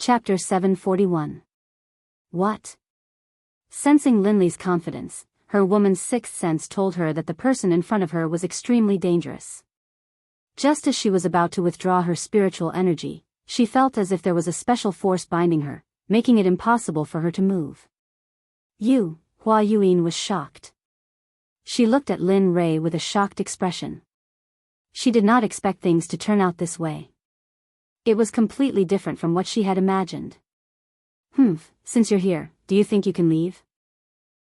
Chapter 741. What? Sensing Linley's confidence, her woman's sixth sense told her that the person in front of her was extremely dangerous. Just as she was about to withdraw her spiritual energy, she felt as if there was a special force binding her, making it impossible for her to move. Hua Yuan was shocked. She looked at Lin Rei with a shocked expression. She did not expect things to turn out this way. It was completely different from what she had imagined. Since you're here, do you think you can leave?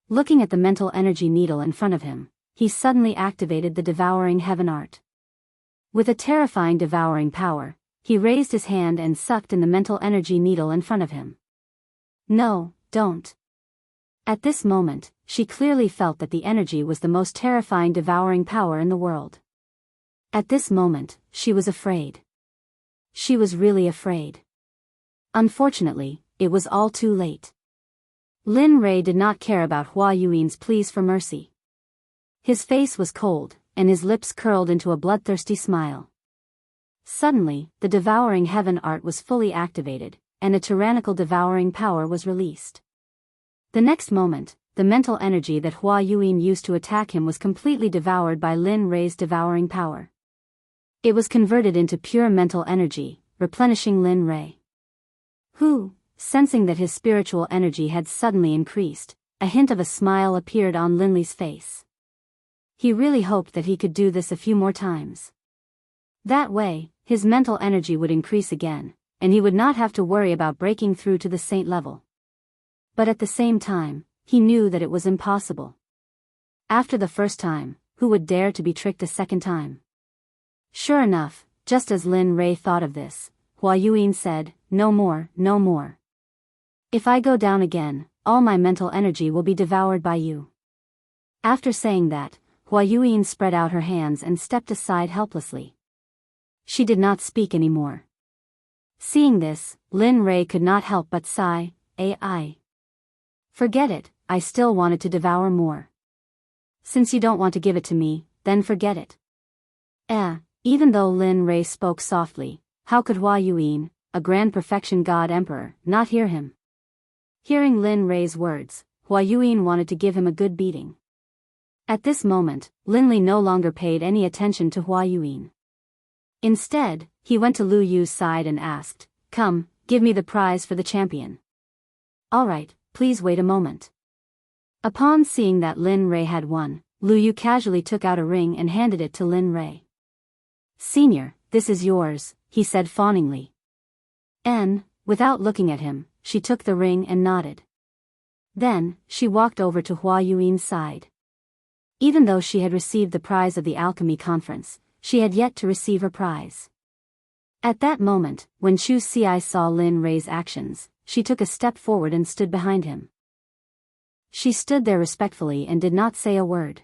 Looking at the mental energy needle in front of him, he suddenly activated the devouring heaven art. With a terrifying devouring power, he raised his hand and sucked in the mental energy needle in front of him. No, don't. At this moment, she clearly felt that the energy was the most terrifying devouring power in the world. At this moment, she was afraid. She was really afraid. Unfortunately, it was all too late. Lin Rei did not care about Hua Yuan's pleas for mercy. His face was cold, and his lips curled into a bloodthirsty smile. Suddenly, the devouring heaven art was fully activated, and a tyrannical devouring power was released. The next moment, the mental energy that Hua Yuan used to attack him was completely devoured by Lin Rei's devouring power. It was converted into pure mental energy, replenishing Lin Rei. Sensing that his spiritual energy had suddenly increased, a hint of a smile appeared on Linley's face. He really hoped that he could do this a few more times. That way, his mental energy would increase again, and he would not have to worry about breaking through to the saint level. But at the same time, he knew that it was impossible. After the first time, who would dare to be tricked a second time? Sure enough, just as Lin Rei thought of this, Hua Yuan said, "No more, no more. If I go down again, all my mental energy will be devoured by you." After saying that, Hua Yuan spread out her hands and stepped aside helplessly. She did not speak anymore. Seeing this, Lin Rei could not help but sigh, "Ai. Forget it, I still wanted to devour more. Since you don't want to give it to me, then forget it." Even though Lin Rei spoke softly, how could Hua Yuan, a grand perfection god emperor, not hear him? Hearing Lin Rei's words, Hua Yuan wanted to give him a good beating. At this moment, Linley no longer paid any attention to Hua Yuan. Instead, he went to Lu Yu's side and asked, "Come, give me the prize for the champion." "All right, please wait a moment." Upon seeing that Lin Rei had won, Lu Yu casually took out a ring and handed it to Lin Rei. "Senior, this is yours," he said fawningly. Without looking at him, she took the ring and nodded. Then, she walked over to Hua Yuan's side. Even though she had received the prize of the alchemy conference, she had yet to receive her prize. At that moment, when Chu Xi saw Lin Rei's actions, she took a step forward and stood behind him. She stood there respectfully and did not say a word.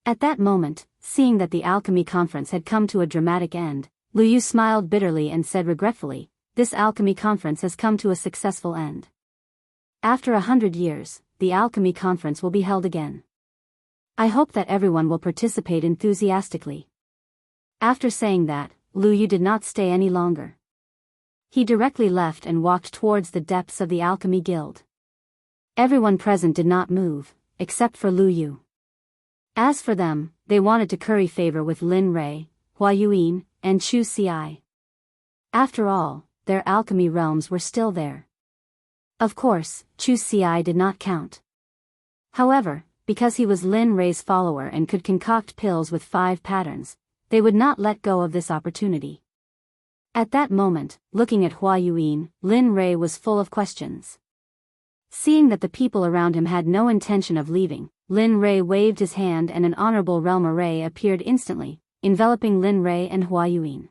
At that moment, seeing that the alchemy conference had come to a dramatic end, Lu Yu smiled bitterly and said regretfully, "This alchemy conference has come to a successful end. After 100 years, the alchemy conference will be held again. I hope that everyone will participate enthusiastically." After saying that, Lu Yu did not stay any longer. He directly left and walked towards the depths of the alchemy guild. Everyone present did not move, except for Lu Yu. As for them, they wanted to curry favor with Lin Rei, Hua Yuan, and Chu Xi. After all, their alchemy realms were still there. Of course, Chu Xi did not count. However, because he was Lin Rei's follower and could concoct pills with 5 patterns, they would not let go of this opportunity. At that moment, looking at Hua Yuan, Lin Rei was full of questions. Seeing that the people around him had no intention of leaving, Lin Rei waved his hand and an honorable realm array appeared instantly, enveloping Lin Rei and Hua Yuan.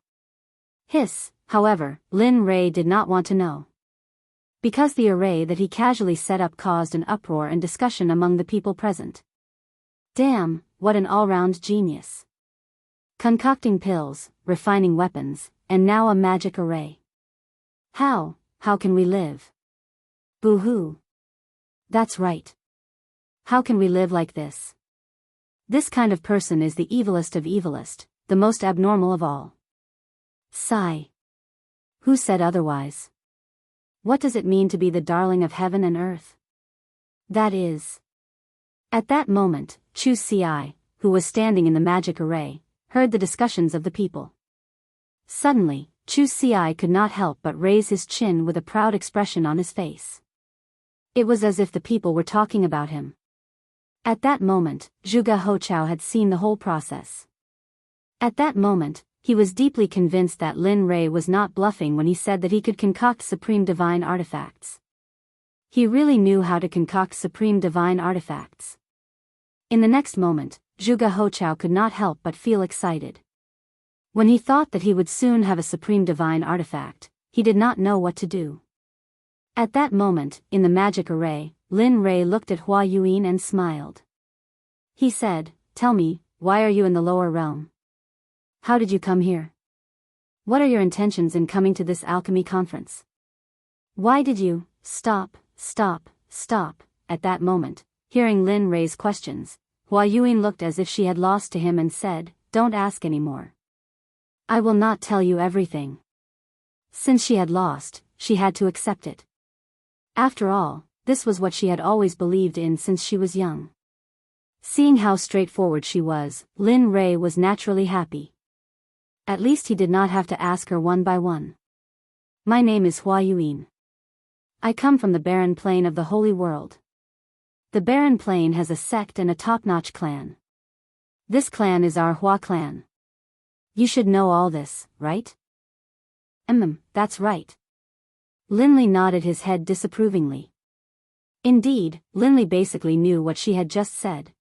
However, Lin Rei did not want to know. Because the array that he casually set up caused an uproar and discussion among the people present. Damn, what an all-round genius. Concocting pills, refining weapons, and now a magic array. How can we live? Boo-hoo. That's right. How can we live like this? This kind of person is the evilest of evilest, the most abnormal of all. Sigh. Who said otherwise? What does it mean to be the darling of heaven and earth? That is. At that moment, Chu Ci, who was standing in the magic array, heard the discussions of the people. Suddenly, Chu Ci could not help but raise his chin with a proud expression on his face. It was as if the people were talking about him. At that moment, Zhuge Hochao had seen the whole process. At that moment, he was deeply convinced that Lin Rei was not bluffing when he said that he could concoct supreme divine artifacts. He really knew how to concoct supreme divine artifacts. In the next moment, Zhuge Hochao could not help but feel excited. When he thought that he would soon have a supreme divine artifact, he did not know what to do. At that moment, in the magic array, Lin Rei looked at Hua Yuan and smiled. He said, "Tell me, why are you in the lower realm? How did you come here? What are your intentions in coming to this alchemy conference? Why did you stop? At that moment, hearing Lin Rei's questions, Hua Yuan looked as if she had lost to him and said, "Don't ask anymore. I will not tell you everything." Since she had lost, she had to accept it. After all, this was what she had always believed in since she was young. Seeing how straightforward she was, Lin Rei was naturally happy. At least he did not have to ask her one by one. "My name is Hua Yuan. I come from the barren plain of the Holy World. The barren plain has a sect and a top-notch clan. This clan is our Hua clan. You should know all this, right?" That's right." Linley nodded his head disapprovingly. Indeed, Linley basically knew what she had just said.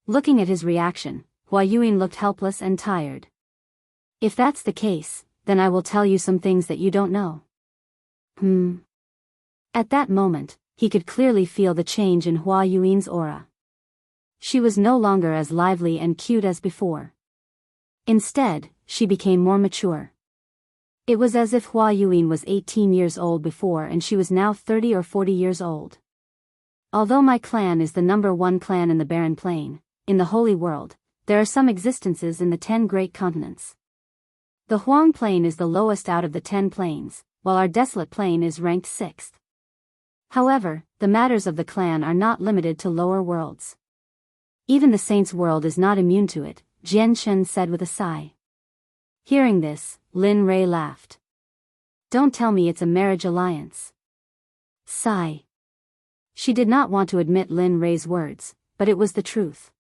Looking at his reaction, Hua Yuan looked helpless and tired. "If that's the case, then I will tell you some things that you don't know." At that moment, he could clearly feel the change in Hua Yuan's aura. She was no longer as lively and cute as before. Instead, she became more mature. It was as if Hua Yuan was 18 years old before and she was now 30 or 40 years old. "Although my clan is the #1 clan in the Barren Plain, in the Holy World, there are some existences in the 10 great continents. The Huang Plain is the lowest out of the 10 plains, while our Desolate Plain is ranked 6th. However, the matters of the clan are not limited to lower worlds. Even the Saints' World is not immune to it," Jian Shen said with a sigh. Hearing this, Lin Rei laughed. "Don't tell me it's a marriage alliance." Sigh. She did not want to admit Lin Rei's words, but it was the truth.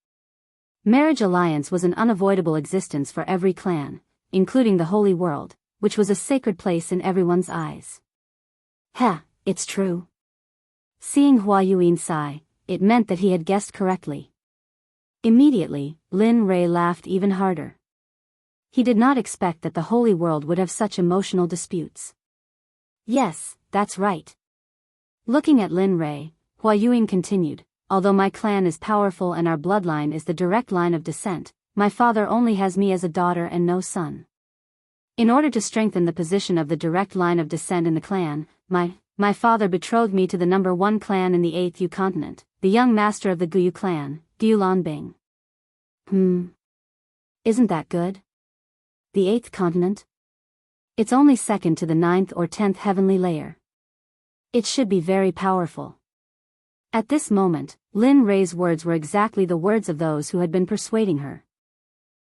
Marriage alliance was an unavoidable existence for every clan, including the Holy World, which was a sacred place in everyone's eyes. It's true. Seeing Hua Yuan sigh, it meant that he had guessed correctly. Immediately, Lin Rei laughed even harder. He did not expect that the Holy World would have such emotional disputes. "Yes, that's right." Looking at Lin Rei, Hua Yuan continued, "Although my clan is powerful and our bloodline is the direct line of descent, my father only has me as a daughter and no son. In order to strengthen the position of the direct line of descent in the clan, my father betrothed me to the #1 clan in the 8th Yu continent, the young master of the Guyu clan, Gulan Bing." Isn't that good? The 8th continent? It's only second to the 9th or 10th heavenly layer. It should be very powerful. At this moment, Lin Rei's words were exactly the words of those who had been persuading her.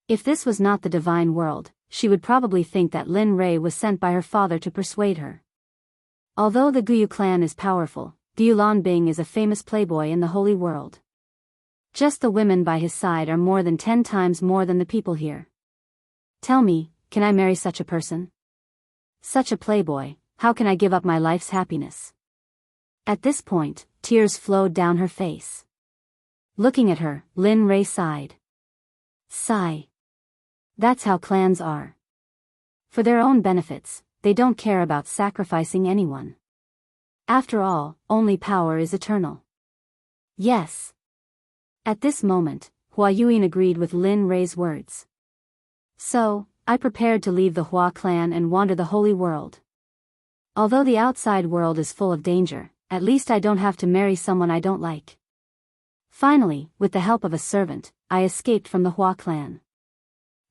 If this was not the divine world, she would probably think that Lin Rei was sent by her father to persuade her. Although the Guyu clan is powerful, Gulan Bing is a famous playboy in the Holy World. Just the women by his side are more than 10 times more than the people here. Tell me, can I marry such a person? Such a playboy, how can I give up my life's happiness? At this point, tears flowed down her face. Looking at her, Lin Rei sighed. Sigh. That's how clans are. For their own benefits, they don't care about sacrificing anyone. After all, only power is eternal. Yes. At this moment, Hua Yuan agreed with Lin Rei's words. So, I prepared to leave the Hua clan and wander the Holy World. Although the outside world is full of danger, at least I don't have to marry someone I don't like. Finally, with the help of a servant, I escaped from the Hua clan.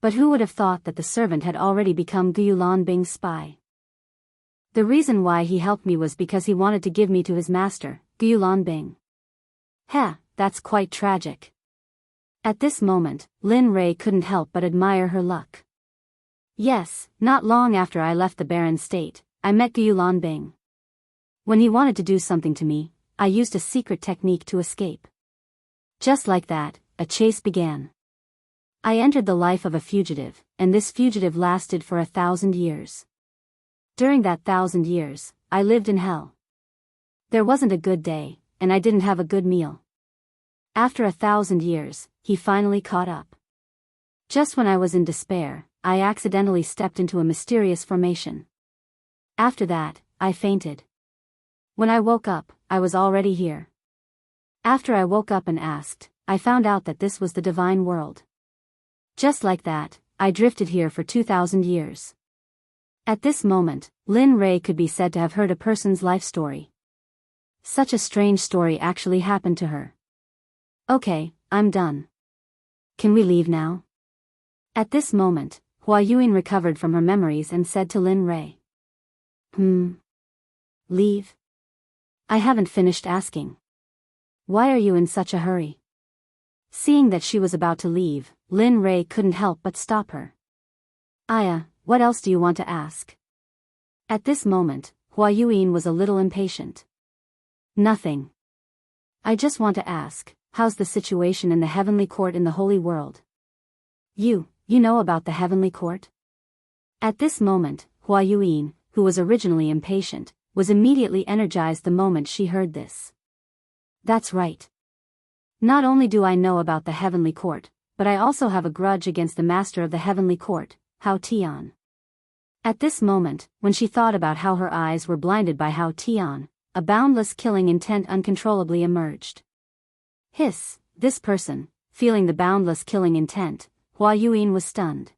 But who would have thought that the servant had already become Gulan Bing's spy? The reason why he helped me was because he wanted to give me to his master, Gulanbing. Heh, that's quite tragic. At this moment, Lin Rei couldn't help but admire her luck. Yes, not long after I left the barren state, I met Gulanbing. When he wanted to do something to me, I used a secret technique to escape. Just like that, a chase began. I entered the life of a fugitive, and this fugitive lasted for 1,000 years. During that 1,000 years, I lived in hell. There wasn't a good day, and I didn't have a good meal. After 1,000 years, he finally caught up. Just when I was in despair, I accidentally stepped into a mysterious formation. After that, I fainted. When I woke up, I was already here. After I woke up and asked, I found out that this was the divine world. Just like that, I drifted here for 2,000 years. At this moment, Lin Rei could be said to have heard a person's life story. Such a strange story actually happened to her. Okay, I'm done. Can we leave now? At this moment, Hua Yuan recovered from her memories and said to Lin Rei. Leave? I haven't finished asking. Why are you in such a hurry? Seeing that she was about to leave, Lin Rei couldn't help but stop her. Aya, what else do you want to ask? At this moment, Hua Yuan was a little impatient. Nothing. I just want to ask, how's the situation in the heavenly court in the holy world? You know about the heavenly court? At this moment, Hua Yuan, who was originally impatient, was immediately energized the moment she heard this. That's right. Not only do I know about the heavenly court, but I also have a grudge against the master of the heavenly court, Hao Tian. At this moment, when she thought about how her eyes were blinded by Hao Tian, a boundless killing intent uncontrollably emerged. Hiss, this person, feeling the boundless killing intent, Hua Yuan was stunned.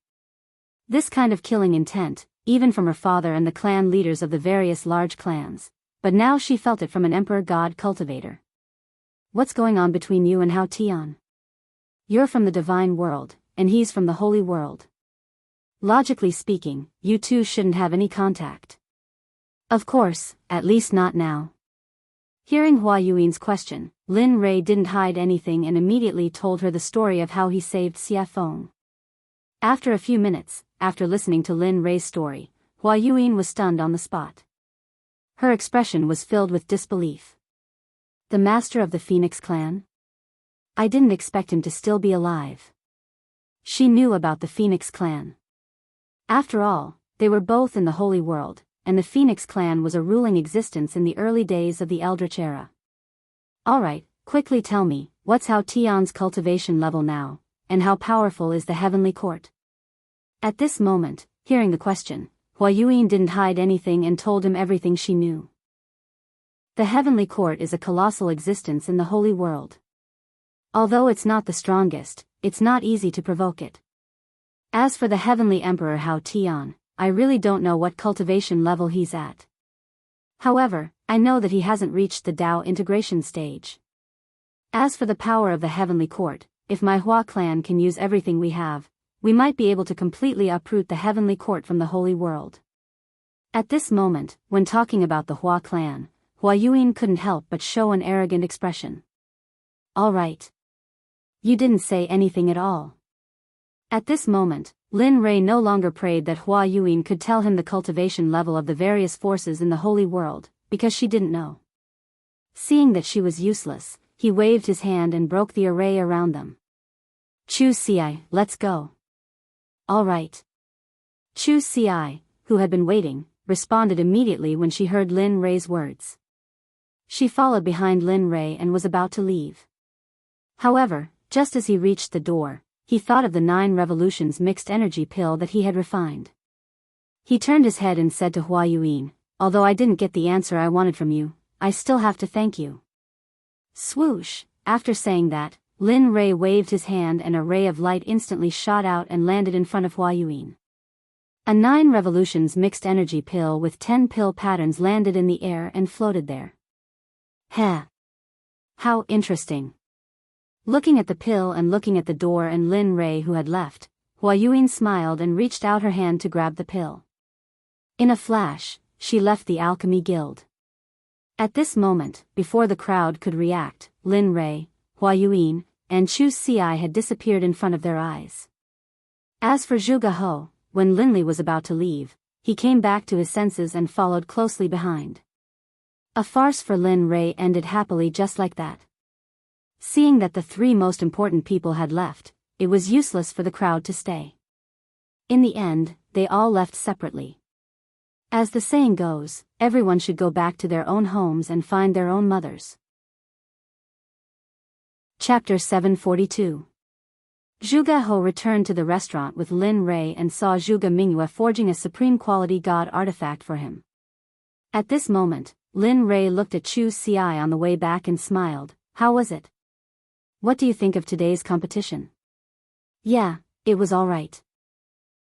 This kind of killing intent, even from her father and the clan leaders of the various large clans, but now she felt it from an emperor god cultivator. What's going on between you and Hao Tian? You're from the divine world, and he's from the holy world. Logically speaking, you two shouldn't have any contact. Of course, at least not now. Hearing Hua Yuan's question, Lin Rei didn't hide anything and immediately told her the story of how he saved Xie Feng. After a few minutes, after listening to Lin Rei's story, Hua Yuan was stunned on the spot. Her expression was filled with disbelief. The master of the Phoenix clan? I didn't expect him to still be alive. She knew about the Phoenix clan. After all, they were both in the holy world, and the Phoenix clan was a ruling existence in the early days of the Eldritch era. Alright, quickly tell me, what's Hao Tian's cultivation level now, and how powerful is the heavenly court? At this moment, hearing the question, Hua Yuan didn't hide anything and told him everything she knew. The heavenly court is a colossal existence in the holy world. Although it's not the strongest, it's not easy to provoke it. As for the heavenly emperor Hao Tian, I really don't know what cultivation level he's at. However, I know that he hasn't reached the Dao integration stage. As for the power of the heavenly court, if my Hua clan can use everything we have, we might be able to completely uproot the heavenly court from the holy world. At this moment, when talking about the Hua clan, Hua Yuan couldn't help but show an arrogant expression. All right. You didn't say anything at all. At this moment, Lin Rei no longer prayed that Hua Yuan could tell him the cultivation level of the various forces in the holy world, because she didn't know. Seeing that she was useless, he waved his hand and broke the array around them. Chu Ci, let's go. All right. Chu Ci, who had been waiting, responded immediately when she heard Lin Rei's words. She followed behind Lin Rei and was about to leave. However, just as he reached the door, he thought of the 9 revolutions mixed energy pill that he had refined. He turned his head and said to Hua Yuan, although I didn't get the answer I wanted from you, I still have to thank you. Swoosh, after saying that, Lin Rei waved his hand and a ray of light instantly shot out and landed in front of Hua Yuan. A 9 revolutions mixed energy pill with 10 pill patterns landed in the air and floated there. Heh. How interesting. Looking at the pill and looking at the door and Lin Rei who had left, Hua Yuan smiled and reached out her hand to grab the pill. In a flash, she left the Alchemy Guild. At this moment, before the crowd could react, Lin Rei, Hua Yuan, and Chu Xi had disappeared in front of their eyes. As for Zhuge He, when Linli was about to leave, he came back to his senses and followed closely behind. A farce for Lin Rei ended happily just like that. Seeing that the three most important people had left, it was useless for the crowd to stay. In the end, they all left separately. As the saying goes, everyone should go back to their own homes and find their own mothers. Chapter 742. Zhuge He returned to the restaurant with Lin Rei and saw Zhuge Mingyue forging a supreme quality god artifact for him. At this moment, Lin Rei looked at Chu Xi on the way back and smiled. How was it? What do you think of today's competition? Yeah, it was alright.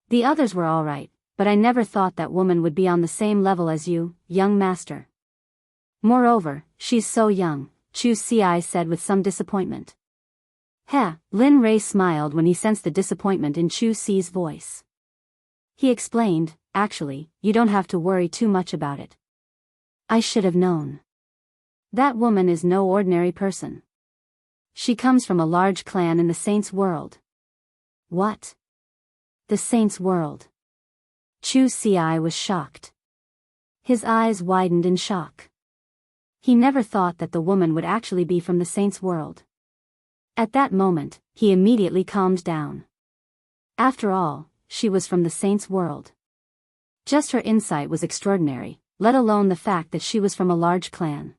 The others were alright, but I never thought that woman would be on the same level as you, young master. Moreover, she's so young, Chu Xi said with some disappointment. Heh, Lin Rei smiled when he sensed the disappointment in Chu Xi's voice. He explained, actually, you don't have to worry too much about it. I should have known. That woman is no ordinary person. She comes from a large clan in the Saints' world. What? The Saints' world. Chu Xi was shocked. His eyes widened in shock. He never thought that the woman would actually be from the Saints' world. At that moment, he immediately calmed down. After all, she was from the Saints' world. Just her insight was extraordinary, let alone the fact that she was from a large clan.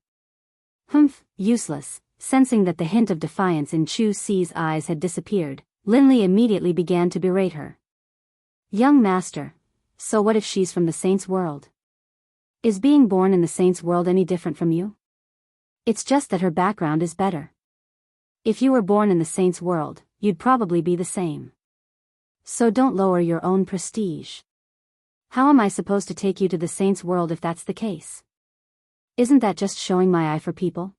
Humph, useless. Sensing that the hint of defiance in Chu Xi's eyes had disappeared, Linli immediately began to berate her. Young master, so what if she's from the Saints' world? Is being born in the Saints' world any different from you? It's just that her background is better. If you were born in the Saints' world, you'd probably be the same. So don't lower your own prestige. How am I supposed to take you to the Saints' world if that's the case? Isn't that just showing my eye for people?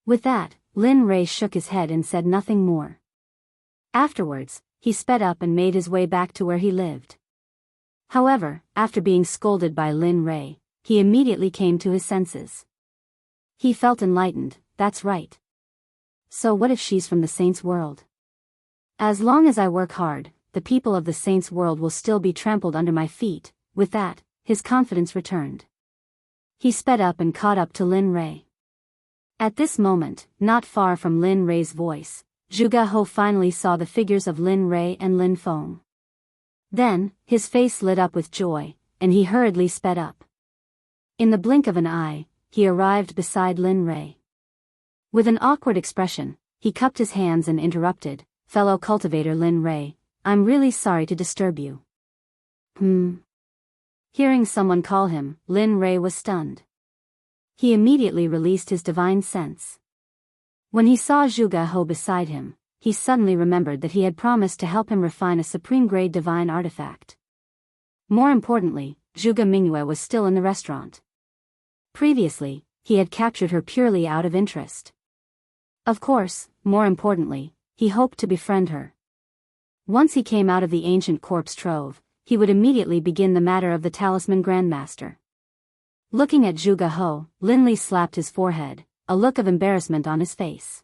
With that, Lin Rei shook his head and said nothing more. Afterwards, he sped up and made his way back to where he lived. However, after being scolded by Lin Rei, he immediately came to his senses. He felt enlightened, that's right. So what if she's from the Saints' world? As long as I work hard, the people of the Saints' world will still be trampled under my feet. With that, his confidence returned. He sped up and caught up to Lin Rei. At this moment, not far from Lin Rei's voice, Zhuge He finally saw the figures of Lin Rei and Lin Feng. Then, his face lit up with joy, and he hurriedly sped up. In the blink of an eye, he arrived beside Lin Rei. With an awkward expression, he cupped his hands and interrupted, fellow cultivator Lin Rei, I'm really sorry to disturb you. Hearing someone call him, Lin Rei was stunned. He immediately released his divine sense. When he saw Zhuge He beside him, he suddenly remembered that he had promised to help him refine a supreme-grade divine artifact. More importantly, Zhuge Mingyue was still in the restaurant. Previously, he had captured her purely out of interest. Of course, more importantly, he hoped to befriend her. Once he came out of the ancient corpse trove, he would immediately begin the matter of the Talisman Grandmaster. Looking at Zhuge He, Linli slapped his forehead, a look of embarrassment on his face.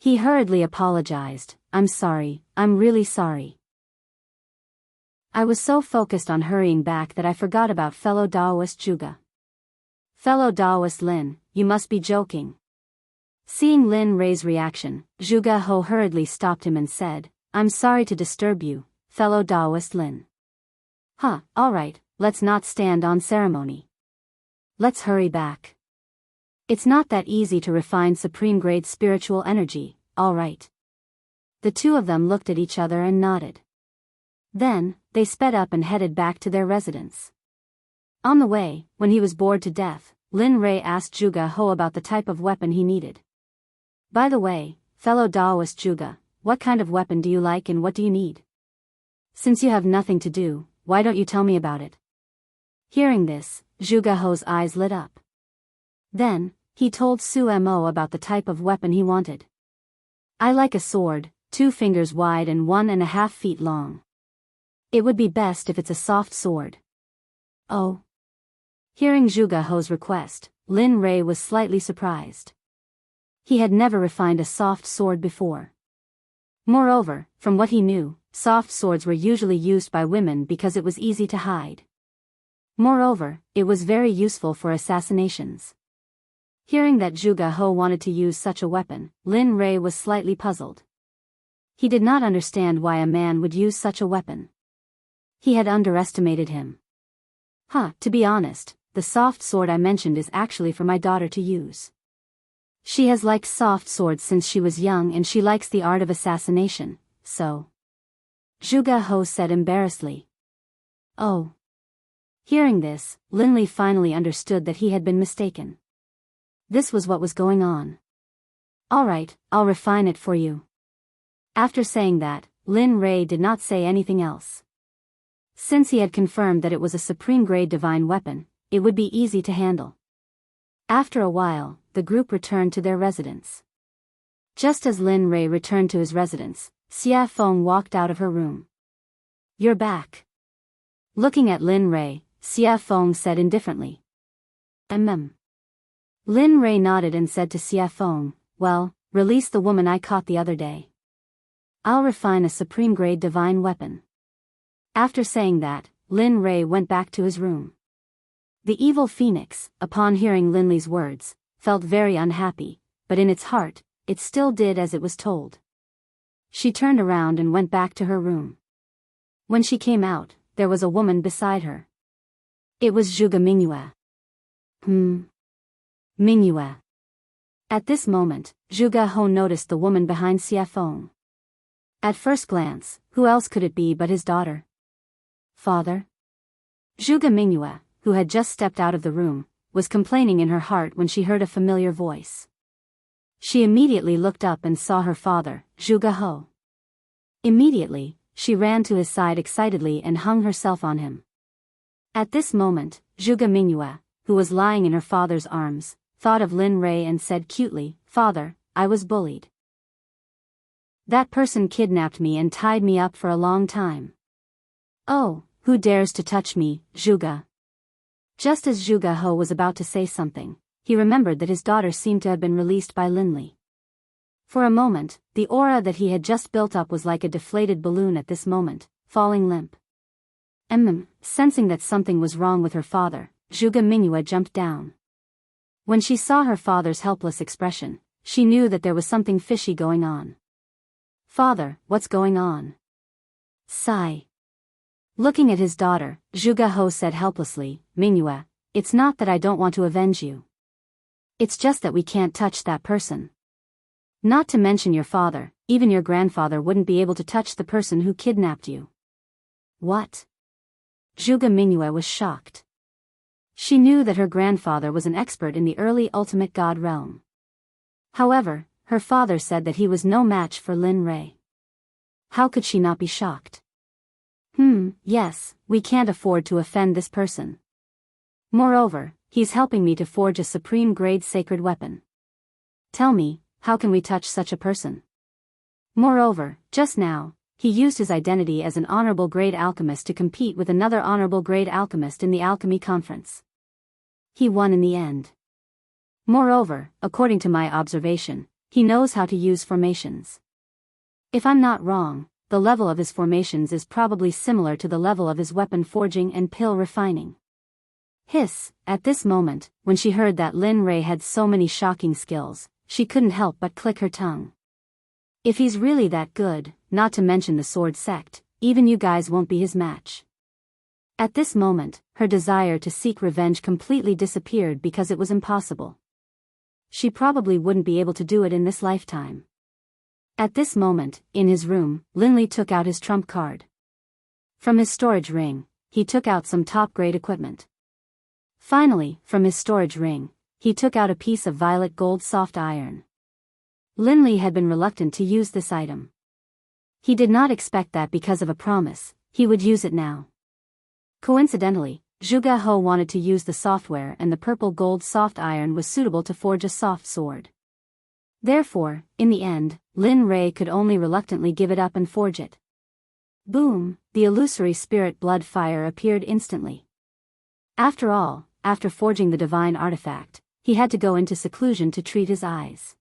He hurriedly apologized, I'm sorry, I'm really sorry. I was so focused on hurrying back that I forgot about fellow Daoist Zhuge. Fellow Daoist Lin, you must be joking. Seeing Lin Rei's reaction, Zhuge He hurriedly stopped him and said, I'm sorry to disturb you, fellow Daoist Lin. Alright, let's not stand on ceremony. Let's hurry back. It's not that easy to refine supreme-grade spiritual energy, alright. The two of them looked at each other and nodded. Then, they sped up and headed back to their residence. On the way, when he was bored to death, Lin Rei asked Zhuge He about the type of weapon he needed. By the way, fellow Daoist Zhuge, what kind of weapon do you like and what do you need? Since you have nothing to do, why don't you tell me about it? Hearing this, Zhuge He's eyes lit up. Then, he told Su Mo about the type of weapon he wanted. I like a sword, 2 fingers wide and 1.5 feet long. It would be best if it's a soft sword. Oh. Hearing Zhuge He's request, Lin Rei was slightly surprised. He had never refined a soft sword before. Moreover, from what he knew, soft swords were usually used by women because it was easy to hide. Moreover, it was very useful for assassinations. Hearing that Zhuge He wanted to use such a weapon, Lin Rei was slightly puzzled. He did not understand why a man would use such a weapon. He had underestimated him. To be honest, the soft sword I mentioned is actually for my daughter to use. She has liked soft swords since she was young and she likes the art of assassination, so. Zhuge He said embarrassedly. Oh. Hearing this, Linli finally understood that he had been mistaken. This was what was going on. Alright, I'll refine it for you. After saying that, Lin Rei did not say anything else. Since he had confirmed that it was a supreme-grade divine weapon, it would be easy to handle. After a while, the group returned to their residence. Just as Lin Rei returned to his residence, Xia Feng walked out of her room. You're back. Looking at Lin Rei, Xia Feng said indifferently. Lin Rei nodded and said to Xia Feng, well, release the woman I caught the other day. I'll refine a supreme-grade divine weapon. After saying that, Lin Rei went back to his room. The evil phoenix, upon hearing Lin Li's words, felt very unhappy, but in its heart, it still did as it was told. She turned around and went back to her room. When she came out, there was a woman beside her. It was Zhuge Mingyue. Mingyue. At this moment, Zhuge He noticed the woman behind Xia Feng. At first glance, who else could it be but his daughter? Father? Zhuge Mingyue, who had just stepped out of the room, was complaining in her heart when she heard a familiar voice. She immediately looked up and saw her father, Zhuge He. Immediately, she ran to his side excitedly and hung herself on him. At this moment, Zhuge Mingyue, who was lying in her father's arms, thought of Lin Rei and said cutely, Father, I was bullied. That person kidnapped me and tied me up for a long time. Oh, who dares to touch me, Zhuge? Just as Zhuge He was about to say something, he remembered that his daughter seemed to have been released by Lin Li. For a moment, the aura that he had just built up was like a deflated balloon at this moment, falling limp. Sensing that something was wrong with her father, Zhuge Mingyue jumped down. When she saw her father's helpless expression, she knew that there was something fishy going on. Father, what's going on? Sigh. Looking at his daughter, Zhuge He said helplessly, Mingyue, it's not that I don't want to avenge you. It's just that we can't touch that person. Not to mention your father, even your grandfather wouldn't be able to touch the person who kidnapped you. What? Zhuge Mingyue was shocked. She knew that her grandfather was an expert in the early ultimate god realm. However, her father said that he was no match for Lin Rei. How could she not be shocked? Yes, we can't afford to offend this person. Moreover, he's helping me to forge a supreme-grade sacred weapon. Tell me, how can we touch such a person? Moreover, just now, he used his identity as an honorable grade alchemist to compete with another honorable grade alchemist in the alchemy conference. He won in the end. Moreover, according to my observation, he knows how to use formations. If I'm not wrong, the level of his formations is probably similar to the level of his weapon forging and pill refining. Hiss, at this moment, when she heard that Lin Rei had so many shocking skills, she couldn't help but click her tongue. If he's really that good, not to mention the sword sect, even you guys won't be his match. At this moment, her desire to seek revenge completely disappeared because it was impossible. She probably wouldn't be able to do it in this lifetime. At this moment, in his room, Lin Li took out his trump card. From his storage ring, he took out some top-grade equipment. Finally, from his storage ring, he took out a piece of violet gold soft iron. Lin Li had been reluctant to use this item. He did not expect that because of a promise, he would use it now. Coincidentally, Zhuge He wanted to use the software and the purple gold soft iron was suitable to forge a soft sword. Therefore, in the end, Lin Rei could only reluctantly give it up and forge it. Boom, the illusory spirit blood fire appeared instantly. After all, after forging the divine artifact, he had to go into seclusion to treat his eyes.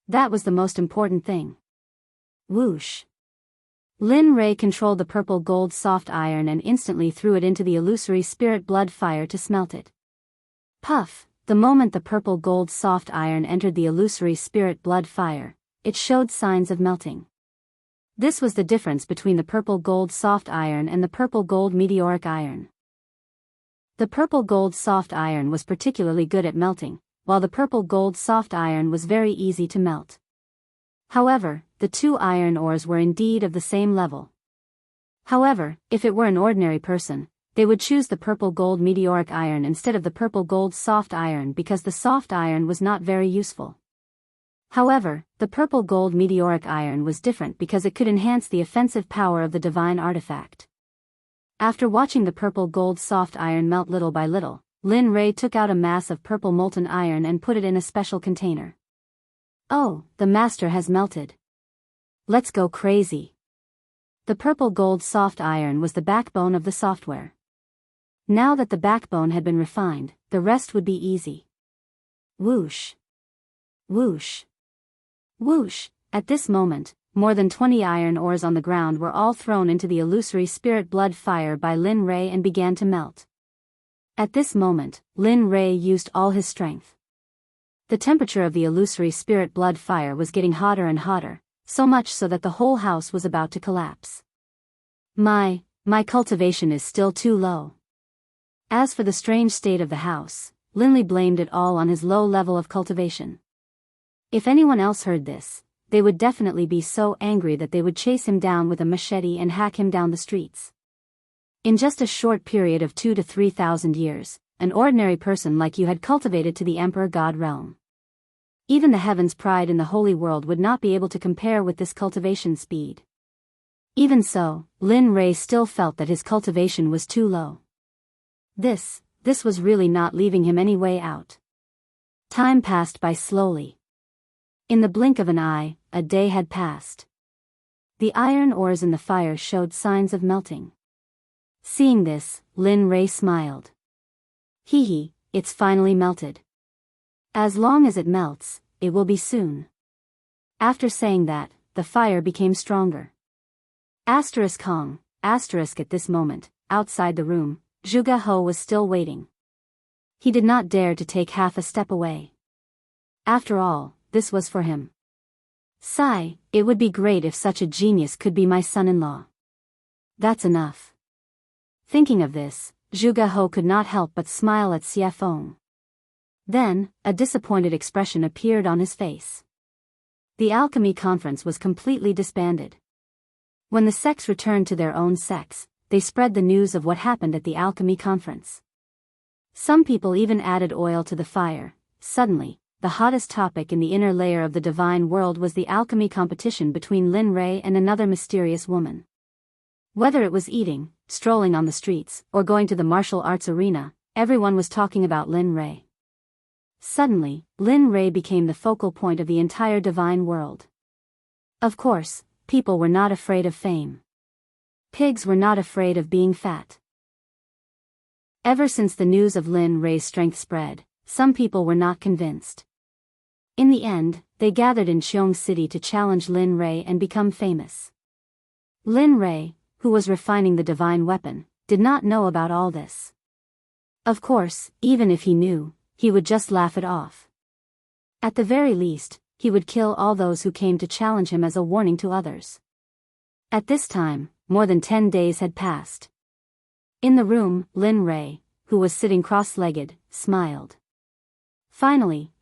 That was the most important thing. Whoosh. Lin Rei controlled the purple gold soft iron and instantly threw it into the illusory spirit blood fire to smelt it. Puff! The moment the purple gold soft iron entered the illusory spirit blood fire, it showed signs of melting. This was the difference between the purple gold soft iron and the purple gold meteoric iron. The purple gold soft iron was particularly good at melting, while the purple gold soft iron was very easy to melt. However, the two iron ores were indeed of the same level. However, if it were an ordinary person, they would choose the purple gold meteoric iron instead of the purple gold soft iron because the soft iron was not very useful. However, the purple gold meteoric iron was different because it could enhance the offensive power of the divine artifact. After watching the purple gold soft iron melt little by little, Lin Rei took out a mass of purple molten iron and put it in a special container. Oh, the master has melted. Let's go crazy. The purple gold soft iron was the backbone of the software. Now that the backbone had been refined, the rest would be easy. Whoosh. Whoosh. Whoosh. At this moment, more than 20 iron ores on the ground were all thrown into the illusory spirit blood fire by Lin Rei and began to melt. At this moment, Lin Rei used all his strength. The temperature of the illusory spirit blood fire was getting hotter and hotter, so much so that the whole house was about to collapse. My cultivation is still too low. As for the strange state of the house, Linley blamed it all on his low level of cultivation. If anyone else heard this, they would definitely be so angry that they would chase him down with a machete and hack him down the streets. In just a short period of 2,000 to 3,000 years, an ordinary person like you had cultivated to the Emperor God realm. Even the heaven's pride in the holy world would not be able to compare with this cultivation speed. Even so, Lin Rei still felt that his cultivation was too low. This was really not leaving him any way out. Time passed by slowly. In the blink of an eye, a day had passed. The iron ores in the fire showed signs of melting. Seeing this, Lin Rei smiled. Hee, it's finally melted. As long as it melts, it will be soon. After saying that, the fire became stronger. Kong, at this moment, outside the room, Zhuge He was still waiting. He did not dare to take half a step away. After all, this was for him. Sigh, it would be great if such a genius could be my son-in-law. That's enough. Thinking of this, Zhuge He could not help but smile at Xie Feng. Then, a disappointed expression appeared on his face. The alchemy conference was completely disbanded. When the sects returned to their own sects, they spread the news of what happened at the alchemy conference. Some people even added oil to the fire. Suddenly, the hottest topic in the inner layer of the divine world was the alchemy competition between Lin Rei and another mysterious woman. Whether it was eating, strolling on the streets, or going to the martial arts arena, everyone was talking about Lin Rei. Suddenly, Lin Rei became the focal point of the entire divine world. Of course, people were not afraid of fame. Pigs were not afraid of being fat. Ever since the news of Lin Rei's strength spread, some people were not convinced. In the end, they gathered in Xiong City to challenge Lin Rei and become famous. Lin Rei, who was refining the divine weapon, did not know about all this. Of course, even if he knew, he would just laugh it off. At the very least, he would kill all those who came to challenge him as a warning to others. At this time, more than 10 days had passed. In the room, Lin Rei, who was sitting cross-legged, smiled. Finally,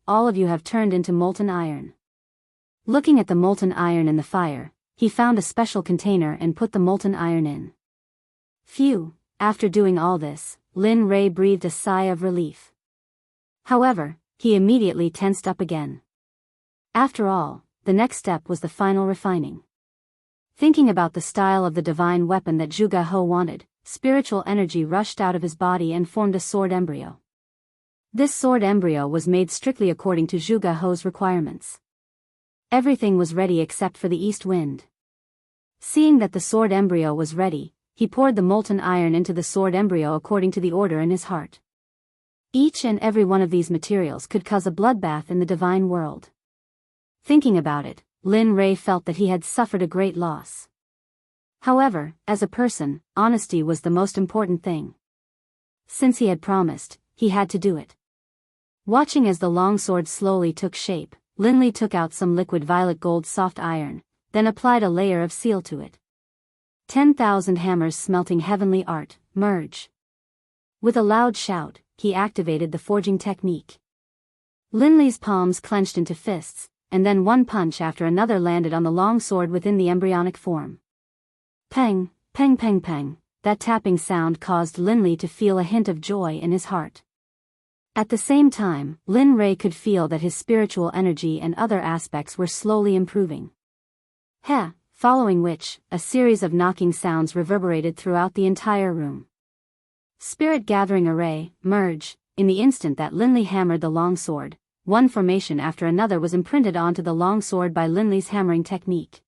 all of you have turned into molten iron. Looking at the molten iron in the fire, he found a special container and put the molten iron in. Phew, after doing all this, Lin Rei breathed a sigh of relief. However, he immediately tensed up again. After all, the next step was the final refining. Thinking about the style of the divine weapon that Zhuge He wanted, spiritual energy rushed out of his body and formed a sword embryo. This sword embryo was made strictly according to Zhuge He's requirements. Everything was ready except for the east wind. Seeing that the sword embryo was ready, he poured the molten iron into the sword embryo according to the order in his heart. Each and every one of these materials could cause a bloodbath in the divine world. Thinking about it, Lin Rei felt that he had suffered a great loss. However, as a person, honesty was the most important thing. Since he had promised, he had to do it. Watching as the longsword slowly took shape, Lin Li took out some liquid violet gold soft iron, then applied a layer of seal to it. 10,000 hammers smelting heavenly art, merge. With a loud shout, he activated the forging technique. Lin Li's palms clenched into fists, and then one punch after another landed on the long sword within the embryonic form. Peng, peng peng peng, that tapping sound caused Lin Li to feel a hint of joy in his heart. At the same time, Lin Rei could feel that his spiritual energy and other aspects were slowly improving. Following which, a series of knocking sounds reverberated throughout the entire room. Spirit gathering array, merge, in the instant that Lin Li hammered the long sword, one formation after another was imprinted onto the long sword by Lin Li's hammering technique.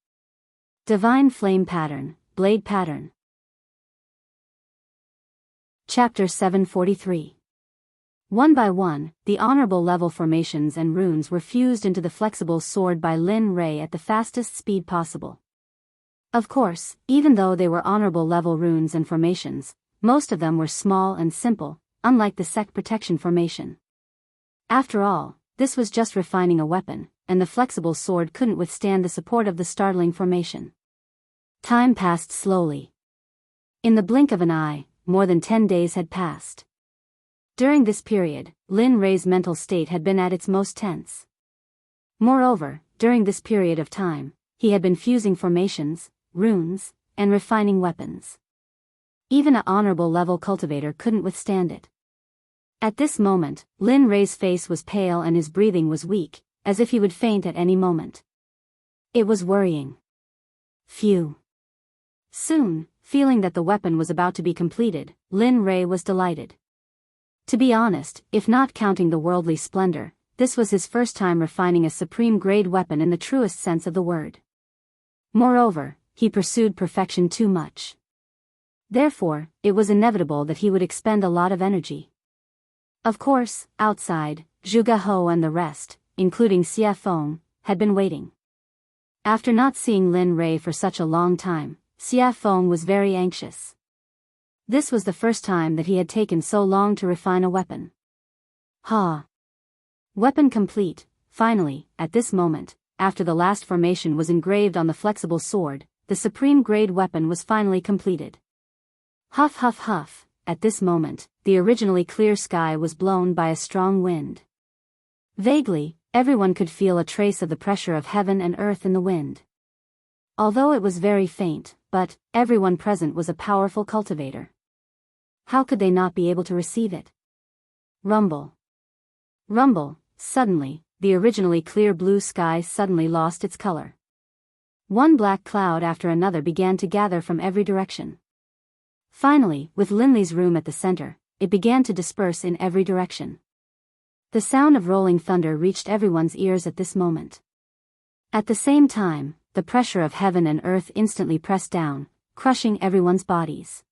Divine flame pattern, blade pattern. Chapter 743. One by one, the honorable level formations and runes were fused into the flexible sword by Lin Rei at the fastest speed possible. Of course, even though they were honorable level runes and formations, most of them were small and simple, unlike the Sect protection formation. After all, this was just refining a weapon, and the flexible sword couldn't withstand the support of the startling formation. Time passed slowly. In the blink of an eye, more than 10 days had passed. During this period, Lin Rei's mental state had been at its most tense. Moreover, during this period of time, he had been fusing formations, runes, and refining weapons. Even an honorable level cultivator couldn't withstand it. At this moment, Lin Rei's face was pale and his breathing was weak, as if he would faint at any moment. It was worrying. Phew. Soon, feeling that the weapon was about to be completed, Lin Rei was delighted. To be honest, if not counting the worldly splendor, this was his first time refining a supreme-grade weapon in the truest sense of the word. Moreover, he pursued perfection too much. Therefore, it was inevitable that he would expend a lot of energy. Of course, outside, Zhuge Hou and the rest, including Xie Feng, had been waiting. After not seeing Lin Rei for such a long time, Xie Feng was very anxious. This was the first time that he had taken so long to refine a weapon. Weapon complete. Finally, at this moment, after the last formation was engraved on the flexible sword, the supreme-grade weapon was finally completed. Huff huff huff, at this moment, the originally clear sky was blown by a strong wind. Vaguely, everyone could feel a trace of the pressure of heaven and earth in the wind. Although it was very faint, but everyone present was a powerful cultivator. How could they not be able to receive it? Rumble. Rumble, suddenly, the originally clear blue sky suddenly lost its color. One black cloud after another began to gather from every direction. Finally, with Lin Li's room at the center, it began to disperse in every direction. The sound of rolling thunder reached everyone's ears at this moment. At the same time, the pressure of heaven and earth instantly pressed down, crushing everyone's bodies.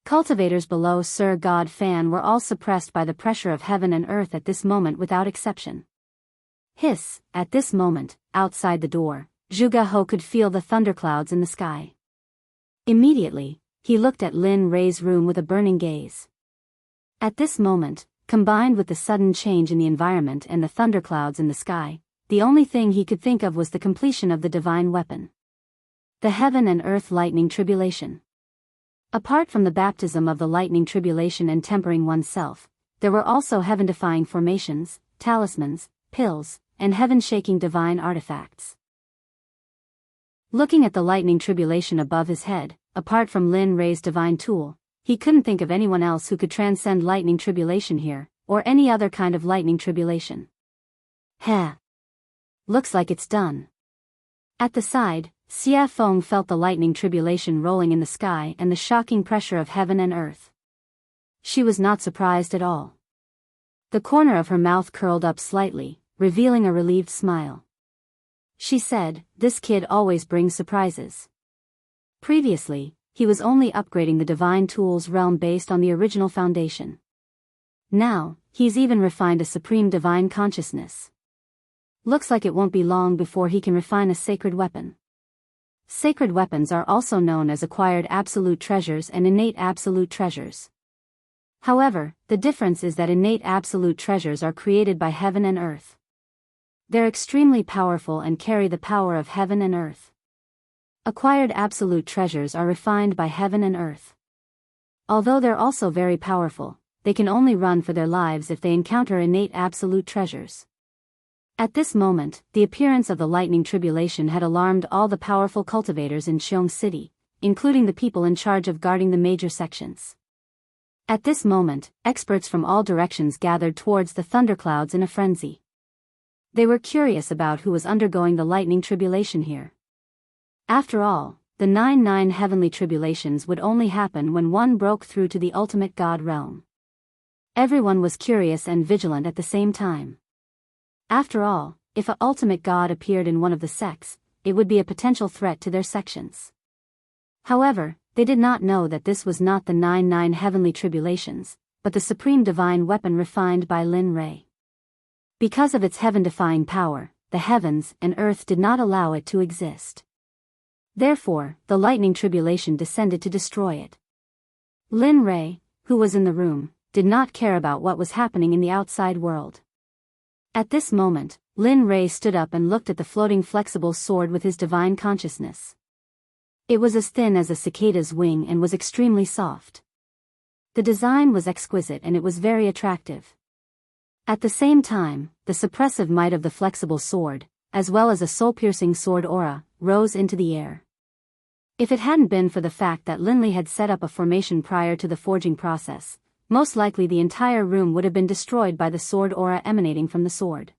Cultivators below Sir God Fan were all suppressed by the pressure of heaven and earth at this moment without exception. Hiss, at this moment, outside the door, Zhuge Hou could feel the thunderclouds in the sky. Immediately, he looked at Lin Rei's room with a burning gaze. At this moment, combined with the sudden change in the environment and the thunderclouds in the sky, the only thing he could think of was the completion of the divine weapon. The heaven and earth lightning tribulation. Apart from the baptism of the lightning tribulation and tempering oneself, there were also heaven-defying formations, talismans, pills, and heaven-shaking divine artifacts. Looking at the lightning tribulation above his head, apart from Lin Rei's divine tool, he couldn't think of anyone else who could transcend lightning tribulation here, or any other kind of lightning tribulation. Looks like it's done. At the side, Xie Feng felt the lightning tribulation rolling in the sky and the shocking pressure of heaven and earth. She was not surprised at all. The corner of her mouth curled up slightly, revealing a relieved smile. She said, "This kid always brings surprises." Previously, he was only upgrading the divine tools realm based on the original foundation. Now, he's even refined a supreme divine consciousness. Looks like it won't be long before he can refine a sacred weapon. Sacred weapons are also known as acquired absolute treasures and innate absolute treasures. However, the difference is that innate absolute treasures are created by heaven and earth. They're extremely powerful and carry the power of heaven and earth. Acquired absolute treasures are refined by heaven and earth. Although they're also very powerful, they can only run for their lives if they encounter innate absolute treasures. At this moment, the appearance of the lightning tribulation had alarmed all the powerful cultivators in Xiong City, including the people in charge of guarding the major sections. At this moment, experts from all directions gathered towards the thunderclouds in a frenzy. They were curious about who was undergoing the lightning tribulation here. After all, the 9 heavenly tribulations would only happen when one broke through to the ultimate God realm. Everyone was curious and vigilant at the same time. After all, if an ultimate god appeared in one of the sects, it would be a potential threat to their sections. However, they did not know that this was not the 9 heavenly tribulations, but the supreme divine weapon refined by Lin Ray. Because of its heaven-defying power, the heavens and earth did not allow it to exist. Therefore, the lightning tribulation descended to destroy it. Lin Ray, who was in the room, did not care about what was happening in the outside world. At this moment, Lin Ray stood up and looked at the floating flexible sword with his divine consciousness. It was as thin as a cicada's wing and was extremely soft. The design was exquisite and it was very attractive. At the same time, the suppressive might of the flexible sword, as well as a soul-piercing sword aura, rose into the air. If it hadn't been for the fact that Linley had set up a formation prior to the forging process, most likely the entire room would have been destroyed by the sword aura emanating from the sword.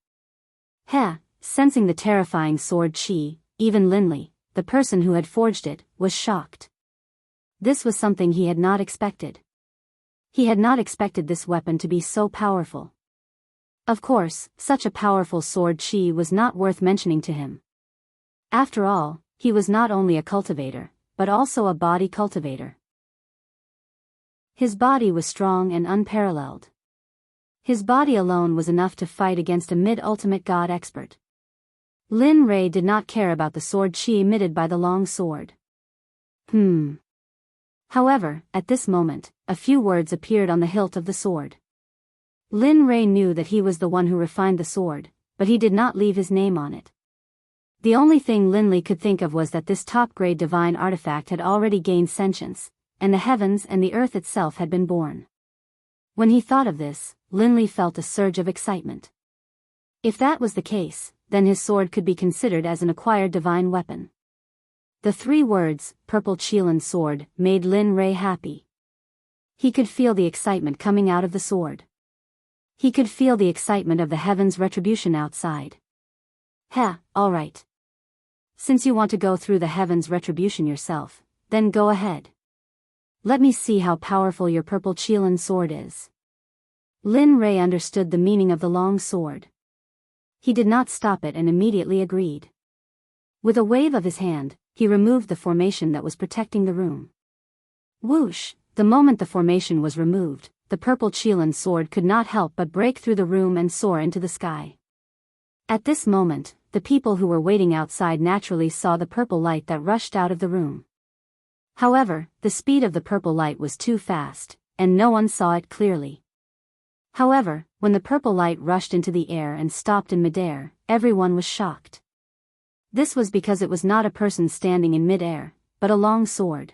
Sensing the terrifying sword chi, even Linley, the person who had forged it, was shocked. This was something he had not expected. He had not expected this weapon to be so powerful. Of course, such a powerful sword chi was not worth mentioning to him. After all, he was not only a cultivator, but also a body cultivator. His body was strong and unparalleled. His body alone was enough to fight against a mid-ultimate god expert. Lin Ray did not care about the sword chi emitted by the long sword. However, at this moment, a few words appeared on the hilt of the sword. Lin Ray knew that he was the one who refined the sword, but he did not leave his name on it. The only thing Linley could think of was that this top-grade divine artifact had already gained sentience, and the heavens and the earth itself had been born. When he thought of this, Linley felt a surge of excitement. If that was the case, then his sword could be considered as an acquired divine weapon. The 3 words, Purple Qilin Sword, made Lin Ray happy. He could feel the excitement coming out of the sword. He could feel the excitement of the heavens' retribution outside. Alright. Since you want to go through the heavens' retribution yourself, then go ahead. Let me see how powerful your Purple Qilin sword is. Lin Ray understood the meaning of the long sword. He did not stop it and immediately agreed. With a wave of his hand, he removed the formation that was protecting the room. Whoosh! The moment the formation was removed, the Purple Qilin sword could not help but break through the room and soar into the sky. At this moment, the people who were waiting outside naturally saw the purple light that rushed out of the room. However, the speed of the purple light was too fast, and no one saw it clearly. However, when the purple light rushed into the air and stopped in midair, everyone was shocked. This was because it was not a person standing in midair, but a long sword.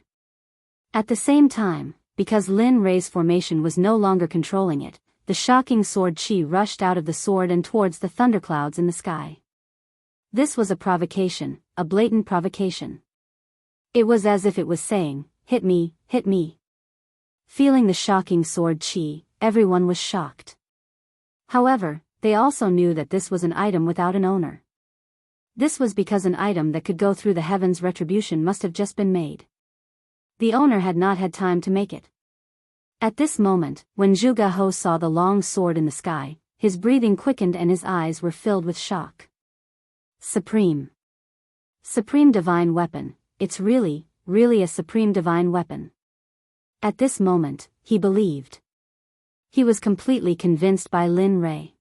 At the same time, because Lin Ray's formation was no longer controlling it, the shocking sword chi rushed out of the sword and towards the thunderclouds in the sky. This was a provocation, a blatant provocation. It was as if it was saying, hit me, hit me. Feeling the shocking sword chi, everyone was shocked. However, they also knew that this was an item without an owner. This was because an item that could go through the heavens' retribution must have just been made. The owner had not had time to make it. At this moment, when Zhuge Ho saw the long sword in the sky, his breathing quickened and his eyes were filled with shock. Supreme divine weapon, it's really really a supreme divine weapon. At this moment, he believed. He was completely convinced by Lin Rei.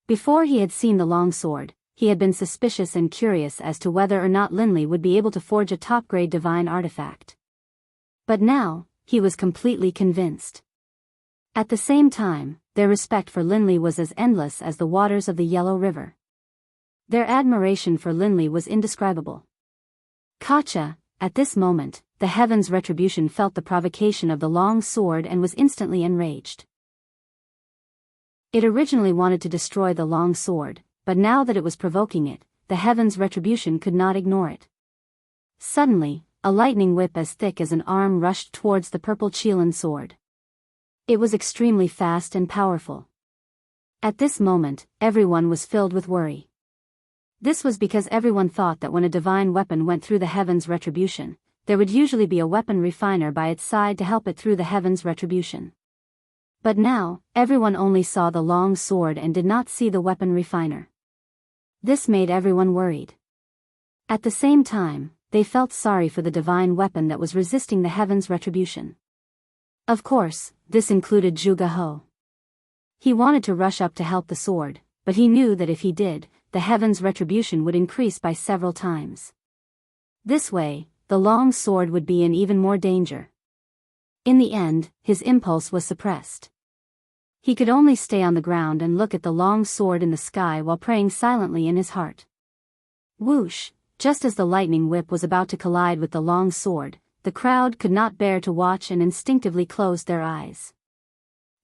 Before he had seen the long sword, he had been suspicious and curious as to whether or not Linley would be able to forge a top-grade divine artifact. But now, he was completely convinced. At the same time, their respect for Linley was as endless as the waters of the Yellow River. Their admiration for Linley was indescribable. Katja, at this moment, the Heaven's Retribution felt the provocation of the long sword and was instantly enraged. It originally wanted to destroy the long sword, but now that it was provoking it, the Heaven's Retribution could not ignore it. Suddenly, a lightning whip as thick as an arm rushed towards the purple Qilin sword. It was extremely fast and powerful. At this moment, everyone was filled with worry. This was because everyone thought that when a divine weapon went through the Heaven's Retribution, there would usually be a weapon refiner by its side to help it through the Heaven's Retribution. But now, everyone only saw the long sword and did not see the weapon refiner. This made everyone worried. At the same time, they felt sorry for the divine weapon that was resisting the Heaven's Retribution. Of course, this included Zhuge He. He wanted to rush up to help the sword, but he knew that if he did, the Heaven's Retribution would increase by several times. This way, the long sword would be in even more danger. In the end, his impulse was suppressed. He could only stay on the ground and look at the long sword in the sky while praying silently in his heart. Whoosh! Just as the lightning whip was about to collide with the long sword, the crowd could not bear to watch and instinctively closed their eyes.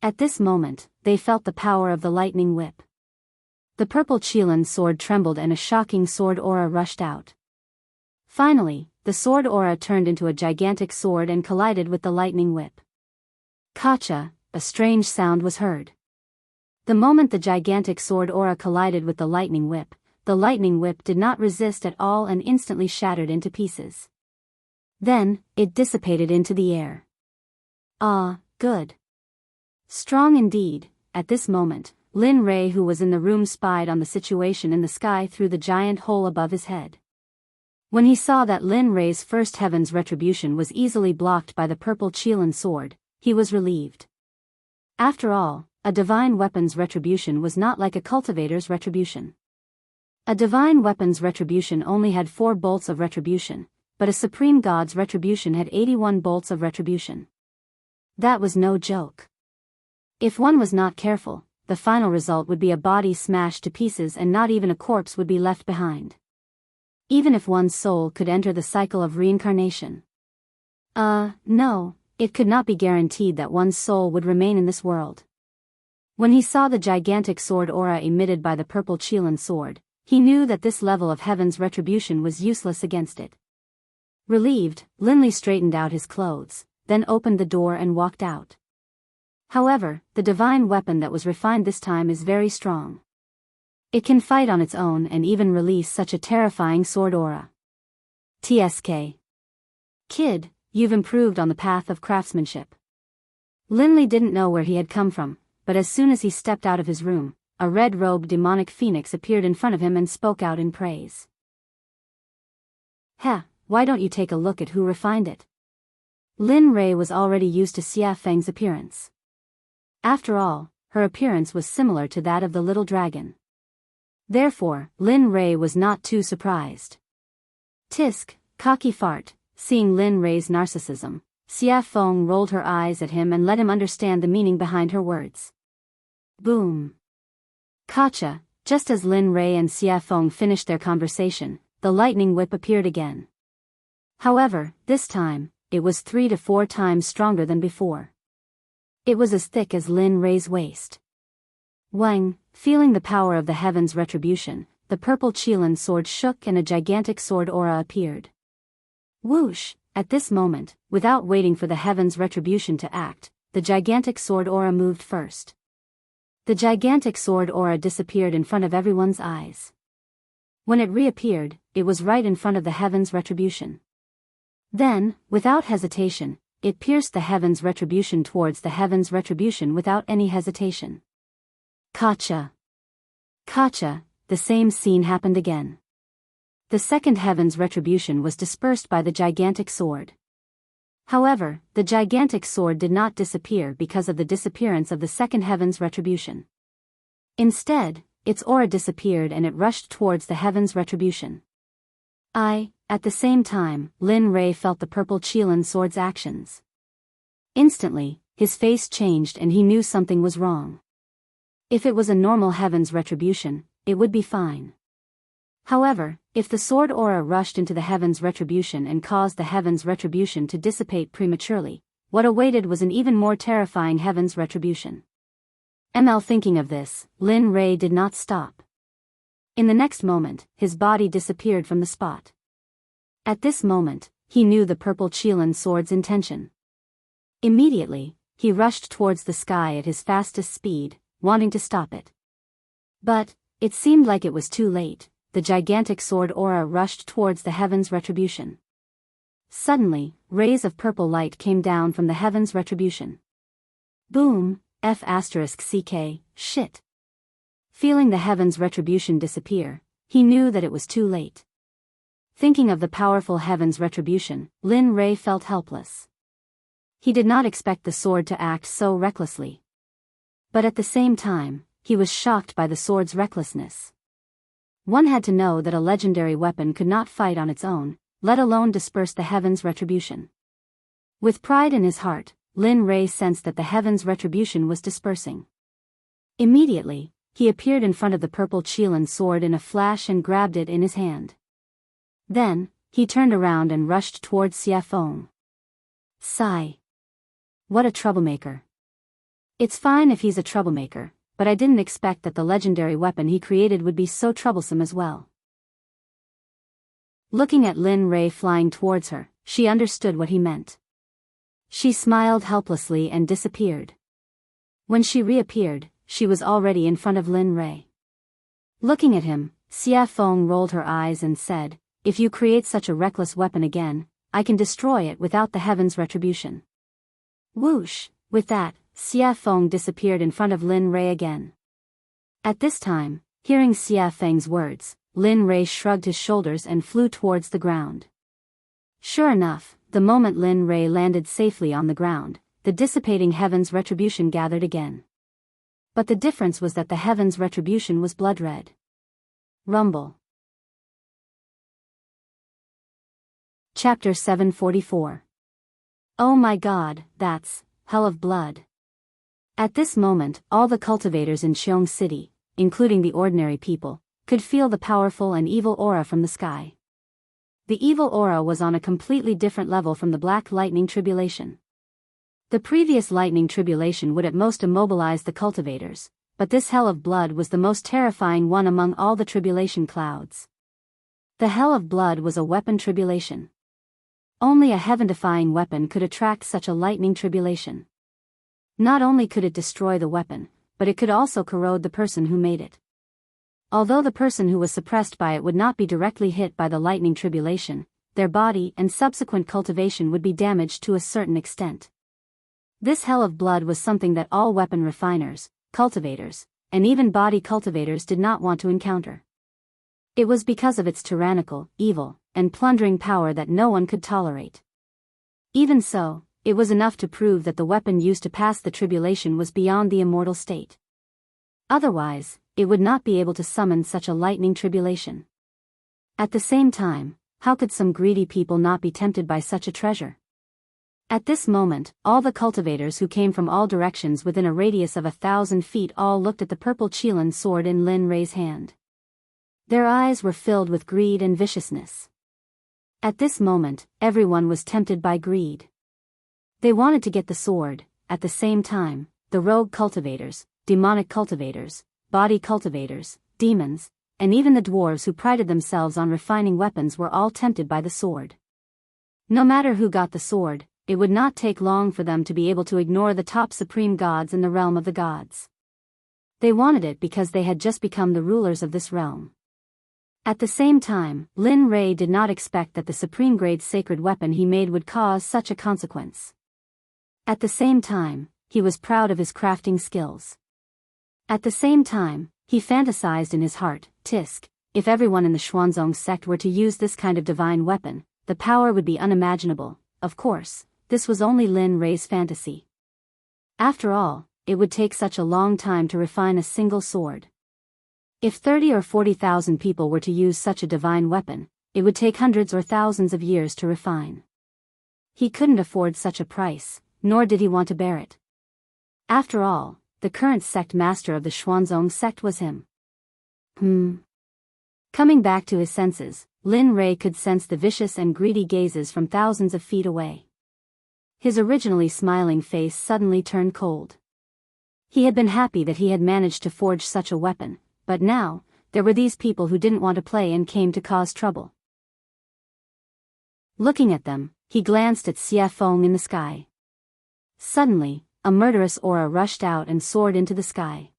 At this moment, they felt the power of the lightning whip. The purple Qilin sword trembled and a shocking sword aura rushed out. Finally, the sword aura turned into a gigantic sword and collided with the lightning whip. Katja! A strange sound was heard. The moment the gigantic sword aura collided with the lightning whip did not resist at all and instantly shattered into pieces. Then, it dissipated into the air. Ah, good. Strong indeed. At this moment, Lin Rei, who was in the room, spied on the situation in the sky through the giant hole above his head. When he saw that Lin Rei's first Heaven's Retribution was easily blocked by the purple Qilin sword, he was relieved. After all, a divine weapon's retribution was not like a cultivator's retribution. A divine weapon's retribution only had 4 bolts of retribution, but a supreme god's retribution had 81 bolts of retribution. That was no joke. If one was not careful, the final result would be a body smashed to pieces and not even a corpse would be left behind. Even if one's soul could enter the cycle of reincarnation. No. It could not be guaranteed that one's soul would remain in this world. When he saw the gigantic sword aura emitted by the purple Qilin sword, he knew that this level of Heaven's Retribution was useless against it. Relieved, Linley straightened out his clothes, then opened the door and walked out. However, the divine weapon that was refined this time is very strong. It can fight on its own and even release such a terrifying sword aura. TSK. Kid, you've improved on the path of craftsmanship. Linley didn't know where he had come from, but as soon as he stepped out of his room, a red-robed demonic phoenix appeared in front of him and spoke out in praise. Why don't you take a look at who refined it? Lin Rei was already used to Xia Feng's appearance. After all, her appearance was similar to that of the little dragon. Therefore, Lin Rei was not too surprised. Tisk, cocky fart. Seeing Lin Rei's narcissism, Xia Feng rolled her eyes at him and let him understand the meaning behind her words. Boom. Katja! Just as Lin Rei and Xia Feng finished their conversation, the lightning whip appeared again. However, this time, it was 3 to 4 times stronger than before. It was as thick as Lin Rei's waist. Wang, feeling the power of the Heaven's Retribution, the purple Qilin sword shook and a gigantic sword aura appeared. Whoosh! At this moment, without waiting for the Heaven's Retribution to act, the gigantic sword aura moved first. The gigantic sword aura disappeared in front of everyone's eyes. When it reappeared, it was right in front of the Heaven's Retribution. Then, without hesitation, it pierced the Heaven's Retribution towards the Heaven's Retribution without any hesitation. Katja! The same scene happened again. The second heaven's retribution was dispersed by the gigantic sword. However, the gigantic sword did not disappear because of the disappearance of the second heaven's retribution. Instead, its aura disappeared and it rushed towards the heaven's retribution. At the same time, Lin Rei felt the purple Qilin sword's actions. Instantly, his face changed and he knew something was wrong. If it was a normal heaven's retribution, it would be fine. However, if the sword aura rushed into the heaven's retribution and caused the heaven's retribution to dissipate prematurely, what awaited was an even more terrifying heaven's retribution. Thinking of this, Lin Rei did not stop. In the next moment, his body disappeared from the spot. At this moment, he knew the purple Qilin sword's intention. Immediately, he rushed towards the sky at his fastest speed, wanting to stop it. But, it seemed like it was too late. The gigantic sword aura rushed towards the heaven's retribution. Suddenly, rays of purple light came down from the heaven's retribution. Boom, *CK, shit. Feeling the heaven's retribution disappear, he knew that it was too late. Thinking of the powerful heaven's retribution, Lin Rei felt helpless. He did not expect the sword to act so recklessly. But at the same time, he was shocked by the sword's recklessness. One had to know that a legendary weapon could not fight on its own, let alone disperse the heaven's retribution. With pride in his heart, Lin Rei sensed that the heaven's retribution was dispersing. Immediately, he appeared in front of the purple Qilin sword in a flash and grabbed it in his hand. Then, he turned around and rushed towards Xie Feng. Sigh. What a troublemaker. It's fine if he's a troublemaker, but I didn't expect that the legendary weapon he created would be so troublesome as well. Looking at Lin Rei flying towards her, she understood what he meant. She smiled helplessly and disappeared. When she reappeared, she was already in front of Lin Rei. Looking at him, Xie Feng rolled her eyes and said, "If you create such a reckless weapon again, I can destroy it without the heaven's retribution." Whoosh! With that, Xie Feng disappeared in front of Lin Rei again. At this time, hearing Xie Feng's words, Lin Rei shrugged his shoulders and flew towards the ground. Sure enough, the moment Lin Rei landed safely on the ground, the dissipating heaven's retribution gathered again. But the difference was that the heaven's retribution was blood red. Rumble. Chapter 744. Oh my god, that's hell of blood. At this moment, all the cultivators in Qiong City, including the ordinary people, could feel the powerful and evil aura from the sky. The evil aura was on a completely different level from the Black Lightning Tribulation. The previous Lightning Tribulation would at most immobilize the cultivators, but this hell of blood was the most terrifying one among all the tribulation clouds. The hell of blood was a weapon tribulation. Only a heaven-defying weapon could attract such a lightning tribulation. Not only could it destroy the weapon, but it could also corrode the person who made it. Although the person who was suppressed by it would not be directly hit by the lightning tribulation, their body and subsequent cultivation would be damaged to a certain extent. This hell of blood was something that all weapon refiners, cultivators, and even body cultivators did not want to encounter. It was because of its tyrannical, evil, and plundering power that no one could tolerate. Even so, it was enough to prove that the weapon used to pass the tribulation was beyond the immortal state. Otherwise, it would not be able to summon such a lightning tribulation. At the same time, how could some greedy people not be tempted by such a treasure? At this moment, all the cultivators who came from all directions within a radius of 1,000 feet all looked at the purple Qilin sword in Lin Rei's hand. Their eyes were filled with greed and viciousness. At this moment, everyone was tempted by greed. They wanted to get the sword. At the same time, the rogue cultivators, demonic cultivators, body cultivators, demons, and even the dwarves who prided themselves on refining weapons were all tempted by the sword. No matter who got the sword, it would not take long for them to be able to ignore the top supreme gods in the realm of the gods. They wanted it because they had just become the rulers of this realm. At the same time, Lin Rei did not expect that the supreme grade sacred weapon he made would cause such a consequence. At the same time, he was proud of his crafting skills. At the same time, he fantasized in his heart, Tisk, if everyone in the Xuanzong sect were to use this kind of divine weapon, the power would be unimaginable. Of course, this was only Lin Rei's fantasy. After all, it would take such a long time to refine a single sword. If 30 or 40,000 people were to use such a divine weapon, it would take hundreds or thousands of years to refine. He couldn't afford such a price, nor did he want to bear it. After all, the current sect master of the Xuanzong sect was him. Coming back to his senses, Lin Rei could sense the vicious and greedy gazes from thousands of feet away. His originally smiling face suddenly turned cold. He had been happy that he had managed to forge such a weapon, but now, there were these people who didn't want to play and came to cause trouble. Looking at them, he glanced at Xie Feng in the sky. Suddenly, a murderous aura rushed out and soared into the sky.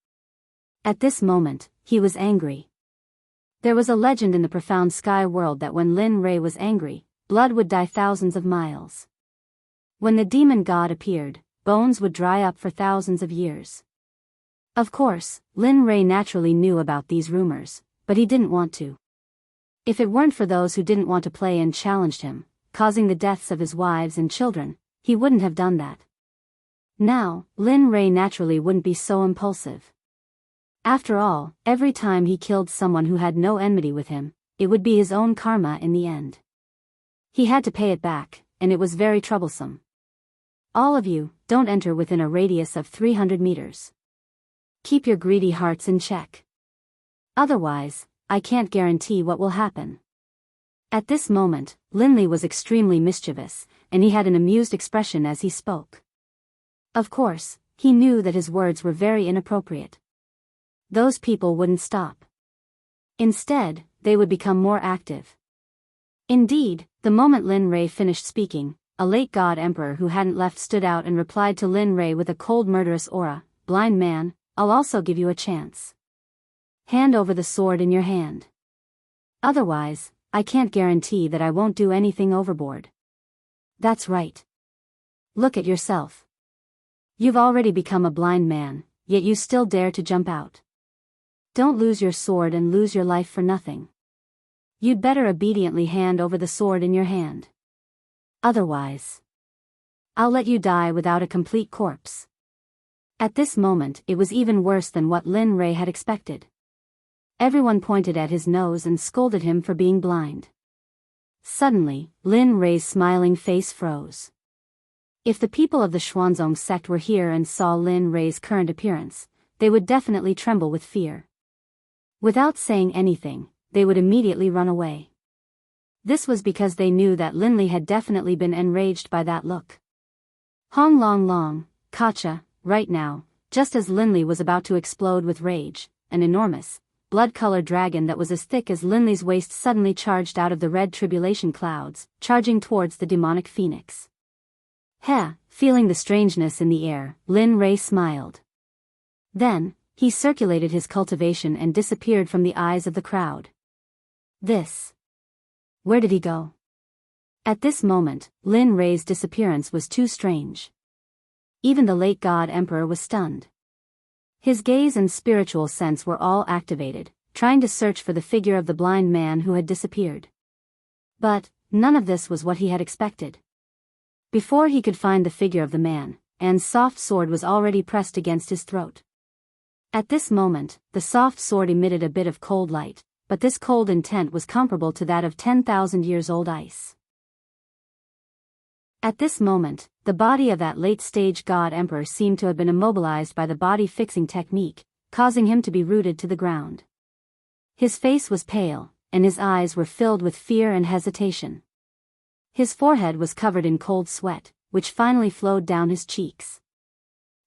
At this moment, he was angry. There was a legend in the profound sky world that when Lin Rei was angry, blood would dye thousands of miles. When the demon god appeared, bones would dry up for thousands of years. Of course, Lin Rei naturally knew about these rumors, but he didn't want to. If it weren't for those who didn't want to play and challenged him, causing the deaths of his wives and children, he wouldn't have done that. Now, Lin Rei naturally wouldn't be so impulsive. After all, every time he killed someone who had no enmity with him, it would be his own karma in the end. He had to pay it back, and it was very troublesome. All of you, don't enter within a radius of 300 meters. Keep your greedy hearts in check. Otherwise, I can't guarantee what will happen. At this moment, Linley was extremely mischievous, and he had an amused expression as he spoke. Of course, he knew that his words were very inappropriate. Those people wouldn't stop. Instead, they would become more active. Indeed, the moment Lin Rei finished speaking, a late god emperor who hadn't left stood out and replied to Lin Rei with a cold murderous aura, "Blind man, I'll also give you a chance. Hand over the sword in your hand. Otherwise, I can't guarantee that I won't do anything overboard." That's right. Look at yourself. You've already become a blind man, yet you still dare to jump out. Don't lose your sword and lose your life for nothing. You'd better obediently hand over the sword in your hand. Otherwise, I'll let you die without a complete corpse. At this moment, it was even worse than what Lin Rei had expected. Everyone pointed at his nose and scolded him for being blind. Suddenly, Lin Rei's smiling face froze. If the people of the Xuanzong sect were here and saw Lin Rei's current appearance, they would definitely tremble with fear. Without saying anything, they would immediately run away. This was because they knew that Linley had definitely been enraged by that look. Hong Long Long, Kacha, right now, just as Linley was about to explode with rage, an enormous, blood-colored dragon that was as thick as Linley's waist suddenly charged out of the red tribulation clouds, charging towards the demonic phoenix. Feeling the strangeness in the air, Lin Rei smiled. Then, he circulated his cultivation and disappeared from the eyes of the crowd. Where did he go? At this moment, Lin Rei's disappearance was too strange. Even the late god emperor was stunned. His gaze and spiritual sense were all activated, trying to search for the figure of the blind man who had disappeared. But, none of this was what he had expected. Before he could find the figure of the man, Anne's soft sword was already pressed against his throat. At this moment, the soft sword emitted a bit of cold light, but this cold intent was comparable to that of 10,000 years old ice. At this moment, the body of that late-stage god emperor seemed to have been immobilized by the body-fixing technique, causing him to be rooted to the ground. His face was pale, and his eyes were filled with fear and hesitation. His forehead was covered in cold sweat, which finally flowed down his cheeks.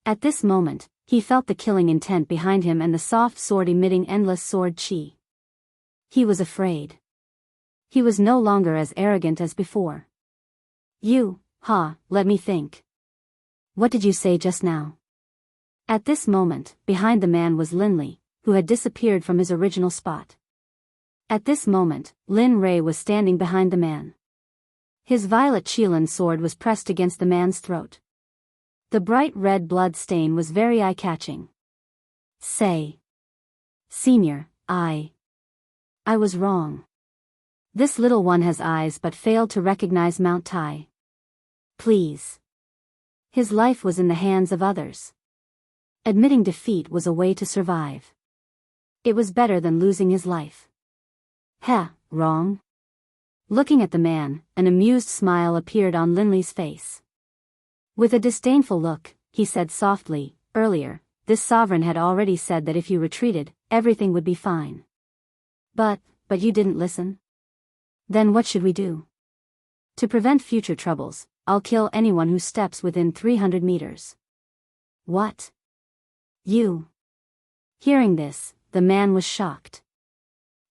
At this moment, he felt the killing intent behind him and the soft sword emitting endless sword chi. He was afraid. He was no longer as arrogant as before. Let me think. What did you say just now? At this moment, behind the man was Linley, who had disappeared from his original spot. At this moment, Lin Rei was standing behind the man. His violet Qilin sword was pressed against the man's throat. The bright red blood stain was very eye-catching. "Say, Senior, I was wrong. This little one has eyes but failed to recognize Mount Tai. Please. His life was in the hands of others. Admitting defeat was a way to survive. It was better than losing his life. Heh, wrong? Looking at the man, an amused smile appeared on Linley's face. With a disdainful look, he said softly, earlier, this sovereign had already said that if you retreated, everything would be fine. But you didn't listen? Then what should we do? To prevent future troubles, I'll kill anyone who steps within 300 meters. What? You? Hearing this, the man was shocked.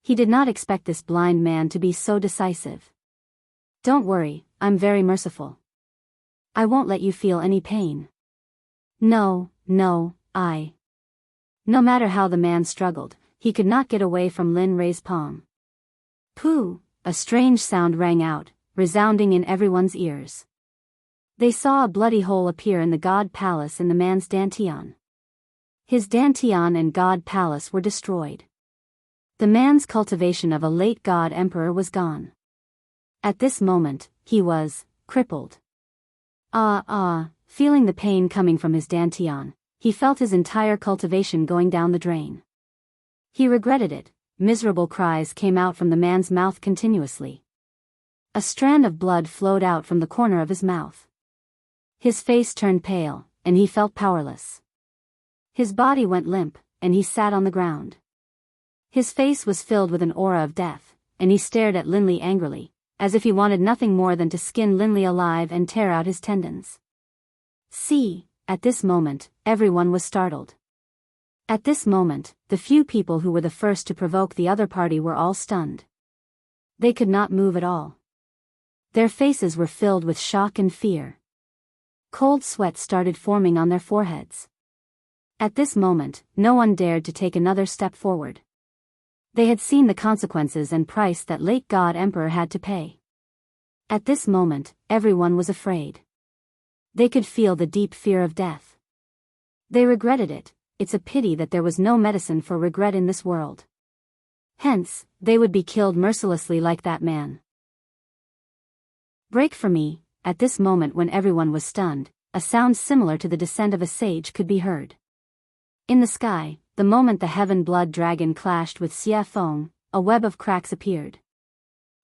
He did not expect this blind man to be so decisive. Don't worry, I'm very merciful. I won't let you feel any pain. No, I. No matter how the man struggled, he could not get away from Lin Rei's palm. Pooh! A strange sound rang out, resounding in everyone's ears. They saw a bloody hole appear in the god palace in the man's dantian. His dantian and god palace were destroyed. The man's cultivation of a late god emperor was gone. At this moment, he was crippled. Feeling the pain coming from his dantian, he felt his entire cultivation going down the drain. He regretted it. Miserable cries came out from the man's mouth continuously. A strand of blood flowed out from the corner of his mouth. His face turned pale, and he felt powerless. His body went limp, and he sat on the ground. His face was filled with an aura of death, and he stared at Linley angrily, as if he wanted nothing more than to skin Linley alive and tear out his tendons. See, at this moment, everyone was startled. At this moment, the few people who were the first to provoke the other party were all stunned. They could not move at all. Their faces were filled with shock and fear. Cold sweat started forming on their foreheads. At this moment, no one dared to take another step forward. They had seen the consequences and price that late God Emperor had to pay. At this moment, everyone was afraid. They could feel the deep fear of death. They regretted it. It's a pity that there was no medicine for regret in this world. Hence, they would be killed mercilessly like that man. Break for me. At this moment when everyone was stunned, a sound similar to the descent of a sage could be heard. In the sky, the moment the heaven blood dragon clashed with Xie Feng, a web of cracks appeared.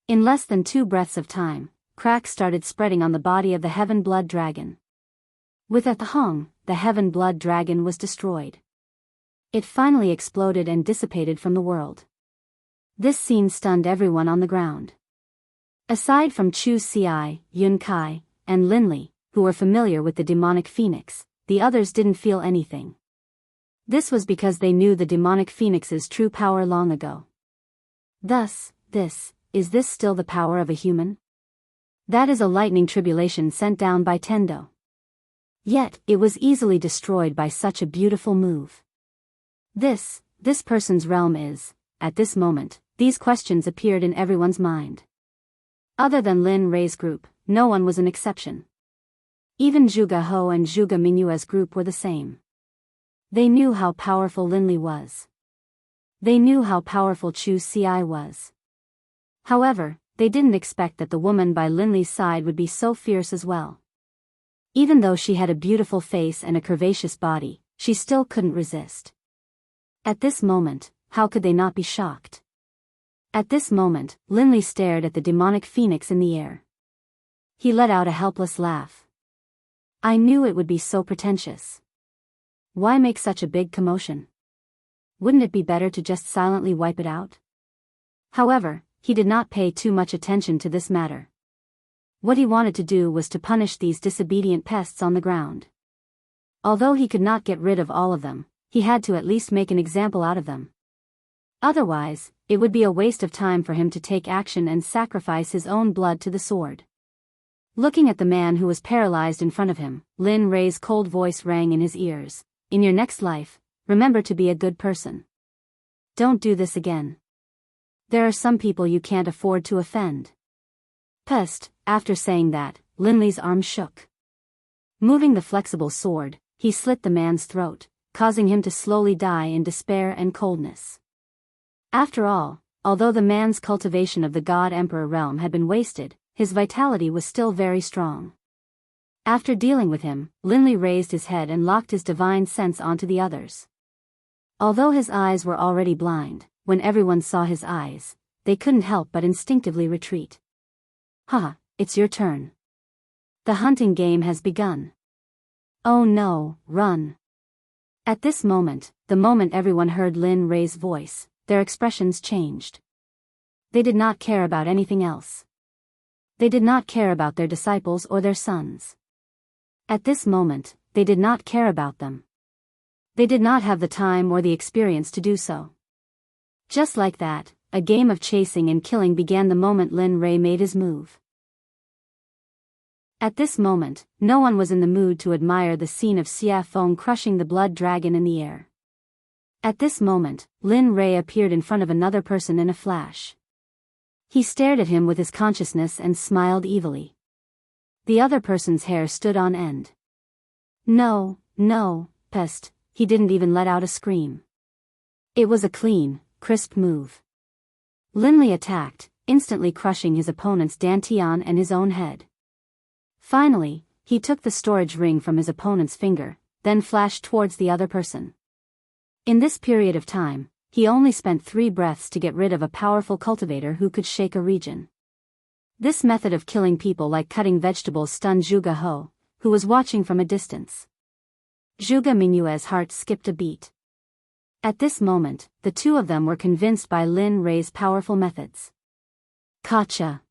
In less than 2 breaths of time, cracks started spreading on the body of the heaven blood dragon. With a thong, the heaven blood dragon was destroyed. It finally exploded and dissipated from the world. This scene stunned everyone on the ground. Aside from Chu Xi, Yun Kai, and Linley, who were familiar with the demonic phoenix, the others didn't feel anything. This was because they knew the demonic phoenix's true power long ago. Thus, is this still the power of a human? That is a lightning tribulation sent down by Tendo. Yet, it was easily destroyed by such a beautiful move. This person's realm is, at this moment, these questions appeared in everyone's mind. Other than Lin Rei's group, no one was an exception. Even Zhuge Ho and Zhuge Mingyue's group were the same. They knew how powerful Linley was. They knew how powerful Chu Xi was. However, they didn't expect that the woman by Linley's side would be so fierce as well. Even though she had a beautiful face and a curvaceous body, she still couldn't resist. At this moment, how could they not be shocked? At this moment, Linley stared at the demonic phoenix in the air. He let out a helpless laugh. I knew it would be so pretentious. Why make such a big commotion? Wouldn't it be better to just silently wipe it out? However, he did not pay too much attention to this matter. What he wanted to do was to punish these disobedient pests on the ground. Although he could not get rid of all of them, he had to at least make an example out of them. Otherwise, it would be a waste of time for him to take action and sacrifice his own blood to the sword. Looking at the man who was paralyzed in front of him, Lin Rei's cold voice rang in his ears. In your next life, remember to be a good person. Don't do this again. There are some people you can't afford to offend. Pest. After saying that, Linley's arm shook. Moving the flexible sword, he slit the man's throat, causing him to slowly die in despair and coldness. After all, although the man's cultivation of the God Emperor realm had been wasted, his vitality was still very strong. After dealing with him, Linley raised his head and locked his divine sense onto the others. Although his eyes were already blind, when everyone saw his eyes, they couldn't help but instinctively retreat. Haha, it's your turn. The hunting game has begun. Oh no, run. At this moment, the moment everyone heard Lin Ray's voice, their expressions changed. They did not care about anything else. They did not care about their disciples or their sons. At this moment, they did not care about them. They did not have the time or the experience to do so. Just like that, a game of chasing and killing began the moment Lin Ray made his move. At this moment, no one was in the mood to admire the scene of Xia Feng crushing the blood dragon in the air. At this moment, Lin Ray appeared in front of another person in a flash. He stared at him with his consciousness and smiled evilly. The other person's hair stood on end. No, pest, he didn't even let out a scream. It was a clean, crisp move. Linley attacked, instantly crushing his opponent's dantian and his own head. Finally, he took the storage ring from his opponent's finger, then flashed towards the other person. In this period of time, he only spent 3 breaths to get rid of a powerful cultivator who could shake a region. This method of killing people like cutting vegetables stunned Zhuge He, who was watching from a distance. Zhuge Mingyue's heart skipped a beat. At this moment, the two of them were convinced by Lin Ray's powerful methods. Kacha!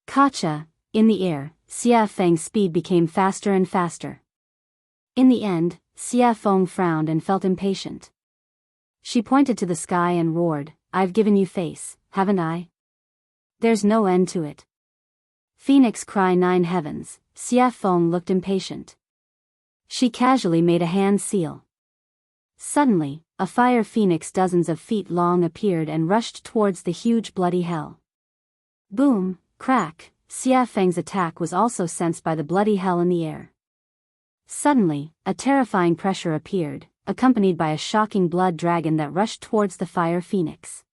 Kacha! In the air, Xia Feng's speed became faster and faster. In the end, Xia Feng frowned and felt impatient. She pointed to the sky and roared, "I've given you face, haven't I? There's no end to it." Phoenix cry 9 heavens, Xia Feng looked impatient. She casually made a hand seal. Suddenly, a fire phoenix dozens of feet long appeared and rushed towards the huge bloody hell. Boom, crack, Xia Feng's attack was also sensed by the bloody hell in the air. Suddenly, a terrifying pressure appeared, accompanied by a shocking blood dragon that rushed towards the fire phoenix.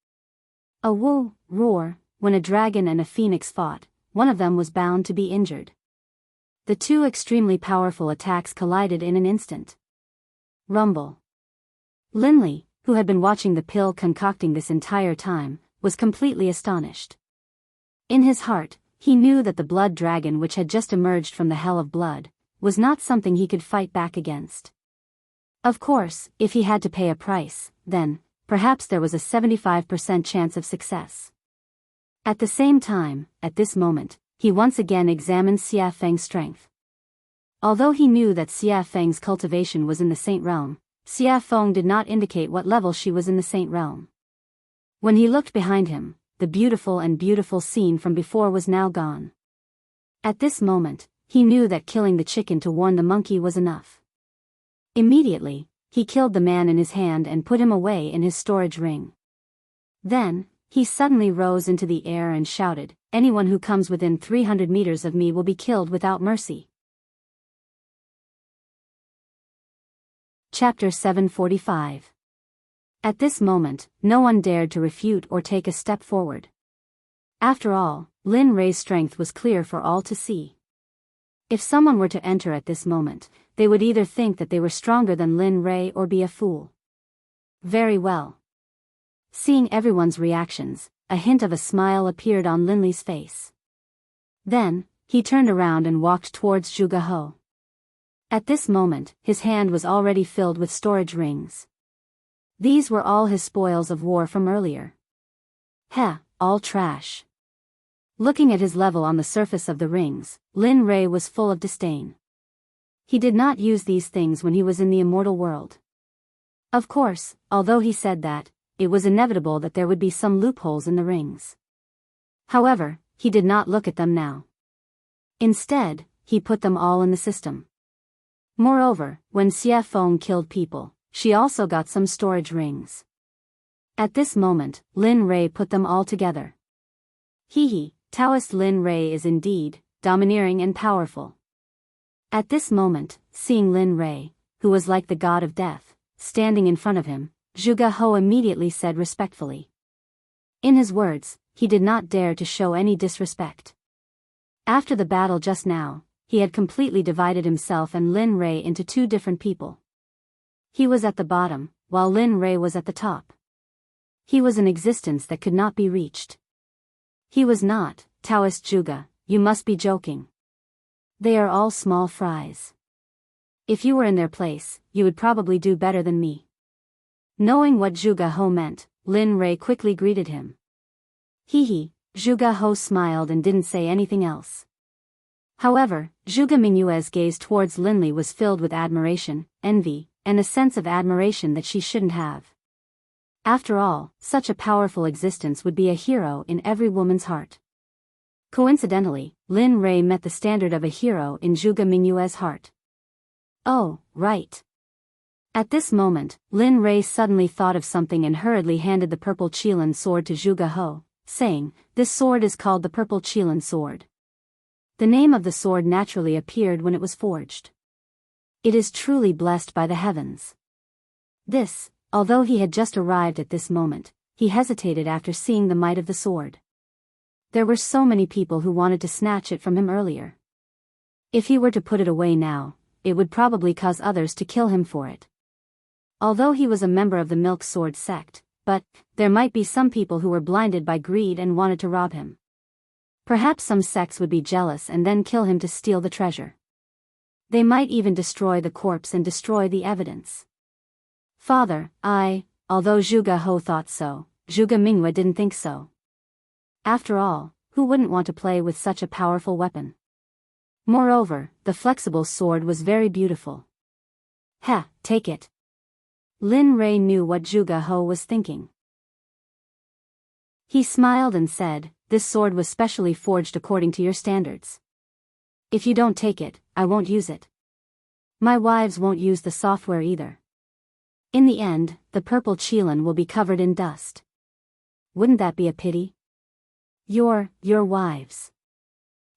A woo, roar, when a dragon and a phoenix fought, one of them was bound to be injured. The two extremely powerful attacks collided in an instant. Rumble. Linley, who had been watching the pill concocting this entire time, was completely astonished. In his heart, he knew that the blood dragon which had just emerged from the hell of blood, was not something he could fight back against. Of course, if he had to pay a price, then, perhaps there was a 75% chance of success. At the same time, at this moment, he once again examined Xia Feng's strength. Although he knew that Xia Feng's cultivation was in the Saint Realm, Xia Feng did not indicate what level she was in the Saint Realm. When he looked behind him, the beautiful scene from before was now gone. At this moment, he knew that killing the chicken to warn the monkey was enough. Immediately, he killed the man in his hand and put him away in his storage ring. Then, he suddenly rose into the air and shouted, "Anyone who comes within 300 meters of me will be killed without mercy." Chapter 745. At this moment, no one dared to refute or take a step forward. After all, Lin Ray's strength was clear for all to see. If someone were to enter at this moment, they would either think that they were stronger than Lin Ray or be a fool. Very well. Seeing everyone's reactions, a hint of a smile appeared on Linley's face. Then, he turned around and walked towards Zhuge He. At this moment, his hand was already filled with storage rings. These were all his spoils of war from earlier. Heh, all trash. Looking at his level on the surface of the rings, Lin Ray was full of disdain. He did not use these things when he was in the immortal world. Of course, although he said that, it was inevitable that there would be some loopholes in the rings. However, he did not look at them now. Instead, he put them all in the system. Moreover, when Xia Feng killed people, she also got some storage rings. At this moment, Lin Ray put them all together. Hee, Taoist Lin Ray is indeed domineering and powerful. At this moment, seeing Lin Ray, who was like the god of death, standing in front of him, Zhuge He immediately said respectfully, In his words, he did not dare to show any disrespect. After the battle just now, he had completely divided himself and Lin Rei into two different people. He was at the bottom, while Lin Rei was at the top. He was an existence that could not be reached. He was not, Taoist Zhuge, you must be joking. They are all small fries. If you were in their place, you would probably do better than me. Knowing what Zhuge He meant, Lin Rei quickly greeted him. Hee, Zhuge He smiled and didn't say anything else. However, Zhuge Mingyue's gaze towards Linli was filled with admiration, envy, and a sense of admiration that she shouldn't have. After all, such a powerful existence would be a hero in every woman's heart. Coincidentally, Lin Rei met the standard of a hero in Zhuge Mingyue's heart. Oh, right. At this moment, Lin Rei suddenly thought of something and hurriedly handed the purple Qilin sword to Zhuge He, saying, "This sword is called the purple Qilin sword." The name of the sword naturally appeared when it was forged. It is truly blessed by the heavens. This, although he had just arrived at this moment, he hesitated after seeing the might of the sword. There were so many people who wanted to snatch it from him earlier. If he were to put it away now, it would probably cause others to kill him for it. Although he was a member of the Milk Sword Sect, but there might be some people who were blinded by greed and wanted to rob him. Perhaps some sects would be jealous and then kill him to steal the treasure. They might even destroy the corpse and destroy the evidence. Father, although Zhuge He thought so, Zhuge Mingyue didn't think so. After all, who wouldn't want to play with such a powerful weapon? Moreover, the flexible sword was very beautiful. Take it. Lin Rei knew what Zhuge He was thinking. He smiled and said, "This sword was specially forged according to your standards. If you don't take it, I won't use it. My wives won't use the software either. In the end, the purple Qilin will be covered in dust. Wouldn't that be a pity? Your wives."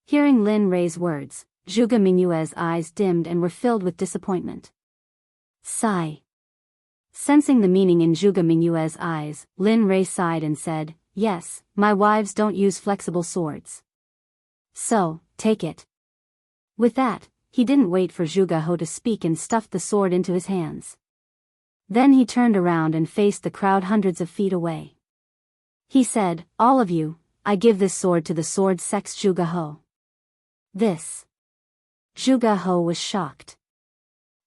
Hearing Lin Rei's words, Zhuge Mingyue's eyes dimmed and were filled with disappointment. Sigh. Sensing the meaning in Zhuge Mingyue's eyes, Lin Rei sighed and said, "Yes, my wives don't use flexible swords. So, take it." With that, he didn't wait for Zhuge He to speak and stuffed the sword into his hands. Then he turned around and faced the crowd hundreds of feet away. He said, "All of you, I give this sword to the Sword Sect's Zhuge He." This. Zhuge He was shocked.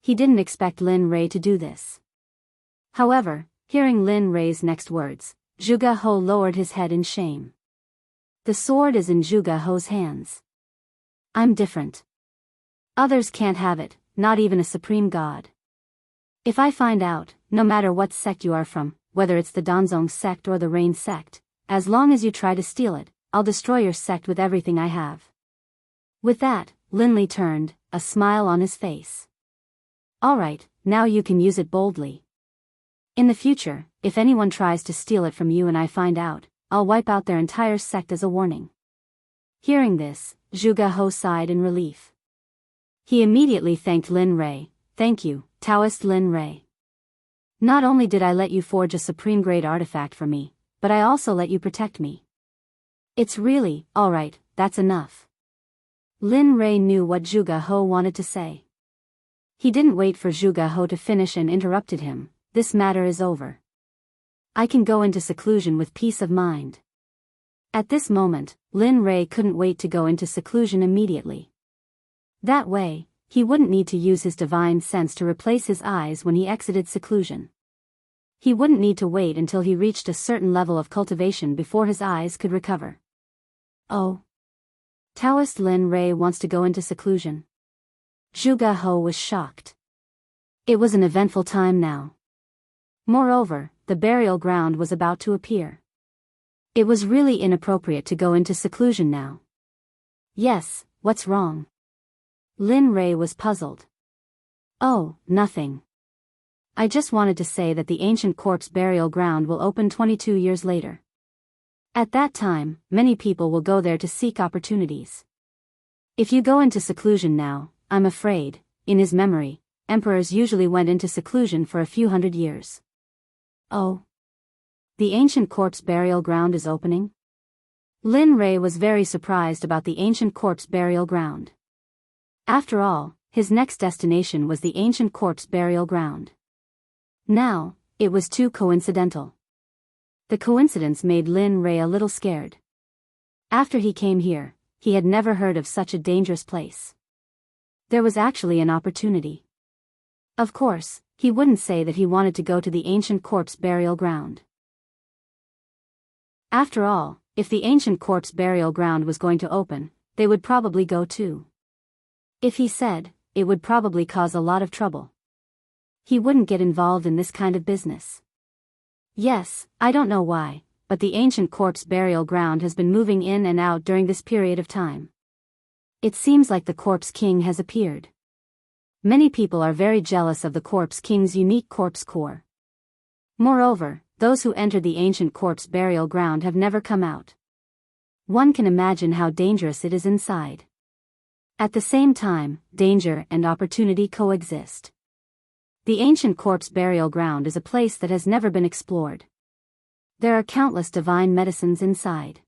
He didn't expect Lin Rei to do this. However, hearing Lin Rei's next words, Zhuge He lowered his head in shame. The sword is in Zhuge He's hands. I'm different. Others can't have it, not even a supreme god. If I find out, no matter what sect you are from, whether it's the Danzong sect or the Rain sect, as long as you try to steal it, I'll destroy your sect with everything I have. With that, Linli turned, a smile on his face. Alright, now you can use it boldly. In the future, if anyone tries to steal it from you and I find out, I'll wipe out their entire sect as a warning. Hearing this, Zhuge He sighed in relief. He immediately thanked Lin Rei. "Thank you, Taoist Lin Rei. Not only did I let you forge a supreme-grade artifact for me, but I also let you protect me. It's really, alright, that's enough." Lin Rei knew what Zhuge He wanted to say. He didn't wait for Zhuge He to finish and interrupted him. "This matter is over. I can go into seclusion with peace of mind." At this moment, Lin Rei couldn't wait to go into seclusion immediately. That way, he wouldn't need to use his divine sense to replace his eyes when he exited seclusion. He wouldn't need to wait until he reached a certain level of cultivation before his eyes could recover. Oh. Taoist Lin Rei wants to go into seclusion. Zhuge He was shocked. It was an eventful time now. Moreover, the burial ground was about to appear. It was really inappropriate to go into seclusion now. Yes, what's wrong? Lin Rei was puzzled. Oh, nothing. I just wanted to say that the ancient corpse burial ground will open 22 years later. At that time, many people will go there to seek opportunities. If you go into seclusion now, I'm afraid, in his memory, emperors usually went into seclusion for a few hundred years. Oh. The ancient corpse burial ground is opening? Lin Rei was very surprised about the ancient corpse burial ground. After all, his next destination was the ancient corpse burial ground. Now, it was too coincidental. The coincidence made Lin Rei a little scared. After he came here, he had never heard of such a dangerous place. There was actually an opportunity. Of course, he wouldn't say that he wanted to go to the ancient corpse burial ground. After all, if the ancient corpse burial ground was going to open, they would probably go too. If he said, it would probably cause a lot of trouble. He wouldn't get involved in this kind of business. Yes, I don't know why, but the ancient corpse burial ground has been moving in and out during this period of time. It seems like the corpse king has appeared. Many people are very jealous of the corpse king's unique corpse core. Moreover, those who entered the ancient corpse burial ground have never come out. One can imagine how dangerous it is inside. At the same time, danger and opportunity coexist. The ancient corpse burial ground is a place that has never been explored. There are countless divine medicines inside.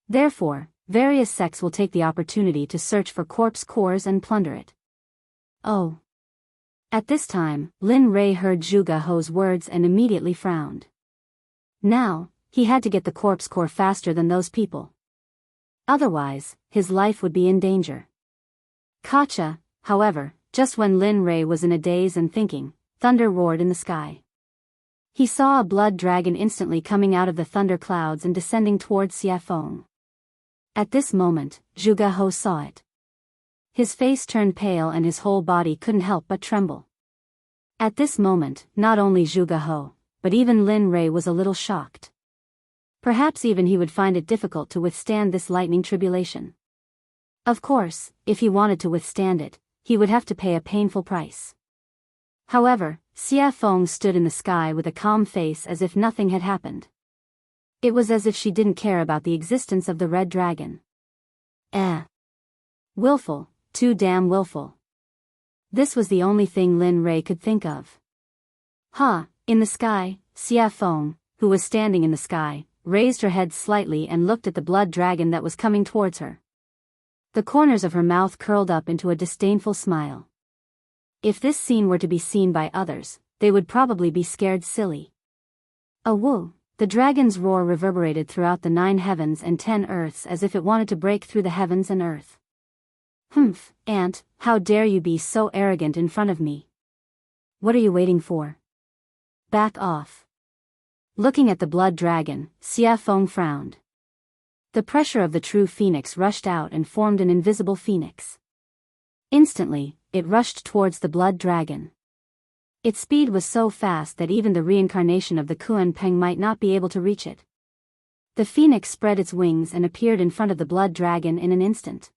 Therefore, various sects will take the opportunity to search for corpse cores and plunder it. Oh. At this time, Lin Rei heard Zhuge He's words and immediately frowned. Now, he had to get the corpse core faster than those people. Otherwise, his life would be in danger. Gotcha. However, just when Lin Rei was in a daze and thinking, thunder roared in the sky. He saw a blood dragon instantly coming out of the thunder clouds and descending towards Xiafeng. At this moment, Zhuge He saw it. His face turned pale and his whole body couldn't help but tremble. At this moment, not only Zhuge He, but even Lin Rei was a little shocked. Perhaps even he would find it difficult to withstand this lightning tribulation. Of course, if he wanted to withstand it, he would have to pay a painful price. However, Xiafeng stood in the sky with a calm face as if nothing had happened. It was as if she didn't care about the existence of the red dragon. Willful, too damn willful. This was the only thing Lin Rei could think of. In the sky, Xiafeng, who was standing in the sky, raised her head slightly and looked at the blood dragon that was coming towards her. The corners of her mouth curled up into a disdainful smile. If this scene were to be seen by others, they would probably be scared silly. Woo! The dragon's roar reverberated throughout the 9 heavens and 10 earths as if it wanted to break through the heavens and earth. Humph, Ant, how dare you be so arrogant in front of me? What are you waiting for? Back off. Looking at the blood dragon, Xiafeng frowned. The pressure of the true phoenix rushed out and formed an invisible phoenix. Instantly, it rushed towards the blood dragon. Its speed was so fast that even the reincarnation of the Kunpeng might not be able to reach it. The phoenix spread its wings and appeared in front of the blood dragon in an instant.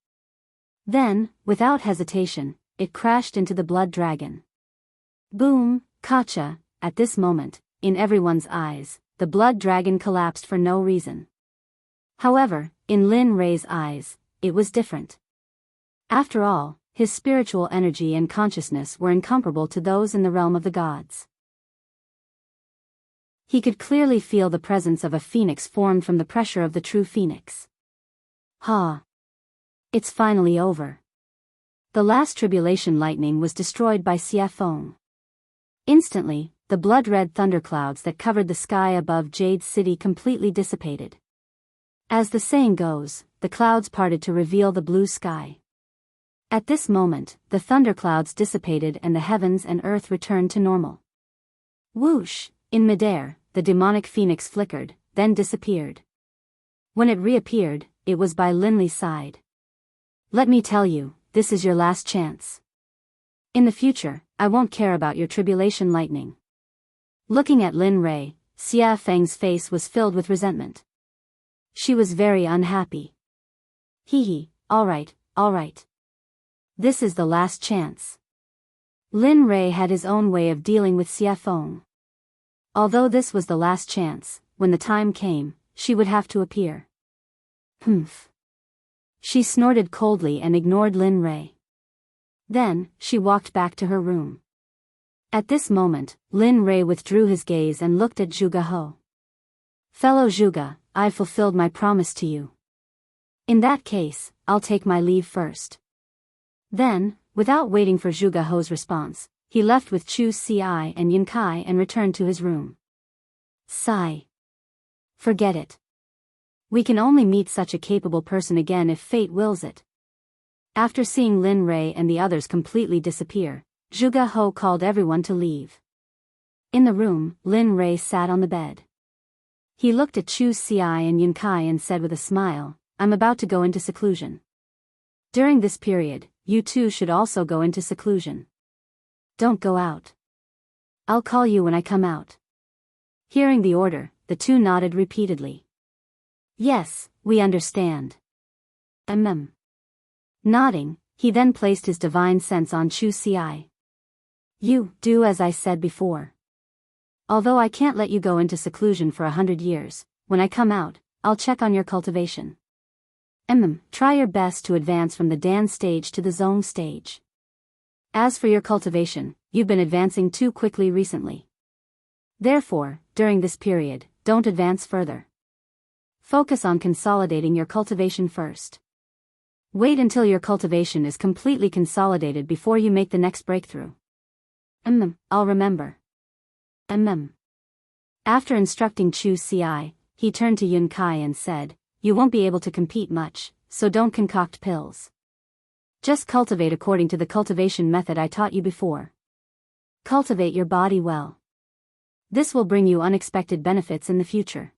Then, without hesitation, it crashed into the blood dragon. Boom, gotcha. At this moment, in everyone's eyes, the blood dragon collapsed for no reason. However, in Lin Rei's eyes, it was different. After all, his spiritual energy and consciousness were incomparable to those in the realm of the gods. He could clearly feel the presence of a phoenix formed from the pressure of the true phoenix. It's finally over. The last tribulation lightning was destroyed by Xiafeng. Instantly, the blood-red thunderclouds that covered the sky above Jade City completely dissipated. As the saying goes, the clouds parted to reveal the blue sky. At this moment, the thunderclouds dissipated and the heavens and earth returned to normal. Whoosh! In midair, the demonic phoenix flickered, then disappeared. When it reappeared, it was by Linley's side. Let me tell you, this is your last chance. In the future, I won't care about your tribulation lightning. Looking at Lin Rei, Xia Feng's face was filled with resentment. She was very unhappy. All right. This is the last chance. Lin Rei had his own way of dealing with Xiafeng. Although this was the last chance, when the time came, she would have to appear. Humph. She snorted coldly and ignored Lin Rei. Then, she walked back to her room. At this moment, Lin Rei withdrew his gaze and looked at Zhuge He. Fellow Zhuge, I've fulfilled my promise to you. In that case, I'll take my leave first. Then, without waiting for Zhuge He's response, he left with Chu Ci and Yin Kai and returned to his room. Sigh. Forget it. We can only meet such a capable person again if fate wills it. After seeing Lin Rei and the others completely disappear, Zhuge He called everyone to leave. In the room, Lin Rei sat on the bed. He looked at Chu Ci and Yin Kai and said with a smile, I'm about to go into seclusion. During this period, you two should also go into seclusion. Don't go out. I'll call you when I come out. Hearing the order, the two nodded repeatedly. Yes, we understand. Nodding, he then placed his divine sense on Chu Ci. You do as I said before. Although I can't let you go into seclusion for 100 years, when I come out, I'll check on your cultivation. Try your best to advance from the Dan stage to the Zone stage. As for your cultivation, you've been advancing too quickly recently. Therefore, during this period, don't advance further. Focus on consolidating your cultivation first. Wait until your cultivation is completely consolidated before you make the next breakthrough. I'll remember. After instructing Chu Ci, he turned to Yun Kai and said, You won't be able to compete much, so don't concoct pills. Just cultivate according to the cultivation method I taught you before. Cultivate your body well. This will bring you unexpected benefits in the future.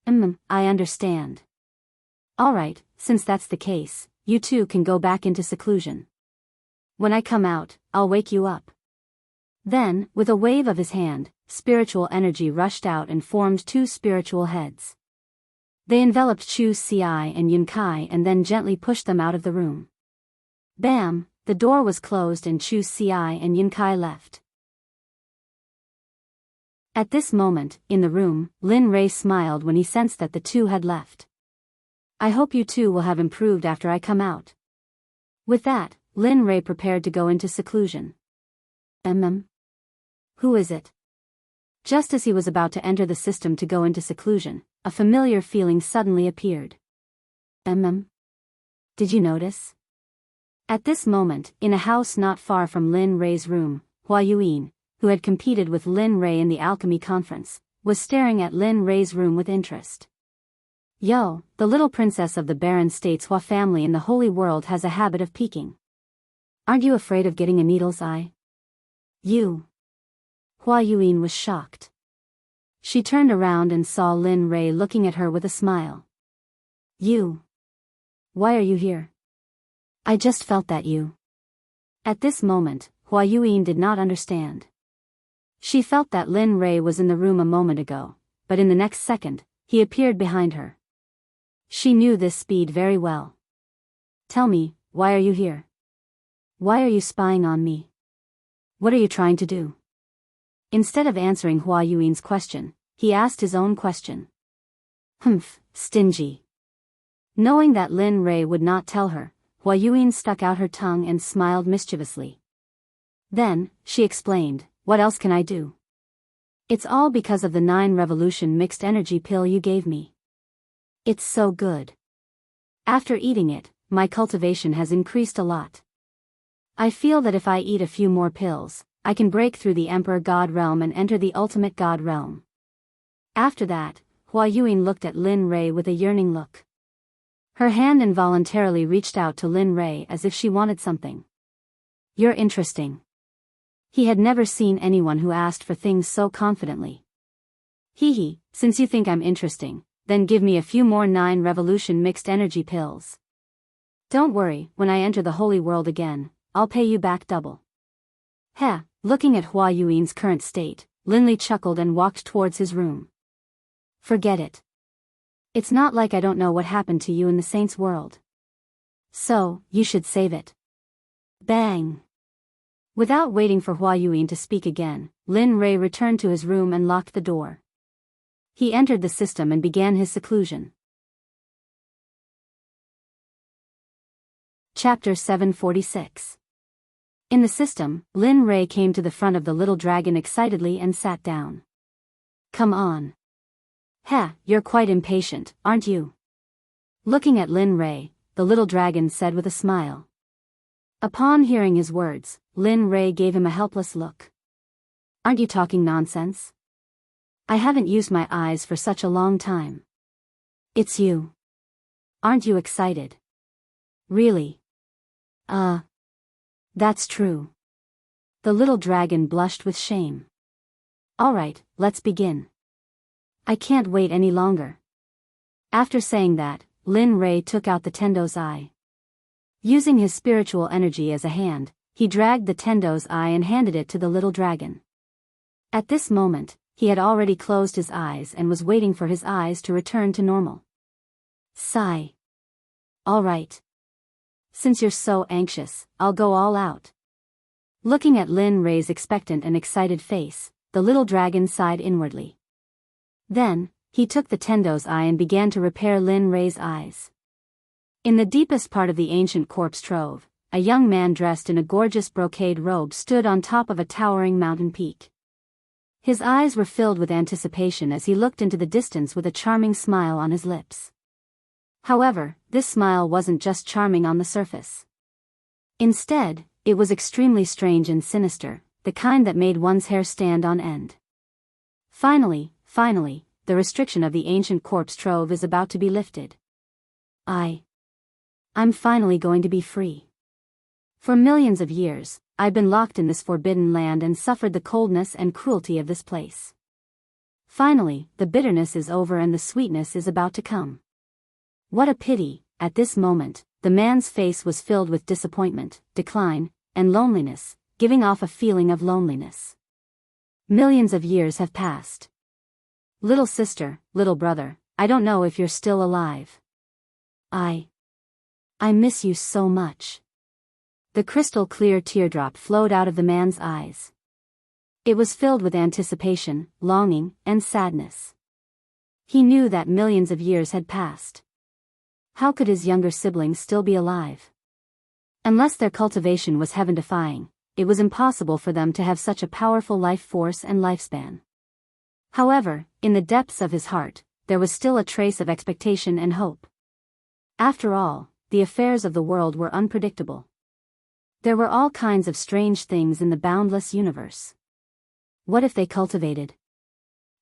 I understand. Alright, since that's the case, you two can go back into seclusion. When I come out, I'll wake you up. Then, with a wave of his hand, spiritual energy rushed out and formed two spiritual heads. They enveloped Chu Ci and Yun Kai and then gently pushed them out of the room. Bam, the door was closed and Chu Ci and Yin Kai left. At this moment, in the room, Lin Rei smiled when he sensed that the two had left. I hope you two will have improved after I come out. With that, Lin Rei prepared to go into seclusion. Who is it? Just as he was about to enter the system to go into seclusion, a familiar feeling suddenly appeared. Did you notice? At this moment, in a house not far from Lin Rei's room, Hua Yuyin, who had competed with Lin Rei in the alchemy conference, was staring at Lin Rei's room with interest. Yo, the little princess of the Baron State's Hua family in the Holy World has a habit of peeking. Aren't you afraid of getting a needle's eye? You. Hua Yuyin was shocked. She turned around and saw Lin Rei looking at her with a smile. You. Why are you here? I just felt that you. At this moment, Hua Yuyin did not understand. She felt that Lin Rei was in the room a moment ago, but in the next second, he appeared behind her. She knew this speed very well. Tell me, why are you here? Why are you spying on me? What are you trying to do? Instead of answering Hua Yuin's question, he asked his own question. Stingy. Knowing that Lin Rei would not tell her, Hua Yuyin stuck out her tongue and smiled mischievously. Then, she explained, what else can I do? It's all because of the 9 revolution mixed energy pill you gave me. It's so good. After eating it, my cultivation has increased a lot. I feel that if I eat a few more pills, I can break through the Emperor God realm and enter the ultimate God realm. After that, Hua Yuyin looked at Lin Rei with a yearning look. Her hand involuntarily reached out to Lin Rei as if she wanted something. You're interesting. He had never seen anyone who asked for things so confidently. Hee, since you think I'm interesting, then give me a few more 9 revolution mixed energy pills. Don't worry, when I enter the holy world again, I'll pay you back double. Heh, looking at Hua Yuin's current state, Lin Li chuckled and walked towards his room. Forget it. It's not like I don't know what happened to you in the saints' world. So, you should save it. Bang! Without waiting for Hua Yuyin to speak again, Lin Rei returned to his room and locked the door. He entered the system and began his seclusion. Chapter 746. In the system, Lin Rei came to the front of the little dragon excitedly and sat down. Come on. "Heh, you're quite impatient, aren't you?" Looking at Lin Rei, the little dragon said with a smile. Upon hearing his words, Lin Rei gave him a helpless look. "Aren't you talking nonsense? I haven't used my eyes for such a long time." "It's you. Aren't you excited?" "Really?" That's true." The little dragon blushed with shame. "Alright, let's begin. I can't wait any longer." After saying that, Lin Rei took out the Tendo's eye. Using his spiritual energy as a hand, he dragged the Tendo's eye and handed it to the little dragon. At this moment, he had already closed his eyes and was waiting for his eyes to return to normal. Sigh. "Alright. Since you're so anxious, I'll go all out." Looking at Lin Rei's expectant and excited face, the little dragon sighed inwardly. Then, he took the Tendo's eye and began to repair Lin Rei's eyes. In the deepest part of the ancient corpse trove, a young man dressed in a gorgeous brocade robe stood on top of a towering mountain peak. His eyes were filled with anticipation as he looked into the distance with a charming smile on his lips. However, this smile wasn't just charming on the surface. Instead, it was extremely strange and sinister, the kind that made one's hair stand on end. Finally, the restriction of the ancient corpse trove is about to be lifted. I'm finally going to be free. For millions of years, I've been locked in this forbidden land and suffered the coldness and cruelty of this place. Finally, the bitterness is over and the sweetness is about to come. What a pity." At this moment, the man's face was filled with disappointment, decline, and loneliness, giving off a feeling of loneliness. Millions of years have passed. "Little sister, little brother, I don't know if you're still alive. I miss you so much." The crystal-clear teardrop flowed out of the man's eyes. It was filled with anticipation, longing, and sadness. He knew that millions of years had passed. How could his younger siblings still be alive? Unless their cultivation was heaven-defying, it was impossible for them to have such a powerful life force and lifespan. However, in the depths of his heart, there was still a trace of expectation and hope. After all, the affairs of the world were unpredictable. There were all kinds of strange things in the boundless universe. What if they cultivated?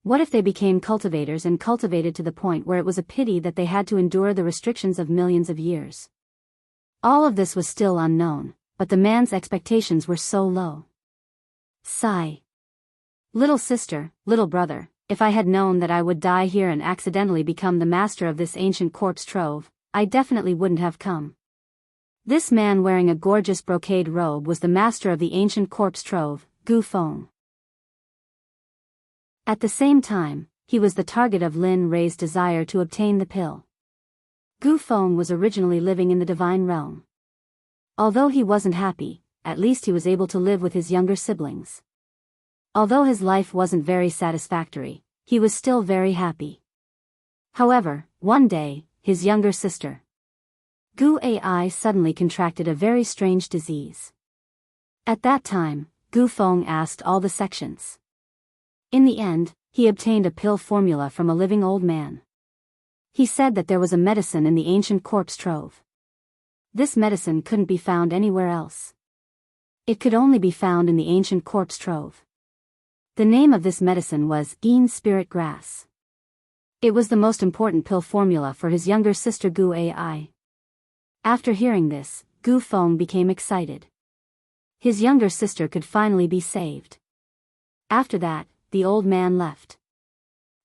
What if they became cultivators and cultivated to the point where it was a pity that they had to endure the restrictions of millions of years? All of this was still unknown, but the man's expectations were so low. Sigh. "Little sister, little brother, if I had known that I would die here and accidentally become the master of this ancient corpse trove, I definitely wouldn't have come." This man wearing a gorgeous brocade robe was the master of the ancient corpse trove, Gu Feng. At the same time, he was the target of Lin Rei's desire to obtain the pill. Gu Feng was originally living in the divine realm. Although he wasn't happy, at least he was able to live with his younger siblings. Although his life wasn't very satisfactory, he was still very happy. However, one day, his younger sister, Gu Ai, suddenly contracted a very strange disease. At that time, Gu Feng asked all the sections. In the end, he obtained a pill formula from a living old man. He said that there was a medicine in the ancient corpse trove. This medicine couldn't be found anywhere else. It could only be found in the ancient corpse trove. The name of this medicine was Een Spirit Grass. It was the most important pill formula for his younger sister Gu Ai. After hearing this, Gu Feng became excited. His younger sister could finally be saved. After that, the old man left.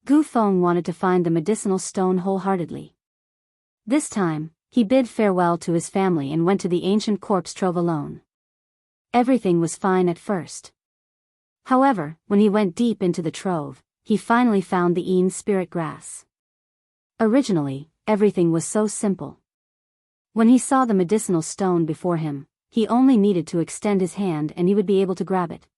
Gu Feng wanted to find the medicinal stone wholeheartedly. This time, he bid farewell to his family and went to the ancient corpse trove alone. Everything was fine at first. However, when he went deep into the trove, he finally found the Een Spirit Grass. Originally, everything was so simple. When he saw the medicinal stone before him, he only needed to extend his hand and he would be able to grab it.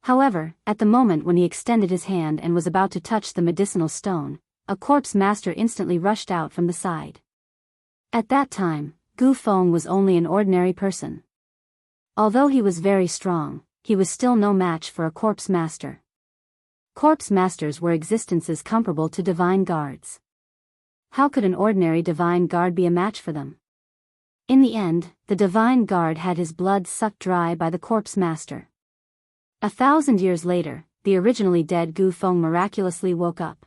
However, at the moment when he extended his hand and was about to touch the medicinal stone, a corpse master instantly rushed out from the side. At that time, Gu Feng was only an ordinary person. Although he was very strong, he was still no match for a corpse master. Corpse masters were existences comparable to divine guards. How could an ordinary divine guard be a match for them? In the end, the divine guard had his blood sucked dry by the corpse master. 1,000 years later, the originally dead Gu Feng miraculously woke up.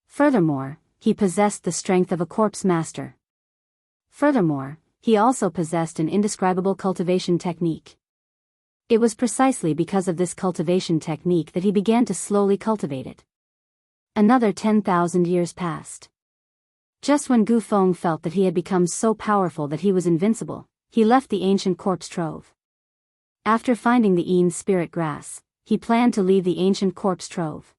Furthermore, he possessed the strength of a corpse master. Furthermore, he also possessed an indescribable cultivation technique. It was precisely because of this cultivation technique that he began to slowly cultivate it. Another 10,000 years passed. Just when Gu Feng felt that he had become so powerful that he was invincible, he left the ancient corpse trove. After finding the Yin spirit grass, he planned to leave the ancient corpse trove.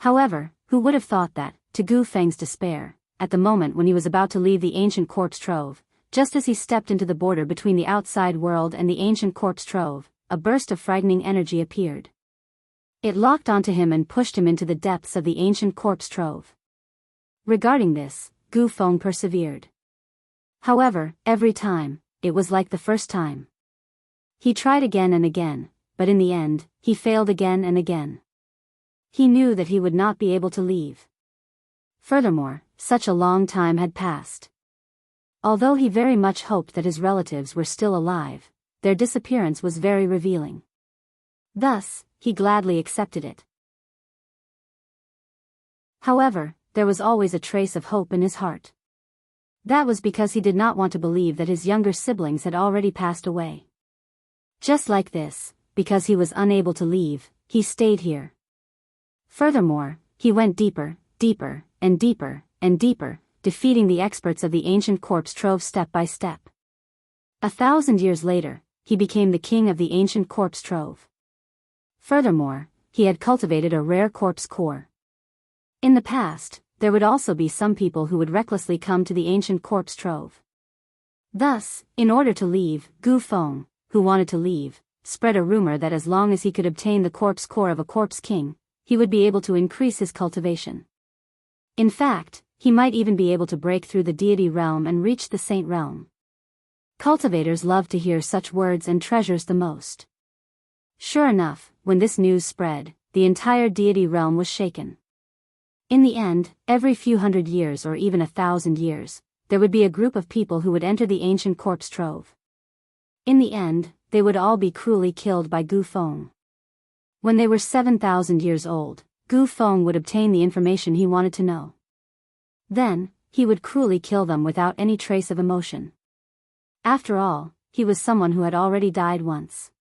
However, who would have thought that, to Gu Feng's despair, at the moment when he was about to leave the ancient corpse trove, just as he stepped into the border between the outside world and the ancient corpse trove, a burst of frightening energy appeared. It locked onto him and pushed him into the depths of the ancient corpse trove. Regarding this, Gu Feng persevered. However, every time, it was like the first time. He tried again and again, but in the end, he failed again and again. He knew that he would not be able to leave. Furthermore, such a long time had passed. Although he very much hoped that his relatives were still alive, their disappearance was very revealing. Thus, he gladly accepted it. However, there was always a trace of hope in his heart. That was because he did not want to believe that his younger siblings had already passed away. Just like this, because he was unable to leave, he stayed here. Furthermore, he went deeper, deeper, and deeper, and deeper, defeating the experts of the ancient corpse trove step by step. 1,000 years later, he became the king of the ancient corpse trove. Furthermore, he had cultivated a rare corpse core. In the past, there would also be some people who would recklessly come to the ancient corpse trove. Thus, in order to leave, Gu Feng, who wanted to leave, spread a rumor that as long as he could obtain the corpse core of a corpse king, he would be able to increase his cultivation. In fact, he might even be able to break through the deity realm and reach the saint realm. Cultivators love to hear such words and treasures the most. Sure enough, when this news spread, the entire deity realm was shaken. In the end, every few hundred years or even 1,000 years, there would be a group of people who would enter the ancient corpse trove. In the end, they would all be cruelly killed by Gu Feng. When they were 7,000 years old, Gu Feng would obtain the information he wanted to know. Then, he would cruelly kill them without any trace of emotion. After all, he was someone who had already died once.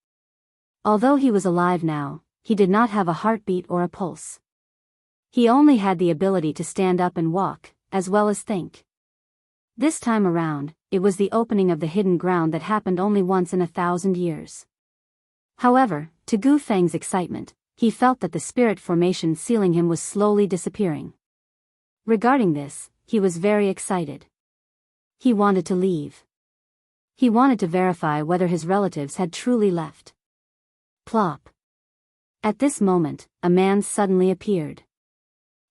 Although he was alive now, he did not have a heartbeat or a pulse. He only had the ability to stand up and walk, as well as think. This time around, it was the opening of the hidden ground that happened only once in 1,000 years. However, to Gu Feng's excitement, he felt that the spirit formation sealing him was slowly disappearing. Regarding this, he was very excited. He wanted to leave. He wanted to verify whether his relatives had truly left. Plop. At this moment, a man suddenly appeared.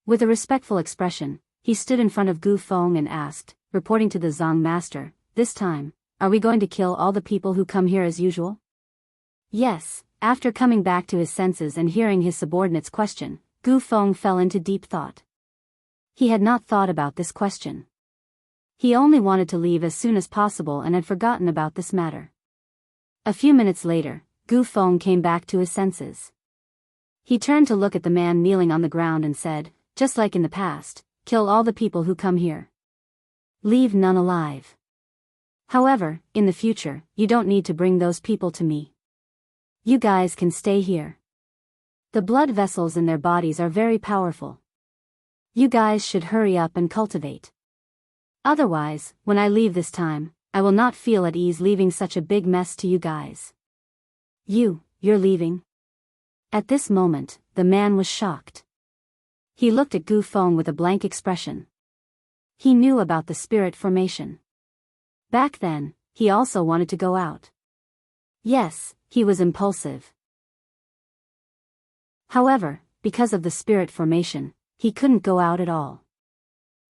With a respectful expression, he stood in front of Gu Feng and asked, reporting to the Zong master, "This time, are we going to kill all the people who come here as usual?" Yes. After coming back to his senses and hearing his subordinate's question, Gu Feng fell into deep thought. He had not thought about this question. He only wanted to leave as soon as possible and had forgotten about this matter. A few minutes later, Gu Feng came back to his senses. He turned to look at the man kneeling on the ground and said, "Just like in the past, kill all the people who come here. Leave none alive. However, in the future, you don't need to bring those people to me. You guys can stay here. The blood vessels in their bodies are very powerful. You guys should hurry up and cultivate. Otherwise, when I leave this time, I will not feel at ease leaving such a big mess to you guys." You're leaving? At this moment, the man was shocked. He looked at Gu Feng with a blank expression. He knew about the spirit formation. Back then, he also wanted to go out. Yes, he was impulsive. However, because of the spirit formation, he couldn't go out at all.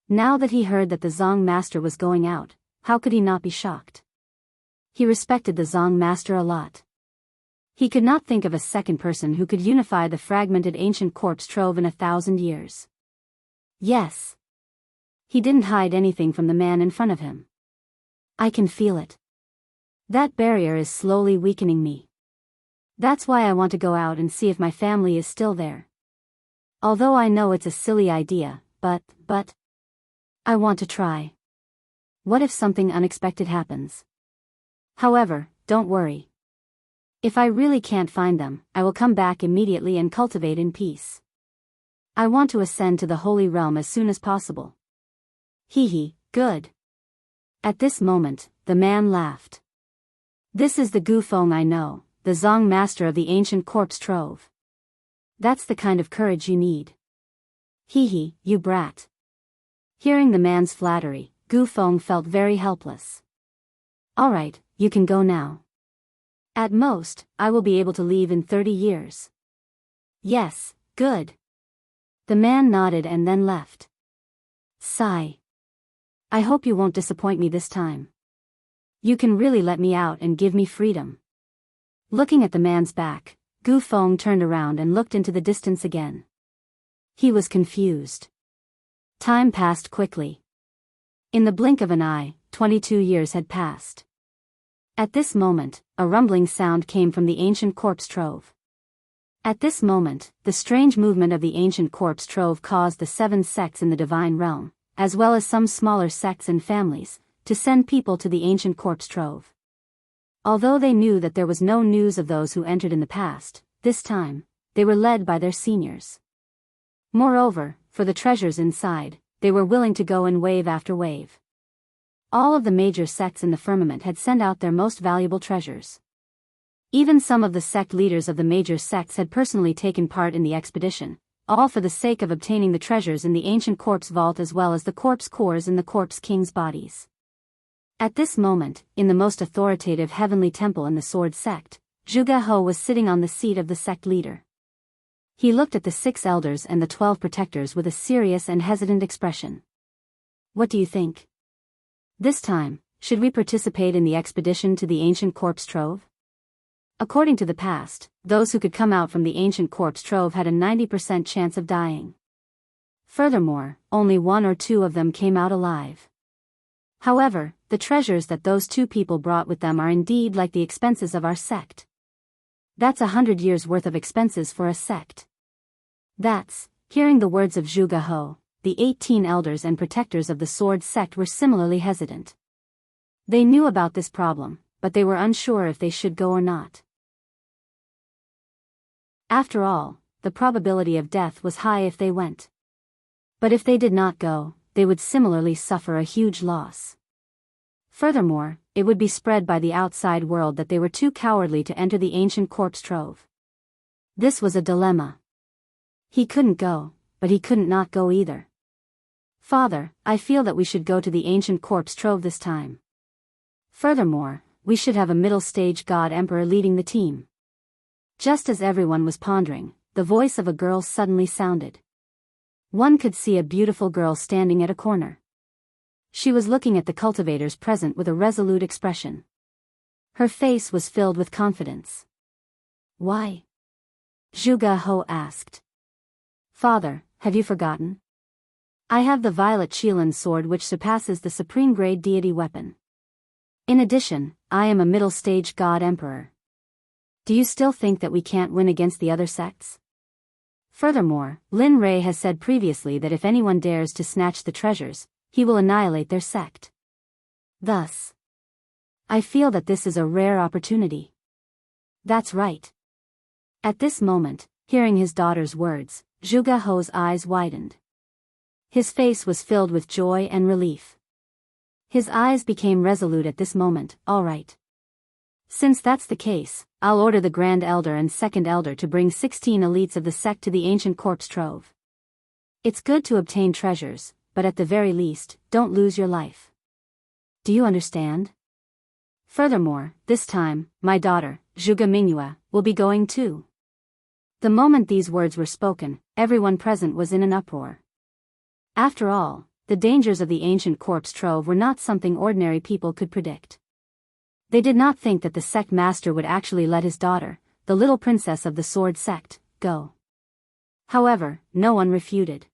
Now that he heard that the Zong master was going out, how could he not be shocked? He respected the Zong master a lot. He could not think of a second person who could unify the fragmented ancient corpse trove in 1,000 years. Yes. He didn't hide anything from the man in front of him. I can feel it. That barrier is slowly weakening me. That's why I want to go out and see if my family is still there. Although I know it's a silly idea, but I want to try. What if something unexpected happens? However, don't worry. If I really can't find them, I will come back immediately and cultivate in peace. I want to ascend to the Holy Realm as soon as possible. Good. At this moment, the man laughed. This is the Gu Feng I know, the Zong master of the ancient corpse trove. That's the kind of courage you need. You brat. Hearing the man's flattery, Gu Feng felt very helpless. Alright, you can go now. At most, I will be able to leave in 30 years. Yes, good. The man nodded and then left. Sigh. I hope you won't disappoint me this time. You can really let me out and give me freedom. Looking at the man's back, Gu Feng turned around and looked into the distance again. He was confused. Time passed quickly. In the blink of an eye, 22 years had passed. At this moment, a rumbling sound came from the ancient corpse trove. At this moment, the strange movement of the ancient corpse trove caused the 7 sects in the divine realm, as well as some smaller sects and families, to send people to the ancient corpse trove. Although they knew that there was no news of those who entered in the past, this time, they were led by their seniors. Moreover, for the treasures inside, they were willing to go in wave after wave. All of the major sects in the firmament had sent out their most valuable treasures. Even some of the sect leaders of the major sects had personally taken part in the expedition, all for the sake of obtaining the treasures in the ancient corpse vault as well as the corpse cores in the corpse king's bodies. At this moment, in the most authoritative heavenly temple in the sword sect, Zhuge He was sitting on the seat of the sect leader. He looked at the 6 elders and the 12 protectors with a serious and hesitant expression. What do you think? This time, should we participate in the expedition to the ancient corpse trove? According to the past, those who could come out from the ancient corpse trove had a 90% chance of dying. Furthermore, only 1 or 2 of them came out alive. However, the treasures that those 2 people brought with them are indeed like the expenses of our sect. That's 100 years' worth of expenses for a sect. Hearing the words of Zhuge He, the 18 elders and protectors of the sword sect were similarly hesitant. They knew about this problem, but they were unsure if they should go or not. After all, the probability of death was high if they went. But if they did not go, they would similarly suffer a huge loss. Furthermore, it would be spread by the outside world that they were too cowardly to enter the ancient corpse trove. This was a dilemma. He couldn't go, but he couldn't not go either. Father, I feel that we should go to the ancient corpse trove this time. Furthermore, we should have a middle-stage god emperor leading the team. Just as everyone was pondering, the voice of a girl suddenly sounded. One could see a beautiful girl standing at a corner. She was looking at the cultivators present with a resolute expression. Her face was filled with confidence. Why? Zhuge He asked. Father, have you forgotten? I have the violet Qilin sword which surpasses the supreme grade deity weapon. In addition, I am a middle-stage god emperor. Do you still think that we can't win against the other sects? Furthermore, Lin Rei has said previously that if anyone dares to snatch the treasures, he will annihilate their sect. Thus, I feel that this is a rare opportunity. That's right. At this moment, hearing his daughter's words, Zhuge He's eyes widened. His face was filled with joy and relief. His eyes became resolute at this moment. All right. Since that's the case, I'll order the Grand Elder and Second Elder to bring 16 elites of the sect to the ancient corpse trove. It's good to obtain treasures, but at the very least, don't lose your life. Do you understand? Furthermore, this time, my daughter, Zhuge Mingyue, will be going too. The moment these words were spoken, everyone present was in an uproar. After all, the dangers of the ancient corpse trove were not something ordinary people could predict. They did not think that the sect master would actually let his daughter, the little princess of the sword sect, go. However, no one refuted.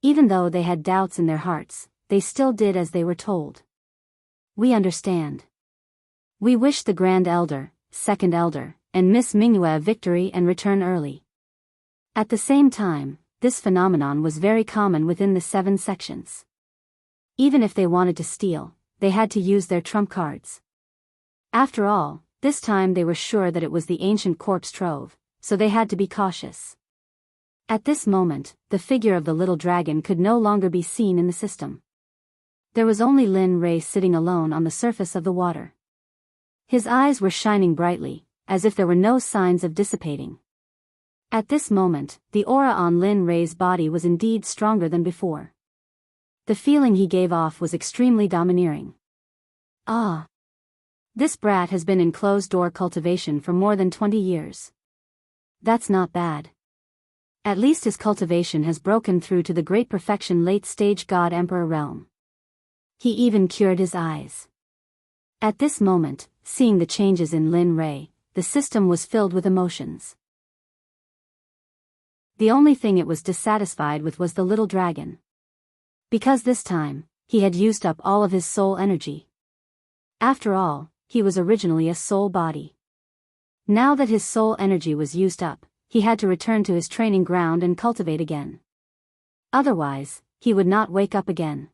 Even though they had doubts in their hearts, they still did as they were told. We understand. We wish the Grand Elder, Second Elder, and Miss Mingyue a victory and return early. At the same time, this phenomenon was very common within the 7 sections. Even if they wanted to steal, they had to use their trump cards. After all, this time they were sure that it was the ancient corpse trove, so they had to be cautious. At this moment, the figure of the little dragon could no longer be seen in the system. There was only Lin Rei sitting alone on the surface of the water. His eyes were shining brightly, as if there were no signs of dissipating. At this moment, the aura on Lin Rei's body was indeed stronger than before. The feeling he gave off was extremely domineering. Ah! This brat has been in closed-door cultivation for more than 20 years. That's not bad. At least his cultivation has broken through to the great perfection late-stage God-Emperor realm. He even cured his eyes. At this moment, seeing the changes in Lin Rei, the system was filled with emotions. The only thing it was dissatisfied with was the little dragon. Because this time, he had used up all of his soul energy. After all, he was originally a soul body. Now that his soul energy was used up, he had to return to his training ground and cultivate again. Otherwise, he would not wake up again.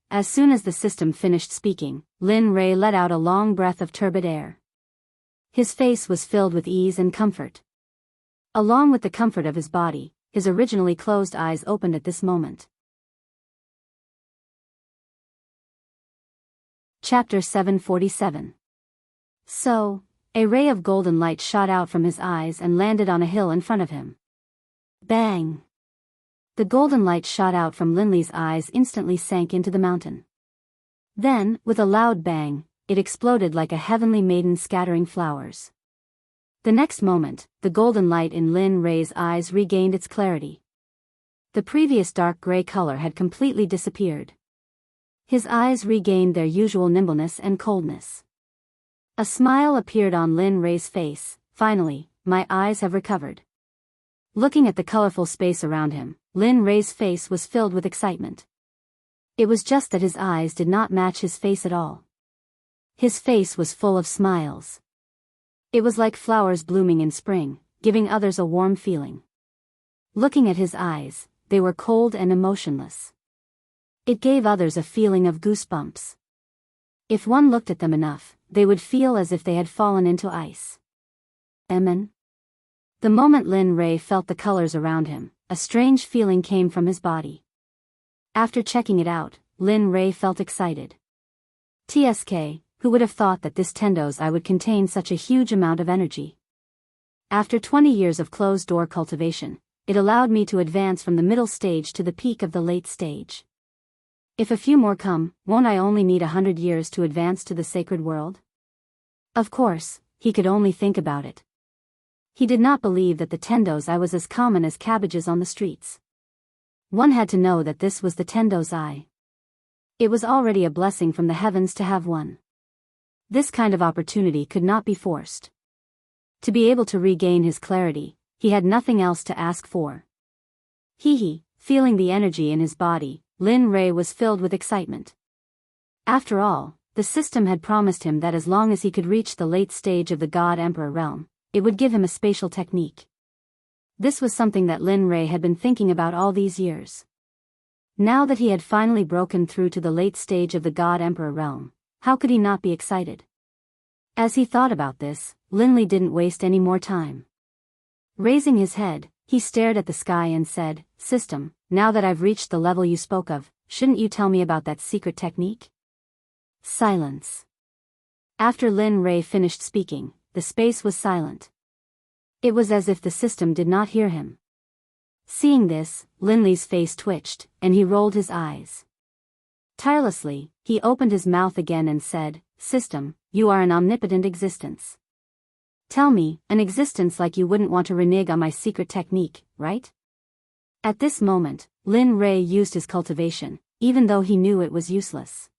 As soon as the system finished speaking, Lin Rei let out a long breath of turbid air. His face was filled with ease and comfort. Along with the comfort of his body, his originally closed eyes opened at this moment. Chapter 747. So, a ray of golden light shot out from his eyes and landed on a hill in front of him. Bang! The golden light shot out from Linley's eyes instantly sank into the mountain. Then, with a loud bang, it exploded like a heavenly maiden scattering flowers. The next moment, the golden light in Lin Rei's eyes regained its clarity. The previous dark gray color had completely disappeared. His eyes regained their usual nimbleness and coldness. A smile appeared on Lin Rei's face. Finally, my eyes have recovered. Looking at the colorful space around him, Lin Rei's face was filled with excitement. It was just that his eyes did not match his face at all. His face was full of smiles. It was like flowers blooming in spring, giving others a warm feeling. Looking at his eyes, they were cold and emotionless. It gave others a feeling of goosebumps. If one looked at them enough, they would feel as if they had fallen into ice. Amen. The moment Lin Rei felt the colors around him, a strange feeling came from his body. After checking it out, Lin Rei felt excited. TSK, who would have thought that this Tendo's eye would contain such a huge amount of energy? After 20 years of closed-door cultivation, it allowed me to advance from the middle stage to the peak of the late stage. If a few more come, won't I only need 100 years to advance to the sacred world? Of course, he could only think about it. He did not believe that the Tendo's eye was as common as cabbages on the streets. One had to know that this was the Tendo's eye. It was already a blessing from the heavens to have one. This kind of opportunity could not be forced. To be able to regain his clarity, he had nothing else to ask for. Feeling the energy in his body, Lin Rei was filled with excitement. After all, the system had promised him that as long as he could reach the late stage of the God-Emperor realm, it would give him a spatial technique. This was something that Lin Rei had been thinking about all these years. Now that he had finally broken through to the late stage of the God-Emperor realm, how could he not be excited? As he thought about this, Linley didn't waste any more time. Raising his head, he stared at the sky and said, "System, now that I've reached the level you spoke of, shouldn't you tell me about that secret technique?" Silence. After Lin Rei finished speaking, the space was silent. It was as if the system did not hear him. Seeing this, Linley's face twitched, and he rolled his eyes. Tirelessly, he opened his mouth again and said, "System, you are an omnipotent existence. Tell me, an existence like you wouldn't want to renege on my secret technique, right?" At this moment, Lin Rei used his cultivation, even though he knew it was useless.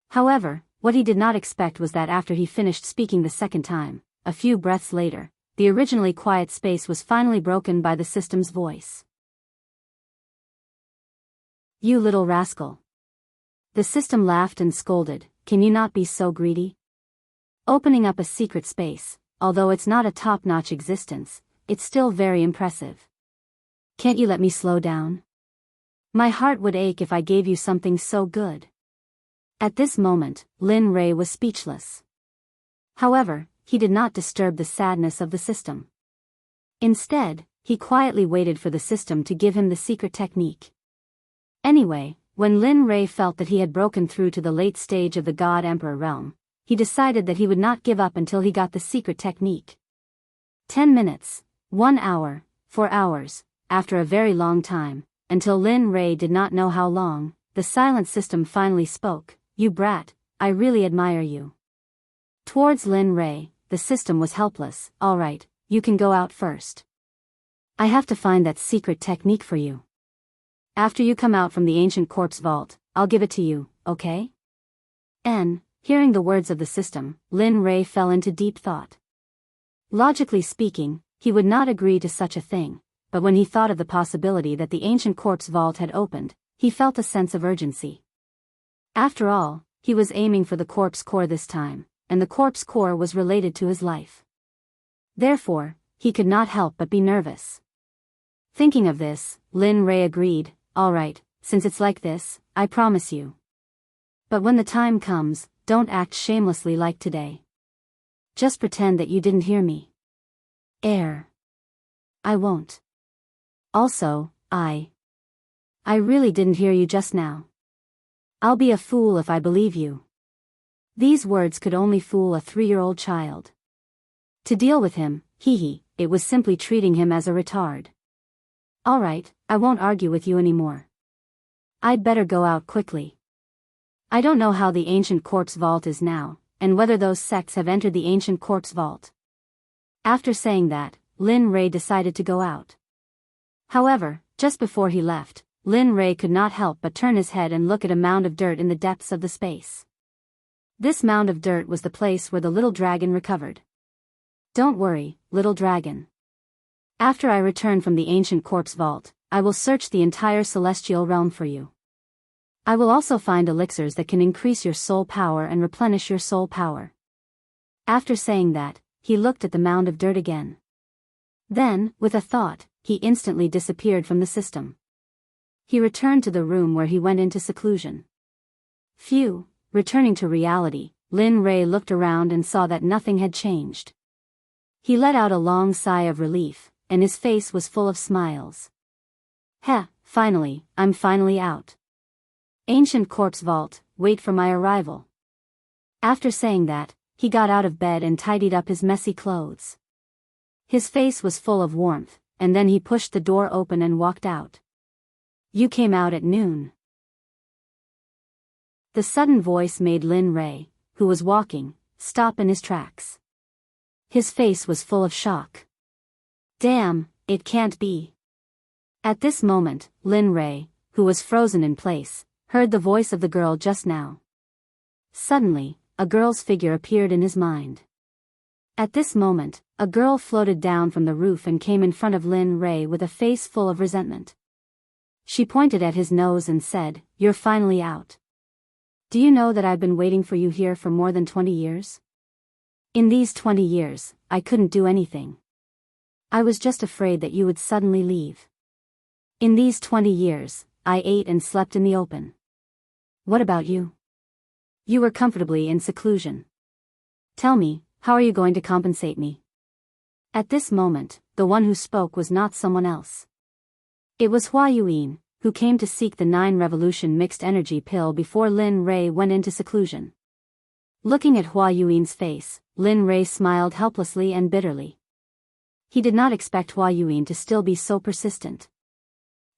However, what he did not expect was that after he finished speaking the second time, a few breaths later, the originally quiet space was finally broken by the system's voice. "You little rascal." The system laughed and scolded, "Can you not be so greedy? Opening up a secret space, although it's not a top-notch existence, it's still very impressive. Can't you let me slow down? My heart would ache if I gave you something so good." At this moment, Lin Rei was speechless. However, he did not disturb the sadness of the system. Instead, he quietly waited for the system to give him the secret technique. Anyway, when Lin Rei felt that he had broken through to the late stage of the God Emperor realm, he decided that he would not give up until he got the secret technique. 10 minutes, 1 hour, 4 hours, after a very long time, until Lin Rei did not know how long, the silent system finally spoke, "You brat, I really admire you." Towards Lin Rei, the system was helpless. "All right, you can go out first. I have to find that secret technique for you. After you come out from the ancient corpse vault, I'll give it to you, okay?" Hearing the words of the system, Lin Rei fell into deep thought. Logically speaking, he would not agree to such a thing, but when he thought of the possibility that the ancient corpse vault had opened, he felt a sense of urgency. After all, he was aiming for the corpse core this time, and the corpse core was related to his life. Therefore, he could not help but be nervous. Thinking of this, Lin Rei agreed, "All right, since it's like this, I promise you. But when the time comes, don't act shamelessly like today. Just pretend that you didn't hear me." "I won't. Also, I really didn't hear you just now. I'll be a fool if I believe you." These words could only fool a 3-year-old child. To deal with him, it was simply treating him as a retard. "All right, I won't argue with you anymore. I'd better go out quickly. I don't know how the ancient corpse vault is now, and whether those sects have entered the ancient corpse vault." After saying that, Lin Rei decided to go out. However, just before he left, Lin Rei could not help but turn his head and look at a mound of dirt in the depths of the space. This mound of dirt was the place where the little dragon recovered. "Don't worry, little dragon. After I return from the ancient corpse vault, I will search the entire celestial realm for you. I will also find elixirs that can increase your soul power and replenish your soul power." After saying that, he looked at the mound of dirt again. Then, with a thought, he instantly disappeared from the system. He returned to the room where he went into seclusion. Phew, returning to reality, Lin Rei looked around and saw that nothing had changed. He let out a long sigh of relief, and his face was full of smiles. Finally, I'm finally out. Ancient corpse vault, wait for my arrival." After saying that, he got out of bed and tidied up his messy clothes. His face was full of warmth, and then he pushed the door open and walked out. "You came out at noon." The sudden voice made Lin Rei, who was walking, stop in his tracks. His face was full of shock. "Damn, it can't be." At this moment, Lin Rei, who was frozen in place, heard the voice of the girl just now. Suddenly, a girl's figure appeared in his mind. At this moment, a girl floated down from the roof and came in front of Lin Rei with a face full of resentment. She pointed at his nose and said, "You're finally out. Do you know that I've been waiting for you here for more than 20 years? In these 20 years, I couldn't do anything. I was just afraid that you would suddenly leave. In these 20 years, I ate and slept in the open. What about you? You were comfortably in seclusion. Tell me, how are you going to compensate me?" At this moment, the one who spoke was not someone else. It was Hua Yuan, who came to seek the 9 revolution mixed energy pill before Lin Rei went into seclusion. Looking at Hua Yuan's face, Lin Rei smiled helplessly and bitterly. He did not expect Hua Yuan to still be so persistent.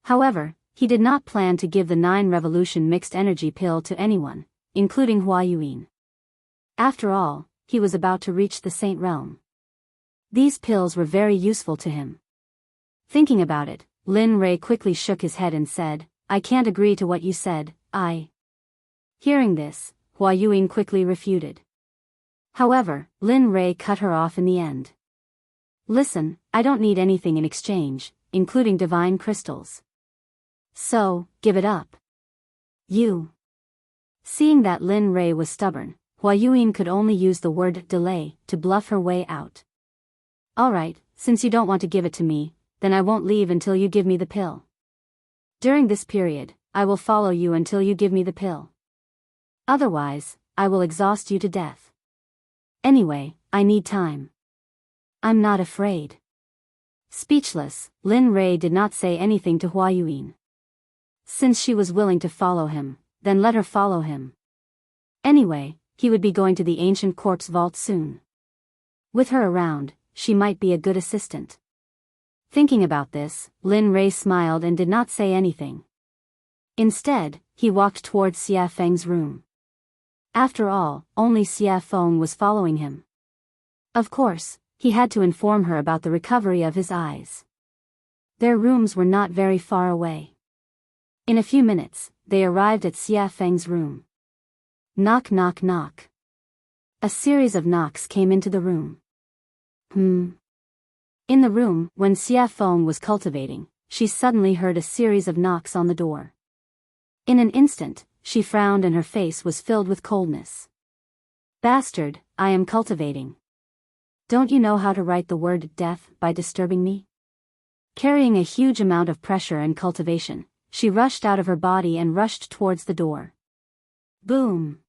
However, he did not plan to give the 9 revolution mixed energy pill to anyone, including Hua Yuan. After all, he was about to reach the Saint Realm. These pills were very useful to him. Thinking about it, Lin Rei quickly shook his head and said, "I can't agree to what you said, I." Hearing this, Hua Yuan quickly refuted. However, Lin Rei cut her off in the end. Listen, I don't need anything in exchange, including divine crystals. So, give it up. You. Seeing that Lin Rei was stubborn, Hua Yuan could only use the word delay to bluff her way out. Alright, since you don't want to give it to me, then I won't leave until you give me the pill. During this period, I will follow you until you give me the pill. Otherwise, I will exhaust you to death. Anyway, I need time. I'm not afraid. Speechless, Lin Rei did not say anything to Hua Yuan. Since she was willing to follow him, then let her follow him. Anyway, he would be going to the ancient corpse vault soon. With her around, she might be a good assistant. Thinking about this, Lin Rei smiled and did not say anything. Instead, he walked towards Xia Feng's room. After all, only Xia Feng was following him. Of course, he had to inform her about the recovery of his eyes. Their rooms were not very far away. In a few minutes, they arrived at Xia Feng's room. Knock knock knock. A series of knocks came into the room. In the room, when Xia Feng was cultivating, she suddenly heard a series of knocks on the door. In an instant, she frowned and her face was filled with coldness. Bastard, I am cultivating. Don't you know how to write the word death by disturbing me? Carrying a huge amount of pressure and cultivation, she rushed out of her body and rushed towards the door. Boom!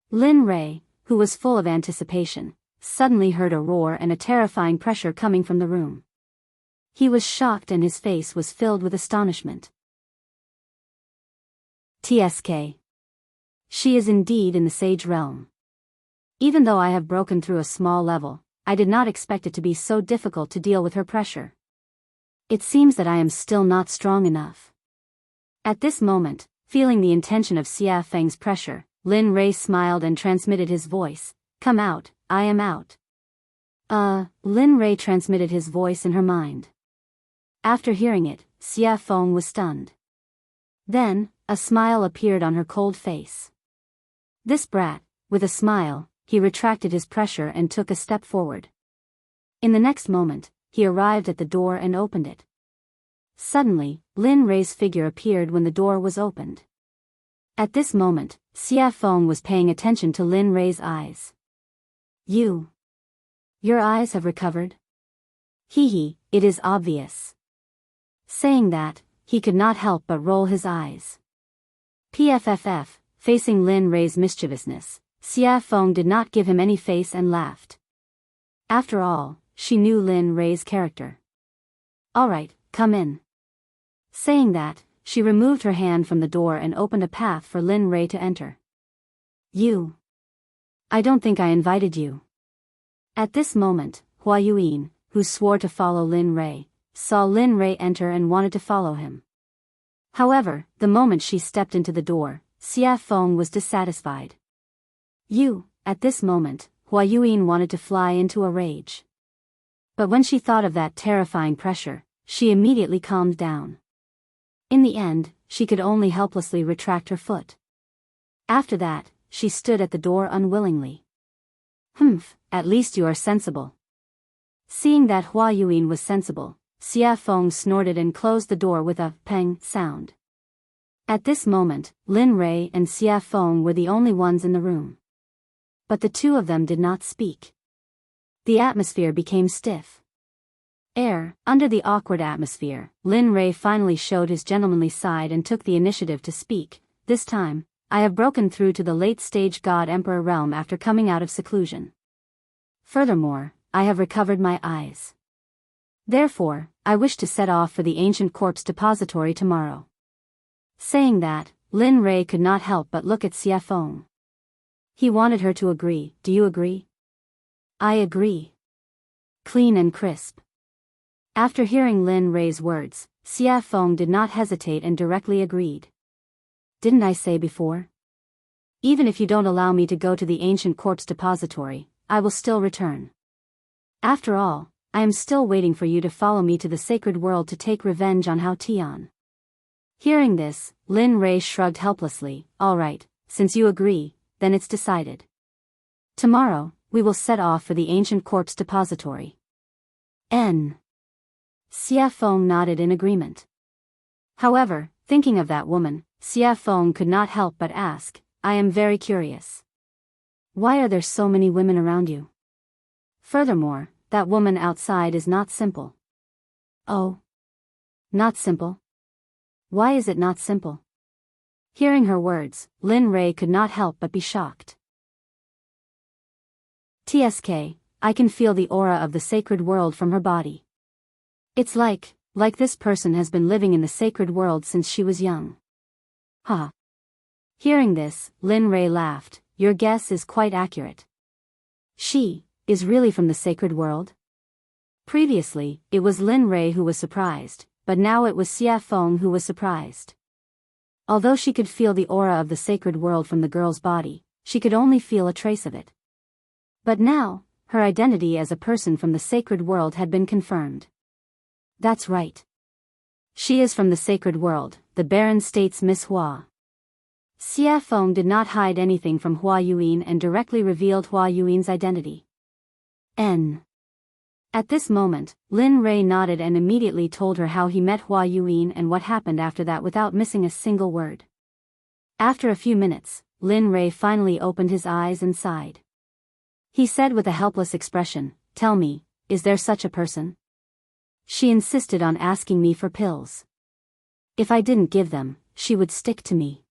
Lin Rei, who was full of anticipation, suddenly heard a roar and a terrifying pressure coming from the room. He was shocked and his face was filled with astonishment. TSK. She is indeed in the sage realm. Even though I have broken through a small level, I did not expect it to be so difficult to deal with her pressure. It seems that I am still not strong enough. At this moment, feeling the intention of Xia Feng's pressure, Lin Rei smiled and transmitted his voice, "Come out, I am out." Lin Rei transmitted his voice in her mind. After hearing it, Xia Feng was stunned. Then, a smile appeared on her cold face. This brat, with a smile, he retracted his pressure and took a step forward. In the next moment, he arrived at the door and opened it. Suddenly, Lin Rei's figure appeared when the door was opened. At this moment, Xia Feng was paying attention to Lin Rei's eyes. Your eyes have recovered? Hee, it is obvious. Saying that, he could not help but roll his eyes. PFFF, facing Lin Rei's mischievousness, Xia Feng did not give him any face and laughed. After all, she knew Lin Rei's character. Alright, come in. Saying that, she removed her hand from the door and opened a path for Lin Rei to enter. I don't think I invited you. At this moment, Hua Yuan, who swore to follow Lin Rei, saw Lin Rei enter and wanted to follow him. However, the moment she stepped into the door, Xia Feng was dissatisfied. At this moment, Hua Yuan wanted to fly into a rage. But when she thought of that terrifying pressure, she immediately calmed down. In the end, she could only helplessly retract her foot. After that, she stood at the door unwillingly. At least you are sensible. Seeing that Hua Yuan was sensible, Xia Feng snorted and closed the door with a peng sound. At this moment, Lin Rei and Xia Feng were the only ones in the room. But the two of them did not speak. The atmosphere became stiff. Under the awkward atmosphere, Lin Rei finally showed his gentlemanly side and took the initiative to speak. This time, I have broken through to the late-stage God-Emperor realm after coming out of seclusion. Furthermore, I have recovered my eyes. Therefore, I wish to set off for the ancient corpse depository tomorrow. Saying that, Lin Rei could not help but look at Xia Feng. He wanted her to agree. Do you agree? I agree. Clean and crisp. After hearing Lin Rei's words, Xia Feng did not hesitate and directly agreed. Didn't I say before? Even if you don't allow me to go to the ancient corpse depository, I will still return. After all, I am still waiting for you to follow me to the sacred world to take revenge on Hao Tian. Hearing this, Lin Rei shrugged helplessly. Alright, since you agree, then it's decided. Tomorrow, we will set off for the ancient corpse depository. N. Xia Feng nodded in agreement. However, thinking of that woman, Xia Feng could not help but ask, I am very curious. Why are there so many women around you? Furthermore, that woman outside is not simple. Oh. Not simple? Why is it not simple? Hearing her words, Lin Rei could not help but be shocked. TSK, I can feel the aura of the sacred world from her body. It's like this person has been living in the sacred world since she was young. Ha. Hearing this, Lin Rei laughed, your guess is quite accurate. She is really from the sacred world? Previously, it was Lin Rei who was surprised, but now it was Xia Feng who was surprised. Although she could feel the aura of the sacred world from the girl's body, she could only feel a trace of it. But now, her identity as a person from the sacred world had been confirmed. That's right. She is from the sacred world, the Baron states Miss Hua. Xia Feng did not hide anything from Hua Yuan and directly revealed Hua Yuan's identity. N. At this moment, Lin Rei nodded and immediately told her how he met Hua Yuan and what happened after that without missing a single word. After a few minutes, Lin Rei finally opened his eyes and sighed. He said with a helpless expression, tell me, is there such a person? She insisted on asking me for pills. If I didn't give them, she would stick to me.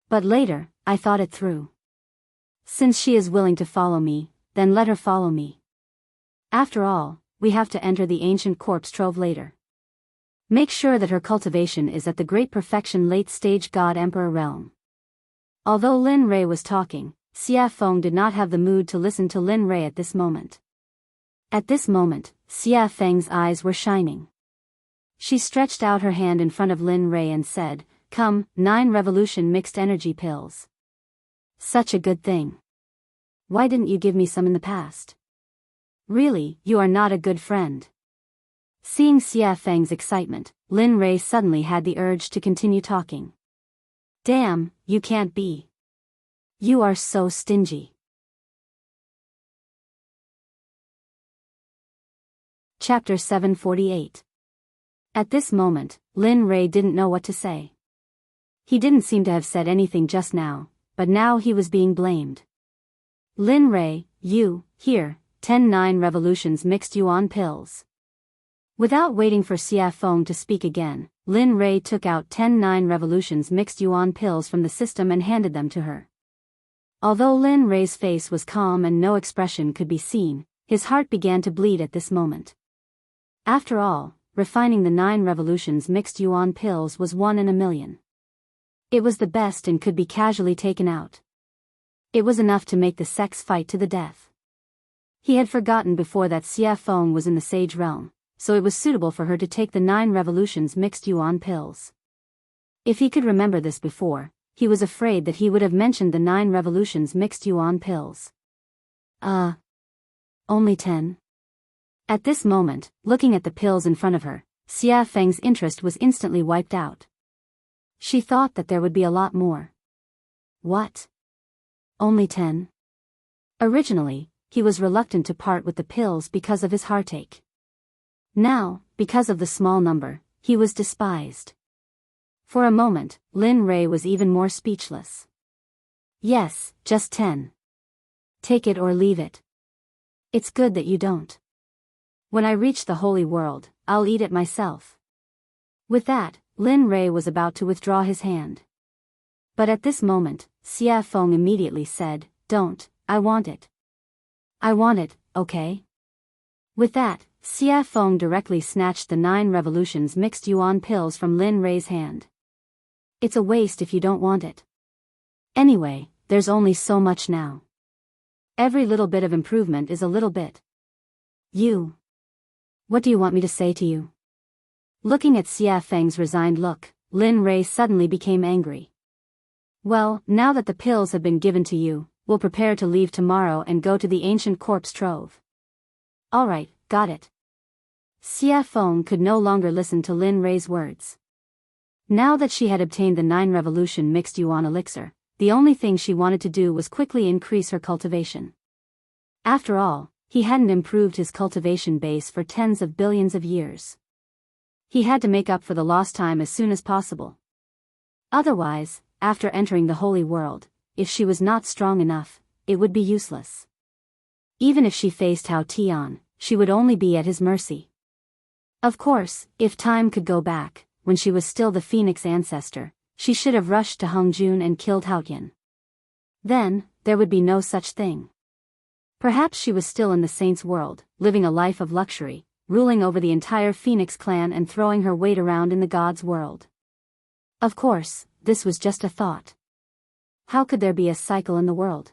But later, I thought it through. Since she is willing to follow me, then let her follow me. After all, we have to enter the ancient corpse trove later. Make sure that her cultivation is at the great perfection late-stage God-Emperor realm. Although Lin Rei was talking, Xia Feng did not have the mood to listen to Lin Rei at this moment. At this moment, Xia Feng's eyes were shining. She stretched out her hand in front of Lin Rei and said, come, 9 revolution mixed energy pills. Such a good thing. Why didn't you give me some in the past? Really, you are not a good friend. Seeing Xia Feng's excitement, Lin Rei suddenly had the urge to continue talking. Damn, you can't be. You are so stingy. Chapter 748. At this moment, Lin Rei didn't know what to say. He didn't seem to have said anything just now, but now he was being blamed. Lin Rei, you, here, 10 revolutions mixed yuan pills. Without waiting for Xia Feng to speak again, Lin Rei took out 10 revolutions mixed yuan pills from the system and handed them to her. Although Lin Rei's face was calm and no expression could be seen, his heart began to bleed at this moment. After all, refining the 9 revolutions mixed yuan pills was 1 in a million. It was the best and could be casually taken out. It was enough to make the Sect's fight to the death. He had forgotten before that Xia Feng was in the sage realm, so it was suitable for her to take the 9 revolutions mixed yuan pills. If he could remember this before, he was afraid that he would have mentioned the 9 revolutions mixed yuan pills. Only 10? At this moment, looking at the pills in front of her, Xia Feng's interest was instantly wiped out. She thought that there would be a lot more. What? Only 10? Originally, he was reluctant to part with the pills because of his heartache. Now, because of the small number, he was despised. For a moment, Lin Rei was even more speechless. Yes, just 10. Take it or leave it. It's good that you don't. When I reach the holy world, I'll eat it myself. With that, Lin Rei was about to withdraw his hand. But at this moment, Xia Feng immediately said, don't, I want it. I want it, okay? With that, Xia Feng directly snatched the 9 revolutions mixed yuan pills from Lin Rei's hand. It's a waste if you don't want it. Anyway, there's only so much now. Every little bit of improvement is a little bit. What do you want me to say to you? Looking at Xia Feng's resigned look, Lin Rei suddenly became angry. Well, now that the pills have been given to you, we'll prepare to leave tomorrow and go to the ancient corpse trove. Alright, got it. Xia Feng could no longer listen to Lin Rei's words. Now that she had obtained the 9 revolution mixed yuan elixir, the only thing she wanted to do was quickly increase her cultivation. After all, he hadn't improved his cultivation base for tens of billions of years. He had to make up for the lost time as soon as possible. Otherwise, after entering the holy world, if she was not strong enough, it would be useless. Even if she faced Hao Tian, she would only be at his mercy. Of course, if time could go back, when she was still the Phoenix ancestor, she should have rushed to Hongjun and killed Haoyan. Then, there would be no such thing. Perhaps she was still in the saint's world, living a life of luxury, ruling over the entire Phoenix clan and throwing her weight around in the god's world. Of course, this was just a thought. How could there be a cycle in the world?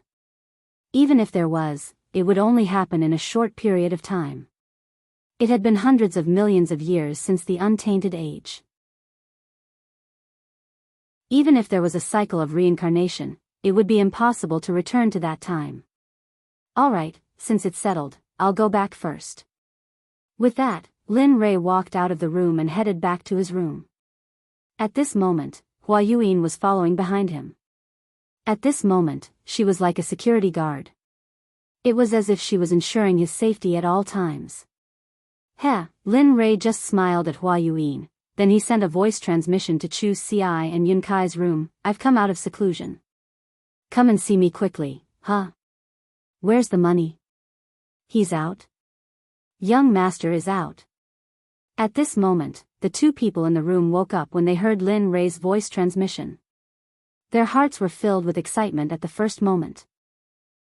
Even if there was, it would only happen in a short period of time. It had been hundreds of millions of years since the untainted age. Even if there was a cycle of reincarnation, it would be impossible to return to that time. Alright, since it's settled, I'll go back first. With that, Lin Rei walked out of the room and headed back to his room. At this moment, Hua Yuan was following behind him. At this moment, she was like a security guard. It was as if she was ensuring his safety at all times. Lin Rei just smiled at Hua Yuan, then he sent a voice transmission to Chu Xi and Yun Kai's room. I've come out of seclusion. Come and see me quickly, huh? Where's the money? He's out? Young master is out. At this moment, the two people in the room woke up when they heard Lin Rei's voice transmission. Their hearts were filled with excitement at the first moment.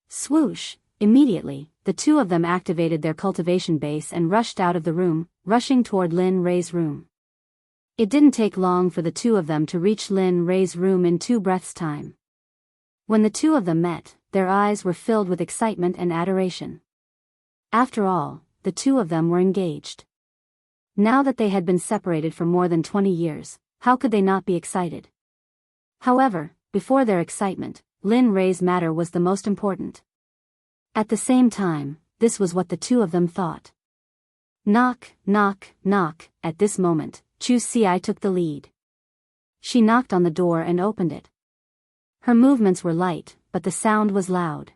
Swoosh! Immediately, the two of them activated their cultivation base and rushed out of the room, rushing toward Lin Rei's room. It didn't take long for the two of them to reach Lin Rei's room in 2 breaths' time. When the two of them met, their eyes were filled with excitement and adoration. After all, the two of them were engaged. Now that they had been separated for more than 20 years, how could they not be excited? However, before their excitement, Lin Rei's matter was the most important. At the same time, this was what the two of them thought. Knock, knock, knock. At this moment, Chu Xi took the lead. She knocked on the door and opened it. Her movements were light, but the sound was loud.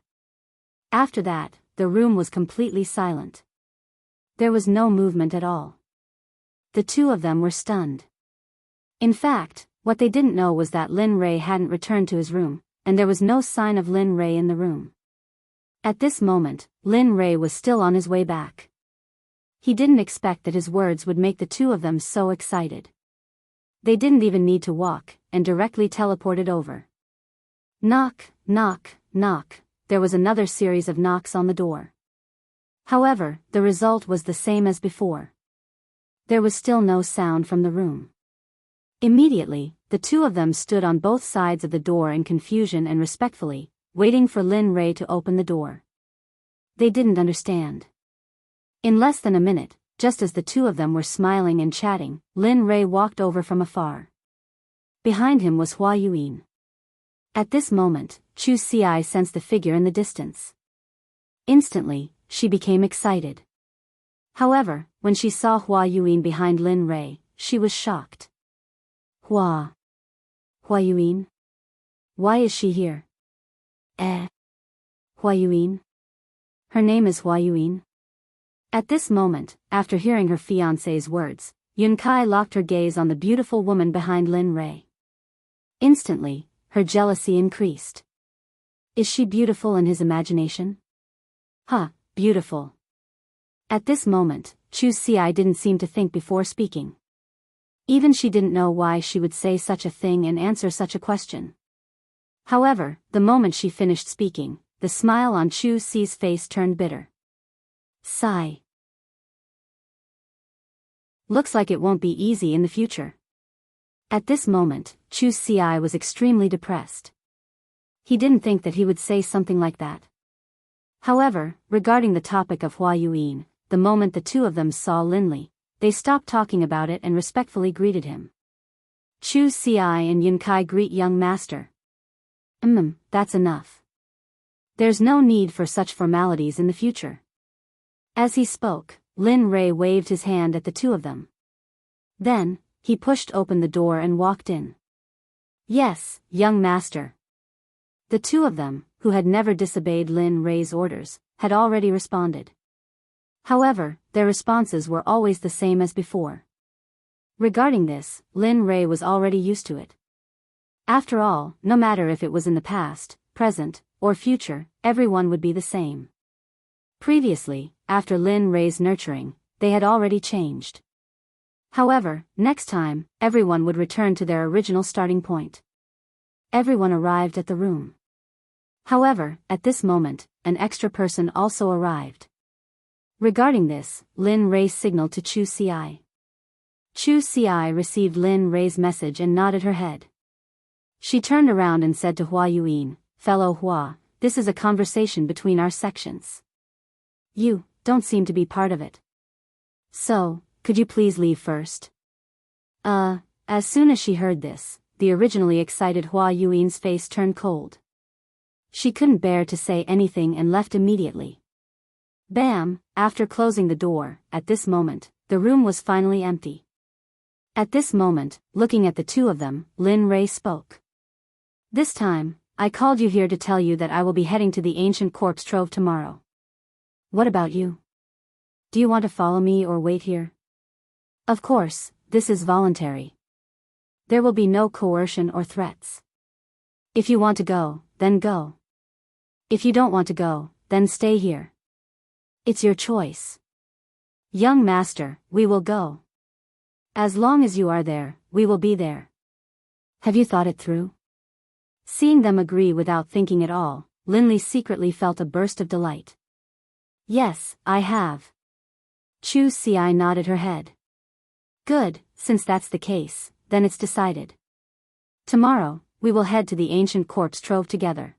After that, the room was completely silent. There was no movement at all. The two of them were stunned. In fact, what they didn't know was that Lin Rei hadn't returned to his room, and there was no sign of Lin Rei in the room. At this moment, Lin Rei was still on his way back. He didn't expect that his words would make the two of them so excited. They didn't even need to walk, and directly teleported over. Knock, knock, knock. There was another series of knocks on the door. However, the result was the same as before. There was still no sound from the room. Immediately, the two of them stood on both sides of the door in confusion and respectfully, waiting for Lin Rei to open the door. They didn't understand. In less than a minute, just as the two of them were smiling and chatting, Lin Rei walked over from afar. Behind him was Hua Yuan. At this moment, Chu Xi sensed the figure in the distance. Instantly, she became excited. However, when she saw Hua Yuan behind Lin Rei, she was shocked. Hua Yuan? Why is she here? Hua Yuan? Her name is Hua Yuan. At this moment, after hearing her fiancé's words, Yun Kai locked her gaze on the beautiful woman behind Lin Rei. Instantly, her jealousy increased. Is she beautiful in his imagination? Beautiful. At this moment, Chu Xi didn't seem to think before speaking. Even she didn't know why she would say such a thing and answer such a question. However, the moment she finished speaking, the smile on Chu Xi's face turned bitter. Sigh. Looks like it won't be easy in the future. At this moment, Chu Xi was extremely depressed. He didn't think that he would say something like that. However, regarding the topic of Hua Yuan, the moment the two of them saw Lin Li, they stopped talking about it and respectfully greeted him. Chu Xi and Yun Kai greet young master. That's enough. There's no need for such formalities in the future. As he spoke, Lin Rei waved his hand at the two of them. Then, he pushed open the door and walked in. Yes, young master. The two of them, who had never disobeyed Lin Rei's orders, had already responded. However, their responses were always the same as before. Regarding this, Lin Rei was already used to it. After all, no matter if it was in the past, present, or future, everyone would be the same. Previously, after Lin Rei's nurturing, they had already changed. However, next time, everyone would return to their original starting point. Everyone arrived at the room. However, at this moment, an extra person also arrived. Regarding this, Lin Rei signaled to Chu Ci. Chu Ci received Lin Rei's message and nodded her head. She turned around and said to Hua Yuan, "Fellow Hua, this is a conversation between our sections. You don't seem to be part of it. So, could you please leave first?" As soon as she heard this, the originally excited Hua Yuan's face turned cold. She couldn't bear to say anything and left immediately. Bam! After closing the door, at this moment, the room was finally empty. At this moment, looking at the two of them, Lin Rei spoke. "This time, I called you here to tell you that I will be heading to the ancient corpse trove tomorrow. What about you? Do you want to follow me or wait here? Of course, this is voluntary. There will be no coercion or threats. If you want to go, then go. If you don't want to go, then stay here. It's your choice. Young master, we will go. As long as you are there, we will be there. Have you thought it through?" Seeing them agree without thinking at all, Lin Li secretly felt a burst of delight. "Yes, I have." Chu Ci nodded her head. "Good, since that's the case, then it's decided. Tomorrow, we will head to the ancient corpse trove together.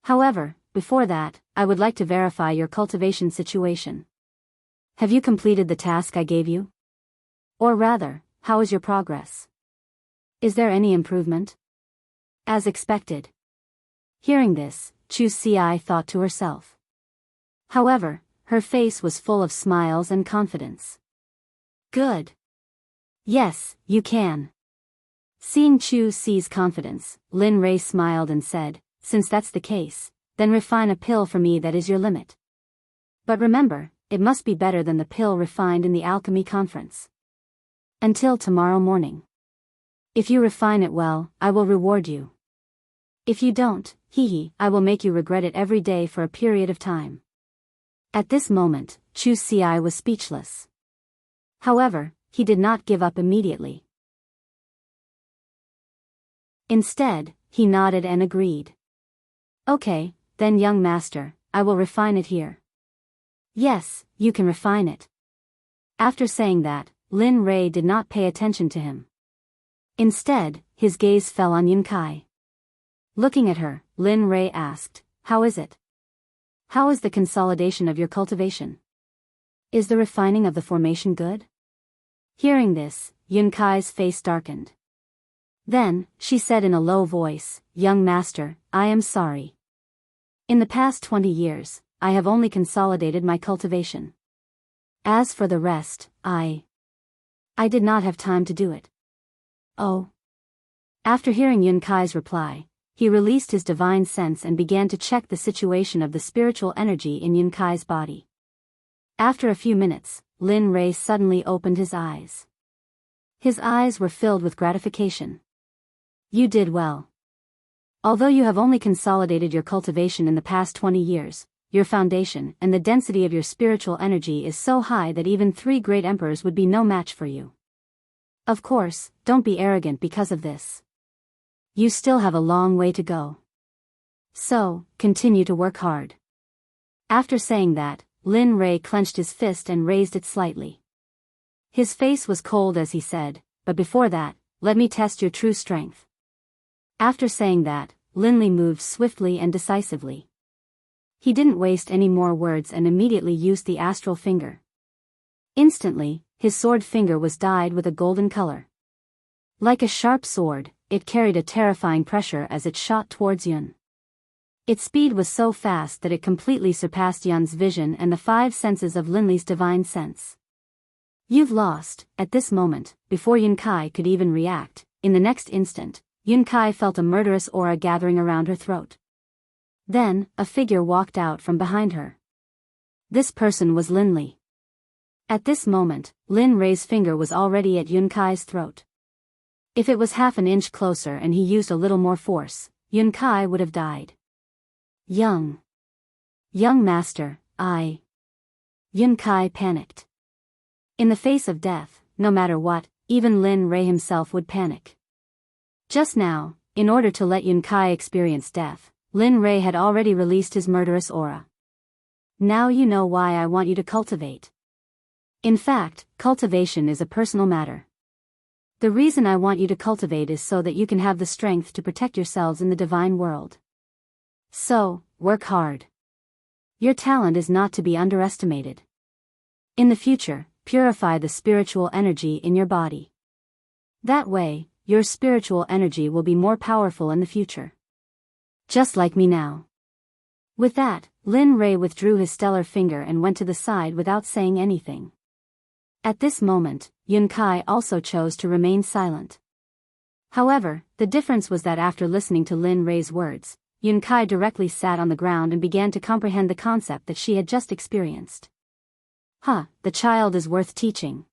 However, before that, I would like to verify your cultivation situation. Have you completed the task I gave you? Or rather, how is your progress? Is there any improvement?" "As expected." Hearing this, Chu Ci thought to herself. However, her face was full of smiles and confidence. "Good. Yes, you can." Seeing Chu Ci's confidence, Lin Rei smiled and said, "Since that's the case, then refine a pill for me that is your limit. But remember, it must be better than the pill refined in the alchemy conference. Until tomorrow morning. If you refine it well, I will reward you. If you don't, I will make you regret it every day for a period of time." At this moment, Chu Ci was speechless. However, he did not give up immediately. Instead, he nodded and agreed. "Okay, then young master, I will refine it here." "Yes, you can refine it." After saying that, Lin Rei did not pay attention to him. Instead, his gaze fell on Yun Kai. Looking at her, Lin Rei asked, "How is it? How is the consolidation of your cultivation? Is the refining of the formation good?" Hearing this, Yun Kai's face darkened. Then, she said in a low voice, "Young master, I am sorry. In the past 20 years, I have only consolidated my cultivation. As for the rest, I did not have time to do it." "Oh." After hearing Yun Kai's reply, he released his divine sense and began to check the situation of the spiritual energy in Yun Kai's body. After a few minutes, Lin Rei suddenly opened his eyes. His eyes were filled with gratification. "You did well. Although you have only consolidated your cultivation in the past 20 years, your foundation and the density of your spiritual energy is so high that even 3 great emperors would be no match for you. Of course, don't be arrogant because of this. You still have a long way to go. So, continue to work hard." After saying that, Lin Rei clenched his fist and raised it slightly. His face was cold as he said, "But before that, let me test your true strength." After saying that, Lin Li moved swiftly and decisively. He didn't waste any more words and immediately used the astral finger. Instantly, his sword finger was dyed with a golden color. Like a sharp sword, it carried a terrifying pressure as it shot towards Yun. Its speed was so fast that it completely surpassed Yun's vision and the 5 senses of Lin Li's divine sense. "You've lost." At this moment, before Yun Kai could even react, in the next instant, Yun Kai felt a murderous aura gathering around her throat. Then, a figure walked out from behind her. This person was Lin Li. At this moment, Lin Rei's finger was already at Yun Kai's throat. If it was half an inch closer and he used a little more force, Yun Kai would have died. Young master, Yun Kai panicked. In the face of death, no matter what, even Lin Rei himself would panic. Just now, in order to let Yun Kai experience death, Lin Rei had already released his murderous aura. Now you know why I want you to cultivate. In fact, cultivation is a personal matter. The reason I want you to cultivate is so that you can have the strength to protect yourselves in the divine world. So, work hard. Your talent is not to be underestimated. In the future, purify the spiritual energy in your body. That way, your spiritual energy will be more powerful in the future. Just like me now. With that, Lin Rei withdrew his stellar finger and went to the side without saying anything. At this moment, Yun Kai also chose to remain silent. However, the difference was that after listening to Lin Rei's words, Yun Kai directly sat on the ground and began to comprehend the concept that she had just experienced. The child is worth teaching.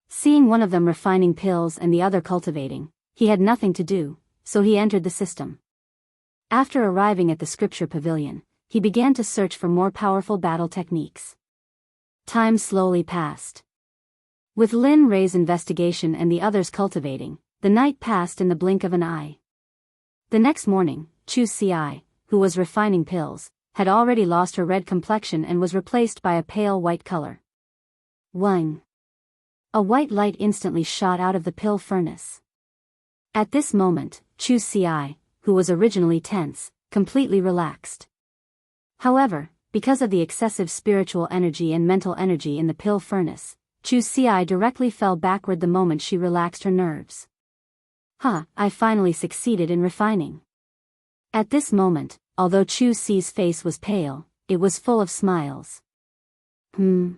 Seeing one of them refining pills and the other cultivating, he had nothing to do, so he entered the system. After arriving at the scripture pavilion, he began to search for more powerful battle techniques. Time slowly passed. With Lin Rei's investigation and the others cultivating, the night passed in the blink of an eye. The next morning, Chu Ci, who was refining pills, had already lost her red complexion and was replaced by a pale white color. Wang! A white light instantly shot out of the pill furnace. At this moment, Chu Ci, who was originally tense, completely relaxed. However, because of the excessive spiritual energy and mental energy in the pill furnace, Chu Ci directly fell backward the moment she relaxed her nerves. I finally succeeded in refining. At this moment, although Chu Ci's face was pale, it was full of smiles. You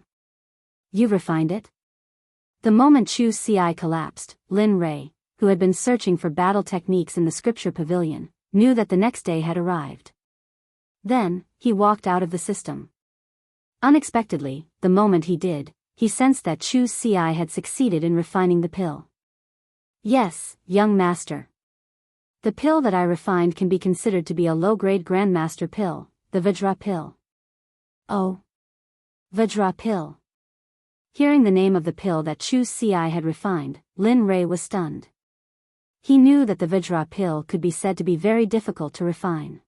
refined it? The moment Chu Ci collapsed, Lin Rei, who had been searching for battle techniques in the scripture pavilion, knew that the next day had arrived. Then, he walked out of the system. Unexpectedly, the moment he did, he sensed that Chu Ci had succeeded in refining the pill. Yes, young master. The pill that I refined can be considered to be a low-grade grandmaster pill, the Vajra pill. Oh. Vajra pill. Hearing the name of the pill that Chu Ci had refined, Lin Rei was stunned. He knew that the Vajra pill could be said to be very difficult to refine.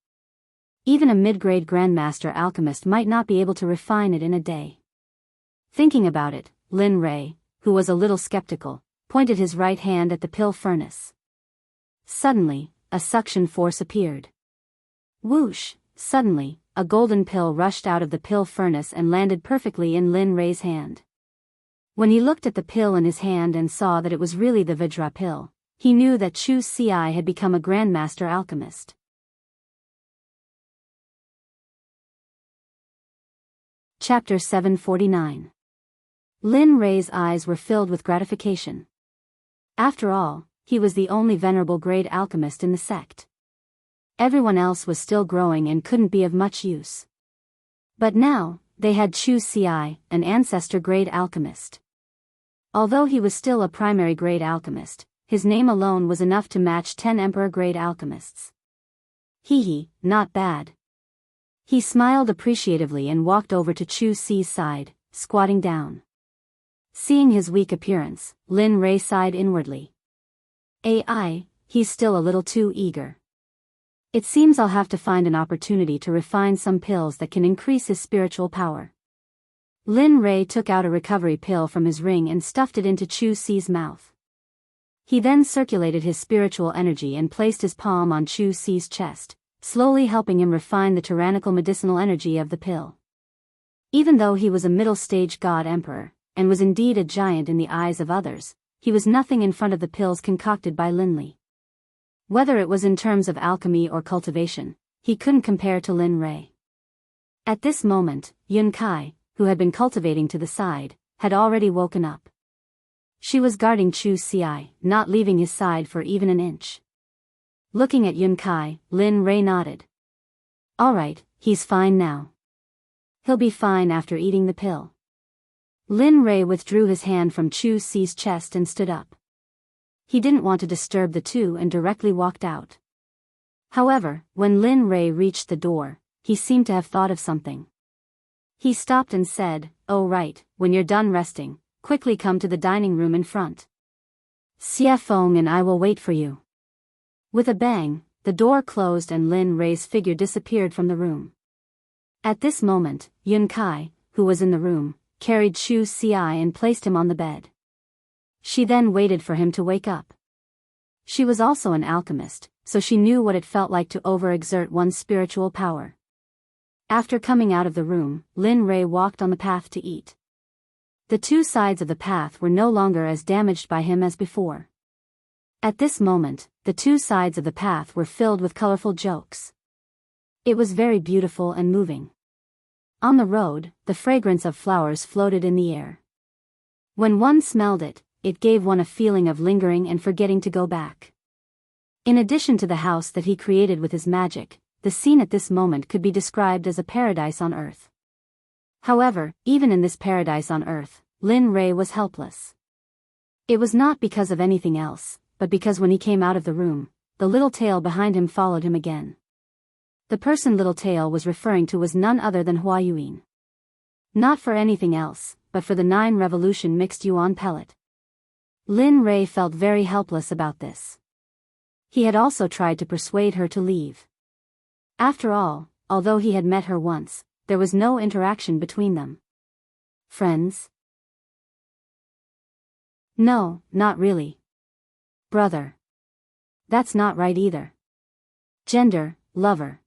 Even a mid-grade grandmaster alchemist might not be able to refine it in a day. Thinking about it, Lin Rei, who was a little skeptical, pointed his right hand at the pill furnace. Suddenly, a suction force appeared. Whoosh! Suddenly, a golden pill rushed out of the pill furnace and landed perfectly in Lin Rei's hand. When he looked at the pill in his hand and saw that it was really the Vajra pill, he knew that Chu Ci had become a grandmaster alchemist. Chapter 749. Lin Rei's eyes were filled with gratification. After all, he was the only venerable grade alchemist in the sect. Everyone else was still growing and couldn't be of much use. But now, they had Chu Ci, an ancestor grade alchemist. Although he was still a primary grade alchemist, his name alone was enough to match 10 emperor grade alchemists. Not bad. He smiled appreciatively and walked over to Chu Ci's side, squatting down. Seeing his weak appearance, Lin Rei sighed inwardly. He's still a little too eager. It seems I'll have to find an opportunity to refine some pills that can increase his spiritual power. Lin Rei took out a recovery pill from his ring and stuffed it into Chu Ci's mouth. He then circulated his spiritual energy and placed his palm on Chu Ci's chest, slowly helping him refine the tyrannical medicinal energy of the pill. Even though he was a middle-stage god emperor, and was indeed a giant in the eyes of others, he was nothing in front of the pills concocted by Lin Li. Whether it was in terms of alchemy or cultivation, he couldn't compare to Lin Rei. At this moment, Yun Kai, who had been cultivating to the side, had already woken up. She was guarding Chu Ci, not leaving his side for even an inch. Looking at Yun Kai, Lin Rei nodded. All right, he's fine now. He'll be fine after eating the pill. Lin Rei withdrew his hand from Chu Si's chest and stood up. He didn't want to disturb the two and directly walked out. However, when Lin Rei reached the door, he seemed to have thought of something. He stopped and said, "Oh right, when you're done resting, quickly come to the dining room in front. Xie Feng and I will wait for you." With a bang, the door closed and Lin Rei's figure disappeared from the room. At this moment, Yun Kai, who was in the room, carried Chu Si and placed him on the bed. She then waited for him to wake up. She was also an alchemist, so she knew what it felt like to overexert one's spiritual power. After coming out of the room, Lin Rei walked on the path to eat. The two sides of the path were no longer as damaged by him as before. At this moment, the two sides of the path were filled with colorful jokes. It was very beautiful and moving. On the road, the fragrance of flowers floated in the air. When one smelled it, it gave one a feeling of lingering and forgetting to go back. In addition to the house that he created with his magic, the scene at this moment could be described as a paradise on earth. However, even in this paradise on earth, Lin Rei was helpless. It was not because of anything else, but because when he came out of the room, the little tail behind him followed him again. The person Little Tail was referring to was none other than Hua Yuan. Not for anything else, but for the 9 revolution mixed yuan pellet. Lin Rei felt very helpless about this. He had also tried to persuade her to leave. After all, although he had met her once, there was no interaction between them. Friends? No, not really. Brother. That's not right either. Gender, lover.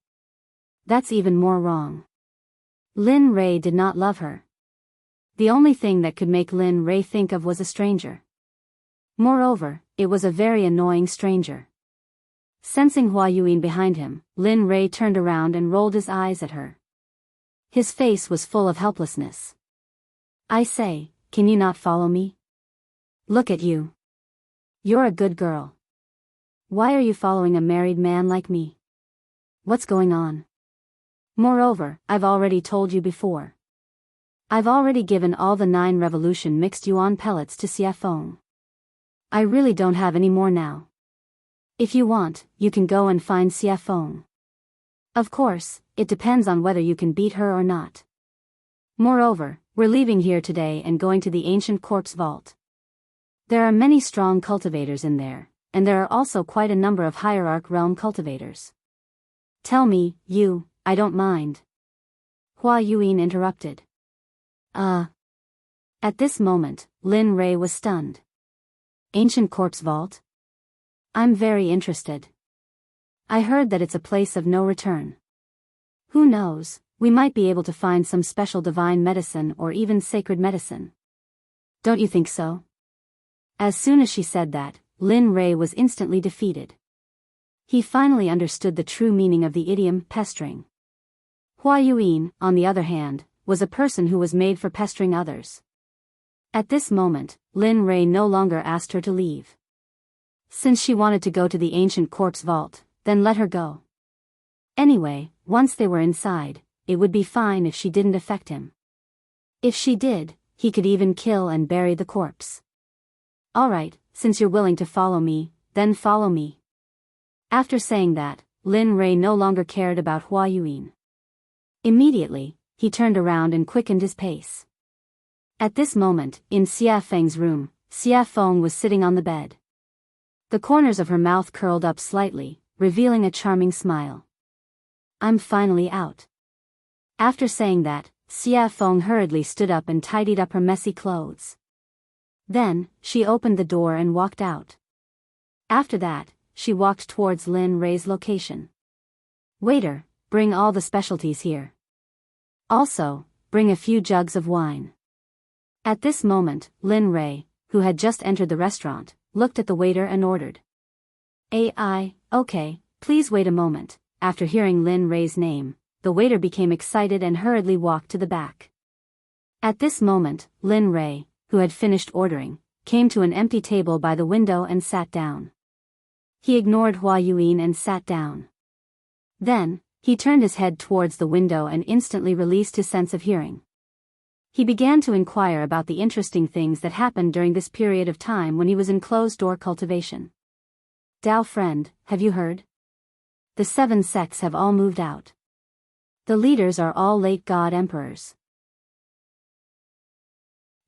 That's even more wrong. Lin Rei did not love her. The only thing that could make Lin Rei think of was a stranger. Moreover, it was a very annoying stranger. Sensing Hua Yuan behind him, Lin Rei turned around and rolled his eyes at her. His face was full of helplessness. "I say, can you not follow me? Look at you. You're a good girl. Why are you following a married man like me? What's going on? Moreover, I've already told you before. I've already given all the 9 revolution mixed yuan pellets to Xie Feng. I really don't have any more now. If you want, you can go and find Xie Feng. Of course, it depends on whether you can beat her or not. Moreover, we're leaving here today and going to the ancient corpse vault. There are many strong cultivators in there, and there are also quite a number of hierarch realm cultivators. Tell me, you, I don't mind." Hua Yuan interrupted. At this moment, Lin Rei was stunned. Ancient corpse vault? I'm very interested. I heard that it's a place of no return. Who knows, we might be able to find some special divine medicine or even sacred medicine. Don't you think so? As soon as she said that, Lin Rei was instantly defeated. He finally understood the true meaning of the idiom pestering. Hua Yuan, on the other hand, was a person who was made for pestering others. At this moment, Lin Rei no longer asked her to leave. Since she wanted to go to the ancient corpse vault, then let her go. Anyway, once they were inside, it would be fine if she didn't affect him. If she did, he could even kill and bury the corpse. Alright, since you're willing to follow me, then follow me. After saying that, Lin Rei no longer cared about Hua Yuan. Immediately, he turned around and quickened his pace. At this moment, in Xie Feng's room, Xie Feng was sitting on the bed. The corners of her mouth curled up slightly, revealing a charming smile. I'm finally out. After saying that, Xie Feng hurriedly stood up and tidied up her messy clothes. Then, she opened the door and walked out. After that, she walked towards Lin Rei's location. Waiter, bring all the specialties here. Also, bring a few jugs of wine. At this moment, Lin Rei, who had just entered the restaurant, looked at the waiter and ordered. Okay, please wait a moment. After hearing Lin Rei's name, the waiter became excited and hurriedly walked to the back. At this moment, Lin Rei, who had finished ordering, came to an empty table by the window and sat down. He ignored Hua Yuan and sat down. Then, He turned his head towards the window and instantly released his sense of hearing. He began to inquire about the interesting things that happened during this period of time when he was in closed-door cultivation. Dao friend, have you heard? The 7 sects have all moved out. The leaders are all late god emperors.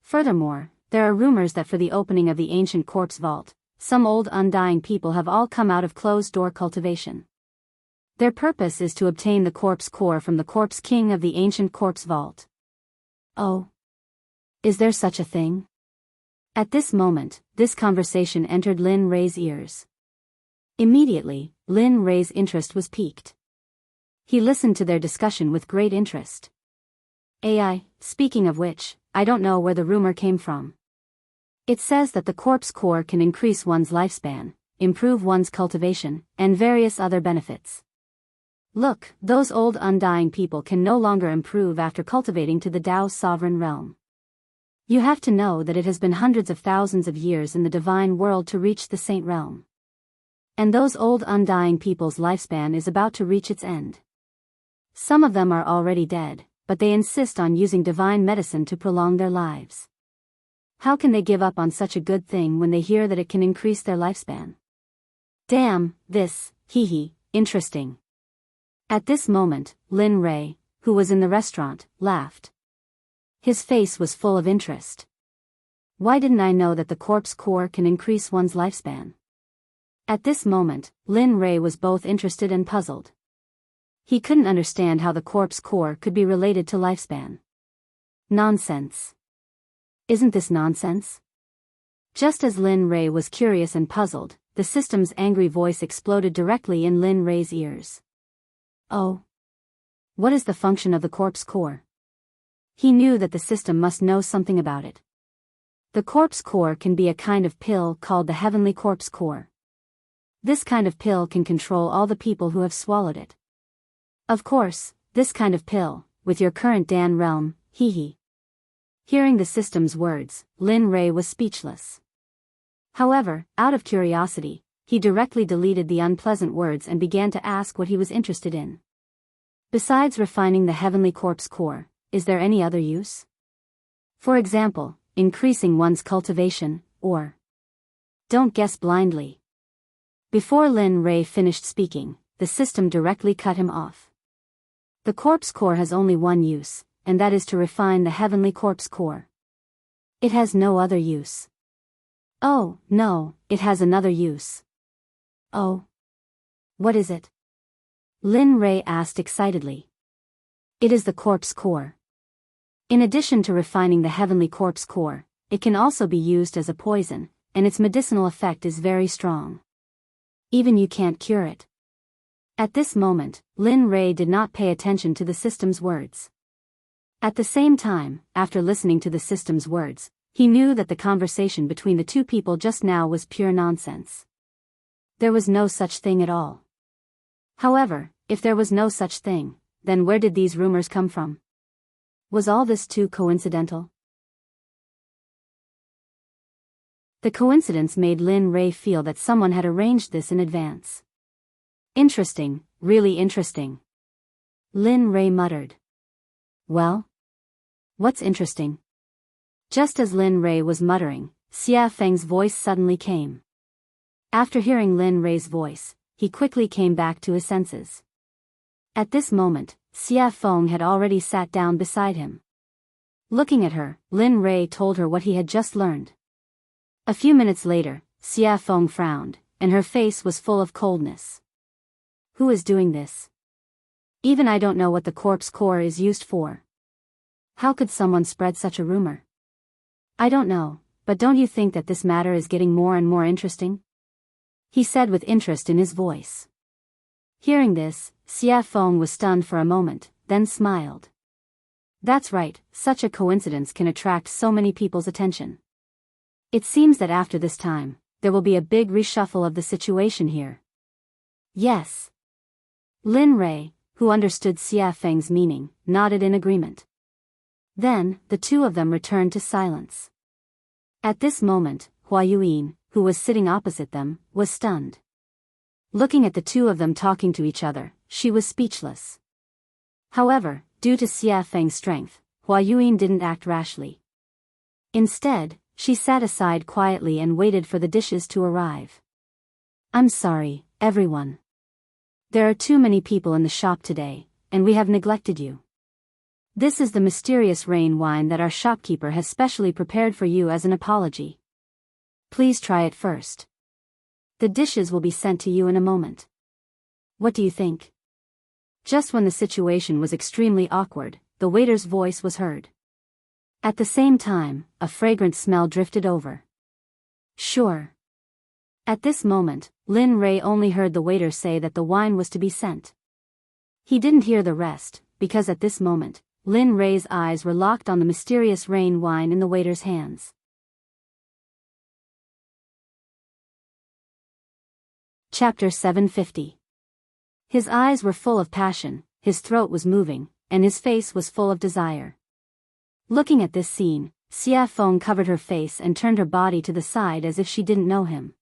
Furthermore, there are rumors that for the opening of the ancient corpse vault, some old undying people have all come out of closed-door cultivation. Their purpose is to obtain the corpse core from the corpse king of the ancient corpse vault. Oh. Is there such a thing? At this moment, this conversation entered Lin Rei's ears. Immediately, Lin Rei's interest was piqued. He listened to their discussion with great interest. AI, speaking of which, I don't know where the rumor came from. It says that the corpse core can increase one's lifespan, improve one's cultivation, and various other benefits. Look, those old undying people can no longer improve after cultivating to the Tao's sovereign realm. You have to know that it has been hundreds of thousands of years in the divine world to reach the saint realm. And those old undying people's lifespan is about to reach its end. Some of them are already dead, but they insist on using divine medicine to prolong their lives. How can they give up on such a good thing when they hear that it can increase their lifespan? Damn, this, interesting. At this moment, Lin Rei, who was in the restaurant, laughed. His face was full of interest. Why didn't I know that the corpse core can increase one's lifespan? At this moment, Lin Rei was both interested and puzzled. He couldn't understand how the corpse core could be related to lifespan. Nonsense. Isn't this nonsense? Just as Lin Rei was curious and puzzled, the system's angry voice exploded directly in Lin Rei's ears. Oh. What is the function of the corpse core? He knew that the system must know something about it. The corpse core can be a kind of pill called the heavenly corpse core. This kind of pill can control all the people who have swallowed it. Of course, this kind of pill, with your current Dan realm, Hearing the system's words, Lin Rei was speechless. However, out of curiosity, he directly deleted the unpleasant words and began to ask what he was interested in. Besides refining the heavenly corpse core, is there any other use? For example, increasing one's cultivation, or... Don't guess blindly. Before Lin Rei finished speaking, the system directly cut him off. The corpse core has only one use, and that is to refine the heavenly corpse core. It has no other use. Oh, no, it has another use. Oh. What is it? Lin Rei asked excitedly. It is the corpse core. In addition to refining the heavenly corpse core, it can also be used as a poison, and its medicinal effect is very strong. Even you can't cure it. At this moment, Lin Rei did not pay attention to the system's words. At the same time, after listening to the system's words, he knew that the conversation between the two people just now was pure nonsense. There was no such thing at all. However, if there was no such thing, then where did these rumors come from? Was all this too coincidental? The coincidence made Lin Rei feel that someone had arranged this in advance. Interesting, really interesting. Lin Rei muttered. Well? What's interesting? Just as Lin Rei was muttering, Xia Feng's voice suddenly came. After hearing Lin Rei's voice, he quickly came back to his senses. At this moment, Xia Feng had already sat down beside him. Looking at her, Lin Rei told her what he had just learned. A few minutes later, Xia Feng frowned, and her face was full of coldness. Who is doing this? Even I don't know what the corpse core is used for. How could someone spread such a rumor? I don't know, but don't you think that this matter is getting more and more interesting? He said with interest in his voice. Hearing this, Xia Feng was stunned for a moment, then smiled. That's right, such a coincidence can attract so many people's attention. It seems that after this time, there will be a big reshuffle of the situation here. Yes. Lin Rei, who understood Xia Feng's meaning, nodded in agreement. Then, the two of them returned to silence. At this moment, Hua Yuan, who was sitting opposite them, was stunned. Looking at the two of them talking to each other, she was speechless. However, due to Xia Feng's strength, Hua Yuyin didn't act rashly. Instead, she sat aside quietly and waited for the dishes to arrive. I'm sorry, everyone. There are too many people in the shop today, and we have neglected you. This is the mysterious rain wine that our shopkeeper has specially prepared for you as an apology. Please try it first. The dishes will be sent to you in a moment. What do you think? Just when the situation was extremely awkward, the waiter's voice was heard. At the same time, a fragrant smell drifted over. Sure. At this moment, Lin Rei only heard the waiter say that the wine was to be sent. He didn't hear the rest, because at this moment, Lin Rei's eyes were locked on the mysterious rain wine in the waiter's hands. Chapter 750. His eyes were full of passion, his throat was moving, and his face was full of desire. Looking at this scene, Xia Feng covered her face and turned her body to the side as if she didn't know him.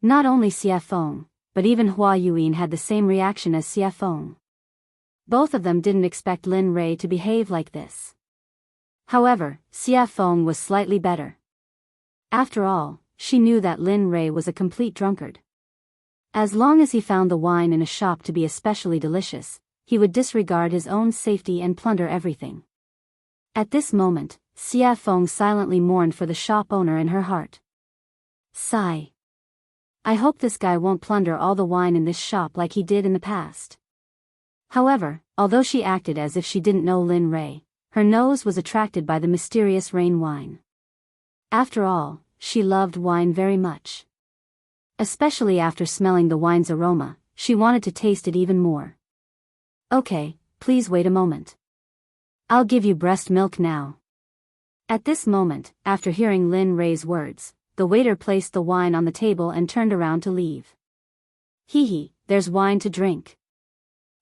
Not only Xia Feng, but even Hua Yuyin had the same reaction as Xia Feng. Both of them didn't expect Lin Rei to behave like this. However, Xia Feng was slightly better. After all, she knew that Lin Rei was a complete drunkard. As long as he found the wine in a shop to be especially delicious, he would disregard his own safety and plunder everything. At this moment, Xia Feng silently mourned for the shop owner in her heart. Sigh. I hope this guy won't plunder all the wine in this shop like he did in the past. However, although she acted as if she didn't know Lin Rei, her nose was attracted by the mysterious rain wine. After all, she loved wine very much. Especially after smelling the wine's aroma, she wanted to taste it even more. Okay, please wait a moment. I'll give you breast milk now. At this moment, after hearing Lin Rei's words, the waiter placed the wine on the table and turned around to leave. Hee, there's wine to drink.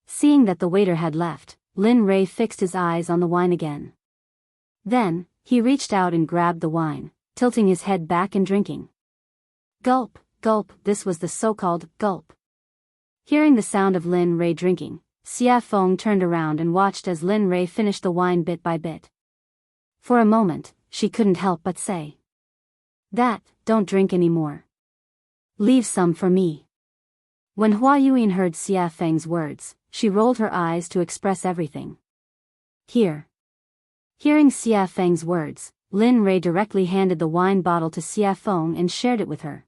Seeing that the waiter had left, Lin Rei fixed his eyes on the wine again. Then, he reached out and grabbed the wine, tilting his head back and drinking. Gulp, gulp, this was the so-called gulp. Hearing the sound of Lin Rei drinking, Xia Feng turned around and watched as Lin Rei finished the wine bit by bit. For a moment, she couldn't help but say. Don't drink anymore. Leave some for me. When Hua Yuyin heard Xia Feng's words, she rolled her eyes to express everything. Here. Hearing Xia Feng's words, Lin Rei directly handed the wine bottle to Xia Feng and shared it with her.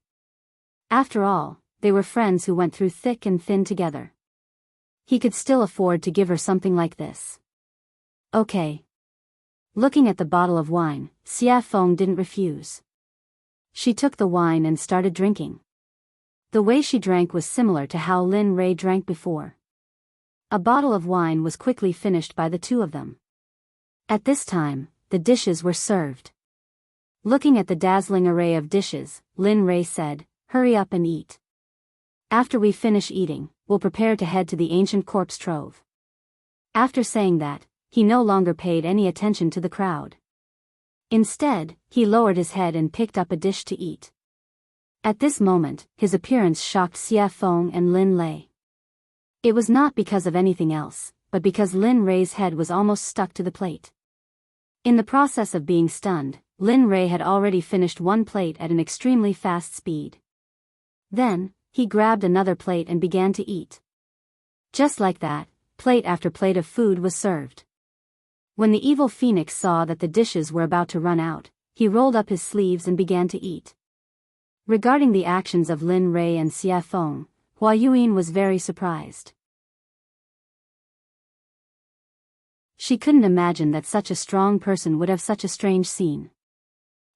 After all, they were friends who went through thick and thin together. He could still afford to give her something like this. Okay. Looking at the bottle of wine, Xia Feng didn't refuse. She took the wine and started drinking. The way she drank was similar to how Lin Rei drank before. A bottle of wine was quickly finished by the two of them. At this time, the dishes were served. Looking at the dazzling array of dishes, Lin Rei said, "Hurry up and eat. After we finish eating, we'll prepare to head to the ancient corpse trove." After saying that, he no longer paid any attention to the crowd. Instead, he lowered his head and picked up a dish to eat. At this moment, his appearance shocked Xia Feng and Lin Lei. It was not because of anything else, but because Lin Rei's head was almost stuck to the plate. In the process of being stunned, Lin Rei had already finished one plate at an extremely fast speed. Then, he grabbed another plate and began to eat. Just like that, plate after plate of food was served. When the evil phoenix saw that the dishes were about to run out, he rolled up his sleeves and began to eat. Regarding the actions of Lin Rei and Xia Feng, Hua Yuyin was very surprised. She couldn't imagine that such a strong person would have such a strange scene.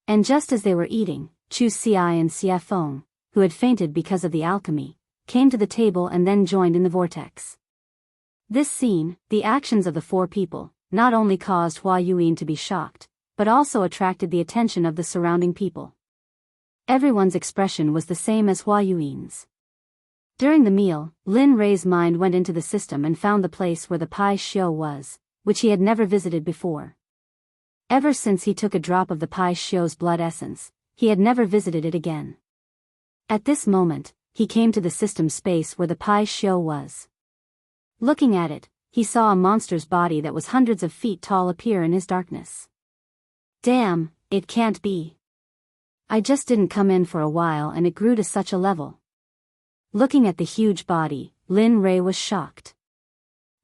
And just as they were eating, Chu Xi and Xia Feng, who had fainted because of the alchemy, came to the table and then joined in the vortex. This scene, the actions of the four people, not only caused Hua Yuyin to be shocked, but also attracted the attention of the surrounding people. Everyone's expression was the same as Hua Yuyin's. During the meal, Lin Rei's mind went into the system and found the place where the Pai Xiu was, which he had never visited before. Ever since he took a drop of the Pai Xiu's blood essence, he had never visited it again. At this moment, he came to the system space where the Pai Xiu was. Looking at it, he saw a monster's body that was hundreds of feet tall appear in his darkness. Damn, it can't be. I just didn't come in for a while and it grew to such a level. Looking at the huge body, Lin Rei was shocked.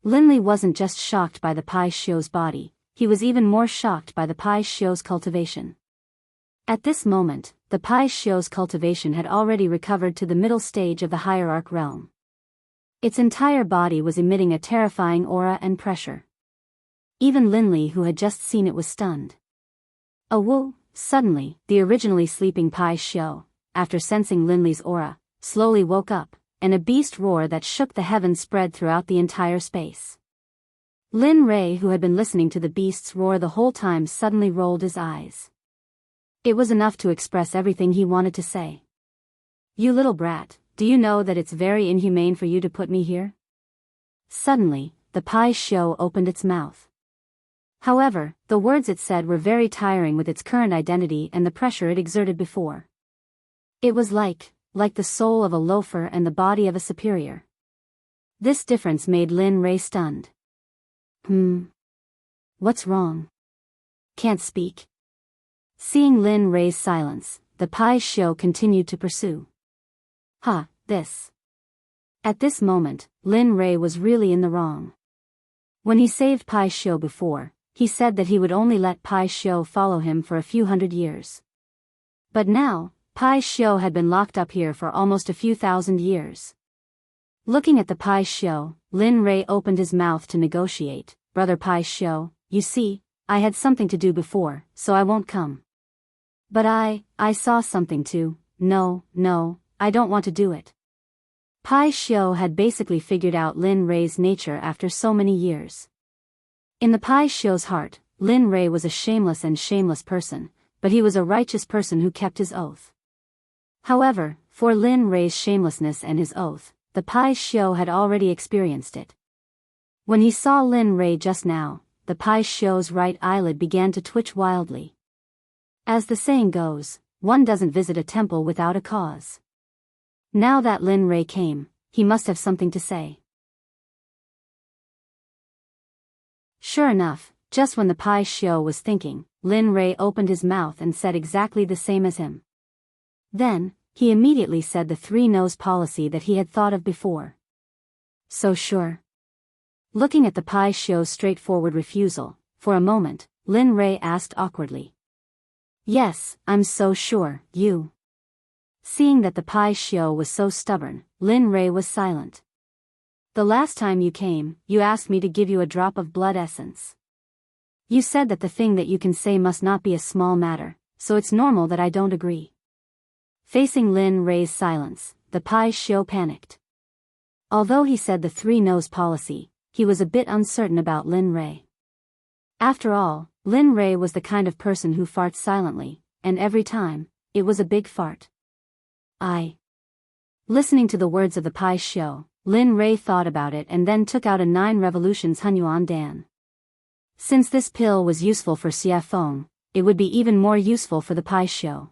Linley wasn't just shocked by the Pai Xiu's body, he was even more shocked by the Pai Xiu's cultivation. At this moment, the Pai Xiu's cultivation had already recovered to the middle stage of the hierarch realm. Its entire body was emitting a terrifying aura and pressure. Even Linley, who had just seen it, was stunned. Suddenly, the originally sleeping Pai Xiu, after sensing Linley's aura, slowly woke up, and a beast roar that shook the heavens spread throughout the entire space. Lin Rei, who had been listening to the beast's roar the whole time, suddenly rolled his eyes. It was enough to express everything he wanted to say. "You little brat, do you know that it's very inhumane for you to put me here?" Suddenly, the Pai Xiu opened its mouth. However, the words it said were very tiring with its current identity and the pressure it exerted before. It was like the soul of a loafer and the body of a superior. This difference made Lin Rei stunned. What's wrong? Can't speak? Seeing Lin Rei's silence, the Pai Xiu continued to pursue. This. At this moment, Lin Rei was really in the wrong. When he saved Pai Xiu before, he said that he would only let Pai Xiu follow him for a few hundred years. But now, Pai Xiu had been locked up here for almost a few thousand years. Looking at the Pai Xiu, Lin Rei opened his mouth to negotiate. "Brother Pai Xiu, you see, I had something to do before, so I won't come. But I saw something too. No, I don't want to do it." Pai Xiu had basically figured out Lin Rei's nature after so many years. In the Pai Xiu's heart, Lin Rei was a shameless person, but he was a righteous person who kept his oath. However, for Lin Rei's shamelessness and his oath, the Pai Xiu had already experienced it. When he saw Lin Rei just now, the Pai Xiu's right eyelid began to twitch wildly. As the saying goes, one doesn't visit a temple without a cause. Now that Lin Rei came, he must have something to say. Sure enough, just when the Pai Xiu was thinking, Lin Rei opened his mouth and said exactly the same as him. Then, he immediately said the three-nose policy that he had thought of before. "So sure?" Looking at the Pai Xiu's straightforward refusal, for a moment, Lin Rei asked awkwardly. "Yes, I'm so sure, you." Seeing that the Pai Xiu was so stubborn, Lin Rei was silent. "The last time you came, you asked me to give you a drop of blood essence. You said that the thing that you can say must not be a small matter, so it's normal that I don't agree." Facing Lin Rei's silence, the Pai Xiu panicked. Although he said the three-nose policy, he was a bit uncertain about Lin Rei. After all, Lin Rei was the kind of person who farts silently, and every time, it was a big fart. Listening to the words of the Pai Xiu, Lin Rei thought about it and then took out a 9 revolutions Hunyuan Dan. Since this pill was useful for Xie Feng, it would be even more useful for the Pai Xiu.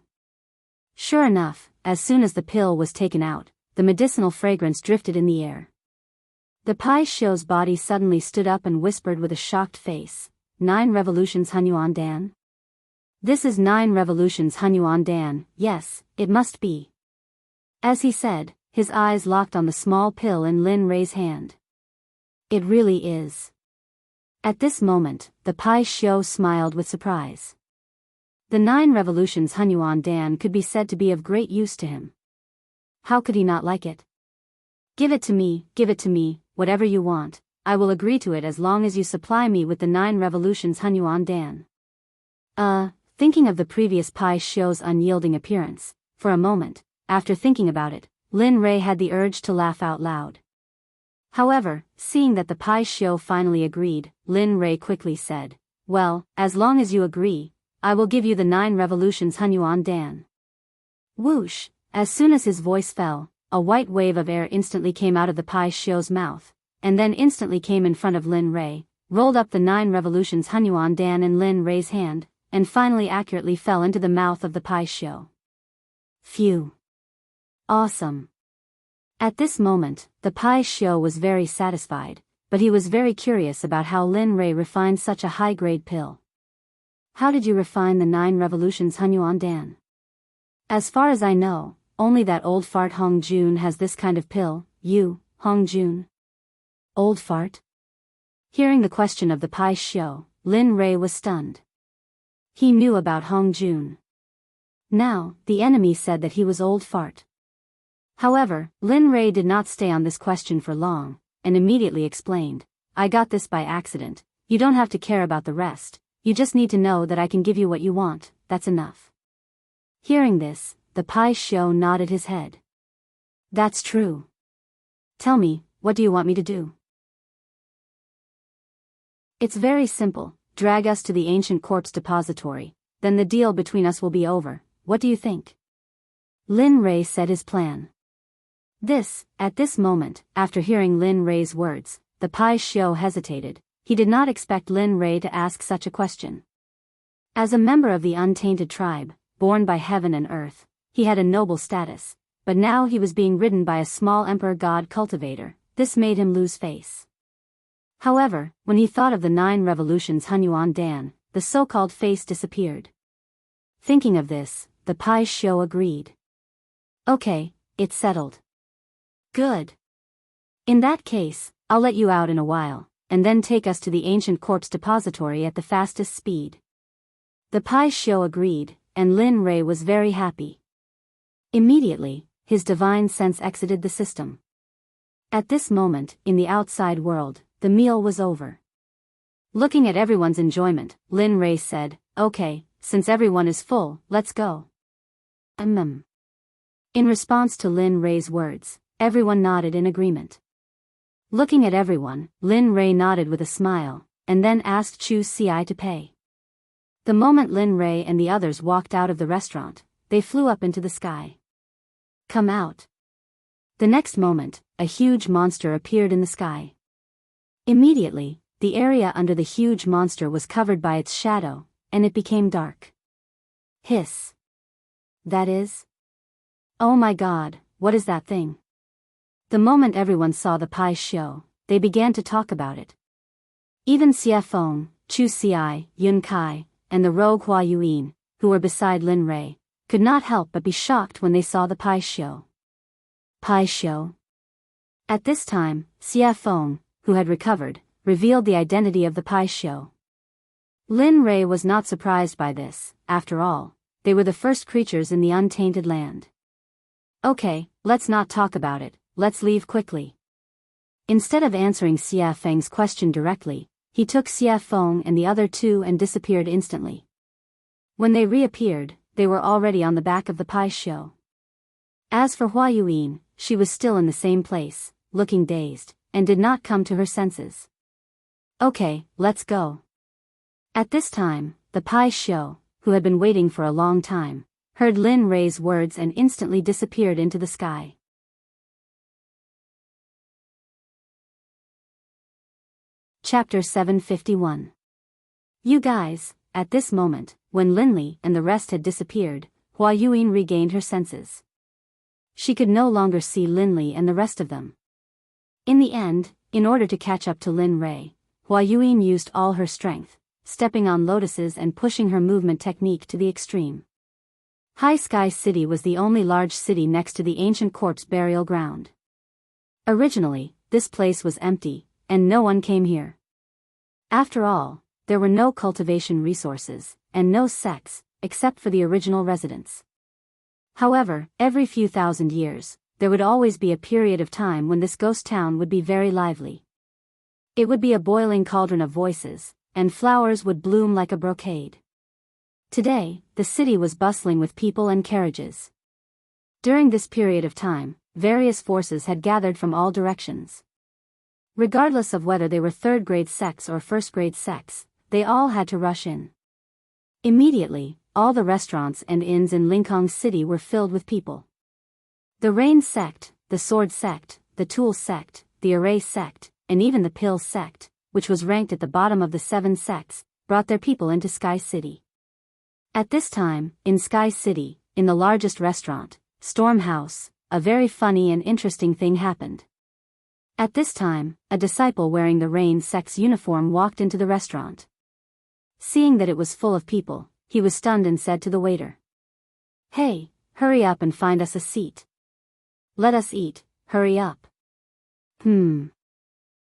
Sure enough, as soon as the pill was taken out, the medicinal fragrance drifted in the air. The Pai Xiu's body suddenly stood up and whispered with a shocked face, 9 revolutions Hunyuan Dan? This is 9 revolutions Hunyuan Dan, yes, it must be. As he said, his eyes locked on the small pill in Lin Rei's hand. It really is. At this moment, the Pai Xiu smiled with surprise. The 9 revolutions Hunyuan Dan could be said to be of great use to him. How could he not like it? Give it to me, whatever you want, I will agree to it as long as you supply me with the 9 revolutions Hunyuan Dan. Thinking of the previous Pai Xiu's unyielding appearance, for a moment, after thinking about it, Lin Rei had the urge to laugh out loud. However, seeing that the Pai Xiu finally agreed, Lin Rei quickly said, "Well, as long as you agree, I will give you the 9 revolutions Hunyuan Dan." Whoosh! As soon as his voice fell, a white wave of air instantly came out of the Pai Xiu's mouth, and then instantly came in front of Lin Rei, rolled up the 9 revolutions Hunyuan Dan in Lin Rei's hand, and finally accurately fell into the mouth of the Pai Xiu. Phew! Awesome! At this moment, the Pai Xiu was very satisfied, but he was very curious about how Lin Rei refined such a high-grade pill. How did you refine the 9 revolutions Hunyuan Dan? As far as I know, only that old fart Hong Jun has this kind of pill. You, Hong Jun? Old fart? Hearing the question of the Pai Xiu, Lin Rei was stunned. He knew about Hong Jun. Now, the enemy said that he was old fart. However, Lin Rei did not stay on this question for long, and immediately explained, I got this by accident, you don't have to care about the rest, you just need to know that I can give you what you want, that's enough. Hearing this, the Pai Xiu nodded his head. That's true. Tell me, what do you want me to do? It's very simple, drag us to the ancient corpse depository, then the deal between us will be over, what do you think? Lin Rei said his plan. At this moment, after hearing Lin Rei's words, the Pai Xiu hesitated. He did not expect Lin Rei to ask such a question. As a member of the untainted tribe, born by heaven and earth, he had a noble status, but now he was being ridden by a small emperor god cultivator. This made him lose face. However, when he thought of the 9 revolutions Hunyuan Dan, the so-called face disappeared. Thinking of this, the Pai Xiu agreed. Okay, it's settled. Good. In that case, I'll let you out in a while, and then take us to the ancient corpse depository at the fastest speed. The Pai Xiu agreed, and Lin Rei was very happy. Immediately, his divine sense exited the system. At this moment, in the outside world, the meal was over. Looking at everyone's enjoyment, Lin Rei said, okay, since everyone is full, let's go. In response to Lin Rei's words, everyone nodded in agreement. Looking at everyone, Lin Rei nodded with a smile, and then asked Chu Xi to pay. The moment Lin Rei and the others walked out of the restaurant, they flew up into the sky. Come out. The next moment, a huge monster appeared in the sky. Immediately, the area under the huge monster was covered by its shadow, and it became dark. Hiss. That is? Oh my God, what is that thing? The moment everyone saw the Pai Xiu, they began to talk about it. Even Xie Feng, Chu Xi, Yun Kai, and the rogue Hua Yuan, who were beside Lin Rei, could not help but be shocked when they saw the Pai Xiu. Pai Xiu. At this time, Xie Feng, who had recovered, revealed the identity of the Pai Xiu. Lin Rei was not surprised by this. After all, they were the first creatures in the untainted land. Okay, let's not talk about it, let's leave quickly. Instead of answering Xie Feng's question directly, he took Xie Feng and the other 2 and disappeared instantly. When they reappeared, they were already on the back of the Pai Xiu. As for Hua Yuan, she was still in the same place, looking dazed, and did not come to her senses. Okay, let's go. At this time, the Pai Xiu, who had been waiting for a long time, heard Lin Rei's words and instantly disappeared into the sky. Chapter 751. You guys, at this moment, when Linli and the rest had disappeared, Hua Yuan regained her senses. She could no longer see Linli and the rest of them. In the end, in order to catch up to Lin Rei, Hua Yuan used all her strength, stepping on lotuses and pushing her movement technique to the extreme. High Sky City was the only large city next to the ancient corpse burial ground. Originally, this place was empty, and no one came here. After all, there were no cultivation resources, and no sects, except for the original residents. However, every few thousand years, there would always be a period of time when this ghost town would be very lively. It would be a boiling cauldron of voices, and flowers would bloom like a brocade. Today, the city was bustling with people and carriages. During this period of time, various forces had gathered from all directions. Regardless of whether they were third-grade sects or first-grade sects, they all had to rush in. Immediately, all the restaurants and inns in Linkhong City were filled with people. The Rain Sect, the Sword Sect, the Tool Sect, the Array Sect, and even the Pill Sect, which was ranked at the bottom of the 7 sects, brought their people into Sky City. At this time, in Sky City, in the largest restaurant, Storm House, a very funny and interesting thing happened. At this time, a disciple wearing the Rain Sect's uniform walked into the restaurant. Seeing that it was full of people, he was stunned and said to the waiter, "Hey, hurry up and find us a seat. Let us eat, hurry up."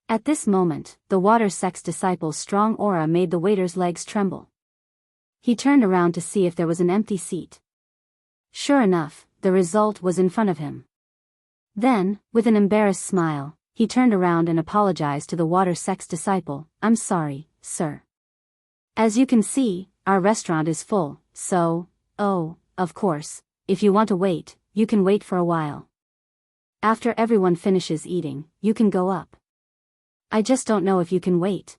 At this moment, the Water Sect's disciple's strong aura made the waiter's legs tremble. He turned around to see if there was an empty seat. Sure enough, the result was in front of him. Then, with an embarrassed smile, he turned around and apologized to the Water Sect's disciple, "I'm sorry, sir. As you can see, our restaurant is full, so, of course, if you want to wait, you can wait for a while. After everyone finishes eating, you can go up. I just don't know if you can wait."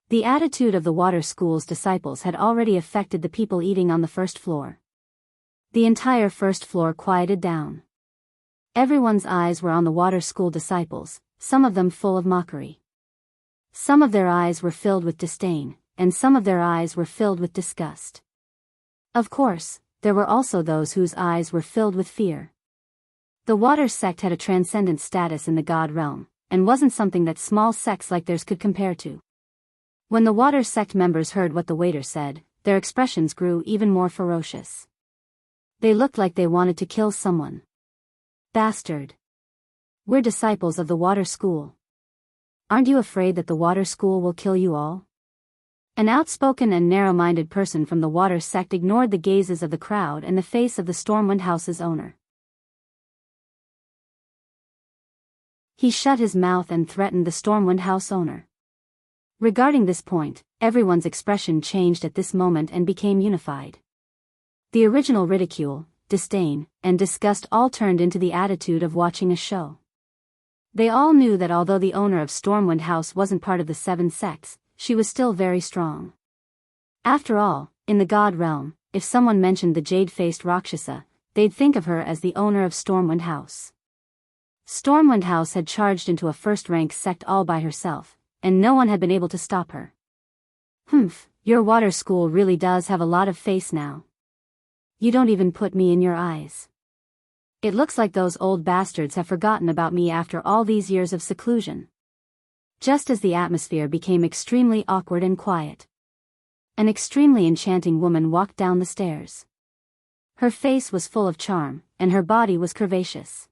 The attitude of the Water School's disciples had already affected the people eating on the first floor. The entire first floor quieted down. Everyone's eyes were on the Water School disciples, some of them full of mockery. Some of their eyes were filled with disdain, and some of their eyes were filled with disgust. Of course, there were also those whose eyes were filled with fear. The Water Sect had a transcendent status in the God realm, and wasn't something that small sects like theirs could compare to. When the Water Sect members heard what the waiter said, their expressions grew even more ferocious. They looked like they wanted to kill someone. "Bastard. We're disciples of the Water School. Aren't you afraid that the Water School will kill you all?" An outspoken and narrow-minded person from the Water Sect ignored the gazes of the crowd and the face of the Stormwind House's owner. He shut his mouth and threatened the Stormwind House owner. Regarding this point, everyone's expression changed at this moment and became unified. The original ridicule, disdain, and disgust all turned into the attitude of watching a show. They all knew that although the owner of Stormwind House wasn't part of the 7 sects, she was still very strong. After all, in the God realm, if someone mentioned the jade-faced Rakshasa, they'd think of her as the owner of Stormwind House. Stormwind House had charged into a first-rank sect all by herself, and no one had been able to stop her. Your Water School really does have a lot of face now. You don't even put me in your eyes. It looks like those old bastards have forgotten about me after all these years of seclusion." Just as the atmosphere became extremely awkward and quiet, an extremely enchanting woman walked down the stairs. Her face was full of charm, and her body was curvaceous.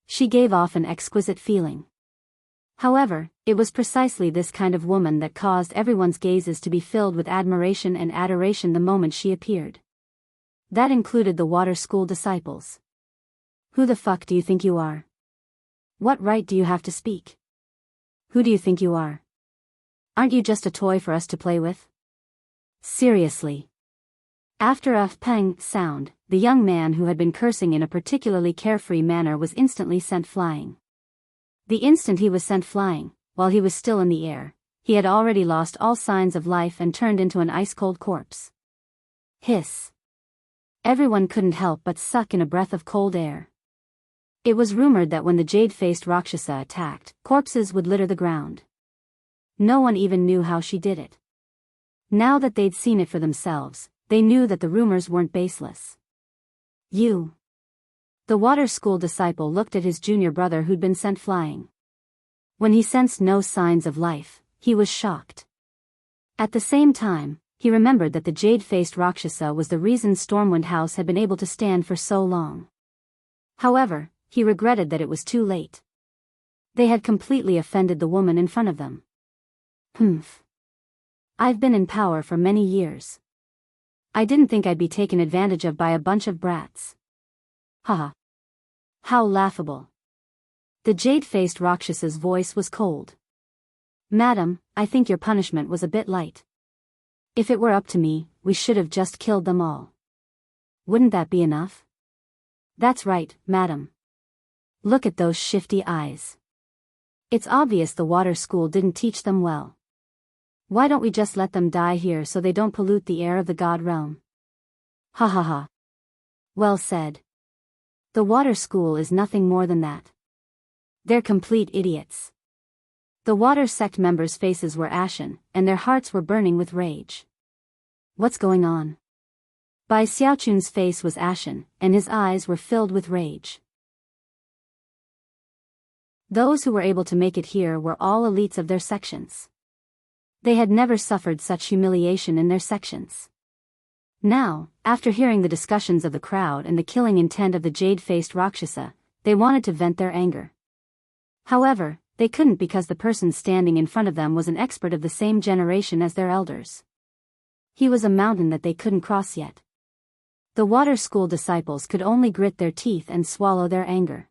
She gave off an exquisite feeling. However, it was precisely this kind of woman that caused everyone's gazes to be filled with admiration and adoration the moment she appeared. That included the Water School disciples. "Who the fuck do you think you are? What right do you have to speak? Who do you think you are? Aren't you just a toy for us to play with? Seriously." After a pang sound, the young man who had been cursing in a particularly carefree manner was instantly sent flying. The instant he was sent flying, while he was still in the air, he had already lost all signs of life and turned into an ice-cold corpse. Hiss. Everyone couldn't help but suck in a breath of cold air. It was rumored that when the jade-faced Rakshasa attacked, corpses would litter the ground. No one even knew how she did it. Now that they'd seen it for themselves, they knew that the rumors weren't baseless. "You." The Water School disciple looked at his junior brother who'd been sent flying. When he sensed no signs of life, he was shocked. At the same time, he remembered that the jade-faced Rakshasa was the reason Stormwind House had been able to stand for so long. However, he regretted that it was too late. They had completely offended the woman in front of them. I've been in power for many years. I didn't think I'd be taken advantage of by a bunch of brats. Haha. How laughable. The jade-faced Rakshasa's voice was cold. "Madam, I think your punishment was a bit light. If it were up to me, we should have just killed them all. Wouldn't that be enough?" "That's right, madam. Look at those shifty eyes. It's obvious the Water School didn't teach them well. Why don't we just let them die here so they don't pollute the air of the God realm?" Ha ha ha. Well said. The Water School is nothing more than that. They're complete idiots. The Water Sect members' faces were ashen, and their hearts were burning with rage. What's going on? Bai Xiaochun's face was ashen, and his eyes were filled with rage. Those who were able to make it here were all elites of their sections. They had never suffered such humiliation in their sections. Now, after hearing the discussions of the crowd and the killing intent of the jade-faced Rakshasa, they wanted to vent their anger. However, they couldn't because the person standing in front of them was an expert of the same generation as their elders. He was a mountain that they couldn't cross yet. The water school disciples could only grit their teeth and swallow their anger.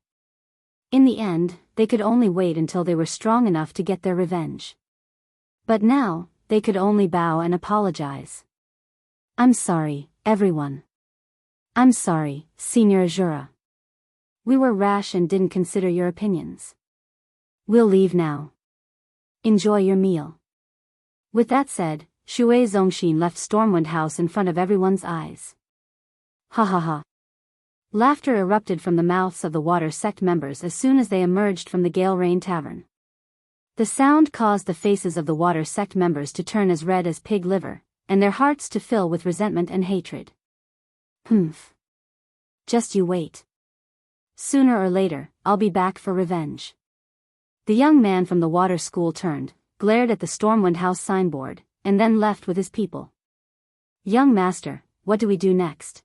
In the end, they could only wait until they were strong enough to get their revenge. But now, they could only bow and apologize. I'm sorry, everyone. I'm sorry, Senior Azura. We were rash and didn't consider your opinions. We'll leave now. Enjoy your meal. With that said, Shui Zongxin left Stormwind House in front of everyone's eyes. Ha ha ha. Laughter erupted from the mouths of the Water Sect members as soon as they emerged from the Gale Rain Tavern. The sound caused the faces of the Water Sect members to turn as red as pig liver, and their hearts to fill with resentment and hatred. Humph. Just you wait. Sooner or later, I'll be back for revenge. The young man from the water school turned, glared at the Stormwind House signboard, and then left with his people. Young master, what do we do next?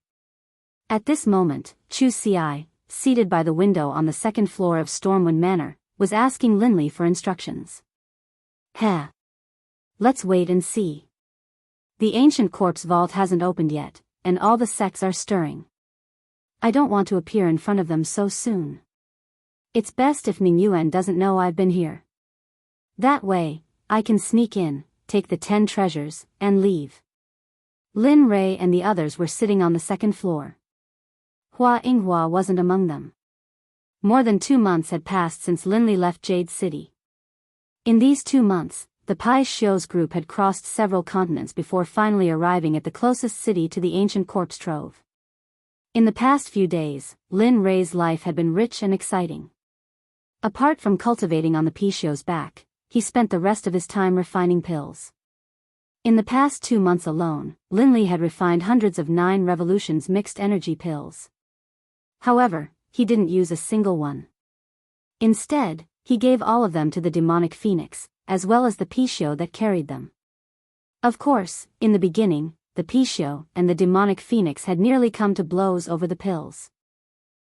At this moment, Chu Ci, seated by the window on the second floor of Stormwind Manor, was asking Linley for instructions. Heh. Let's wait and see. The ancient corpse vault hasn't opened yet, and all the sects are stirring. I don't want to appear in front of them so soon. It's best if Ning Yuan doesn't know I've been here. That way, I can sneak in, take the 10 treasures, and leave. Lin Rei and the others were sitting on the second floor. Hua Yinghua wasn't among them. More than 2 months had passed since Linley left Jade City. In these 2 months, the Pai Xiu's group had crossed several continents before finally arriving at the closest city to the ancient corpse trove. In the past few days, Lin Rei's life had been rich and exciting. Apart from cultivating on the Pai Xiu's back, he spent the rest of his time refining pills. In the past 2 months alone, Linley had refined hundreds of 9 revolutions mixed energy pills. However, he didn't use a single one. Instead, he gave all of them to the demonic phoenix, as well as the Pai Xiu that carried them. Of course, in the beginning, the Pai Xiu and the demonic phoenix had nearly come to blows over the pills.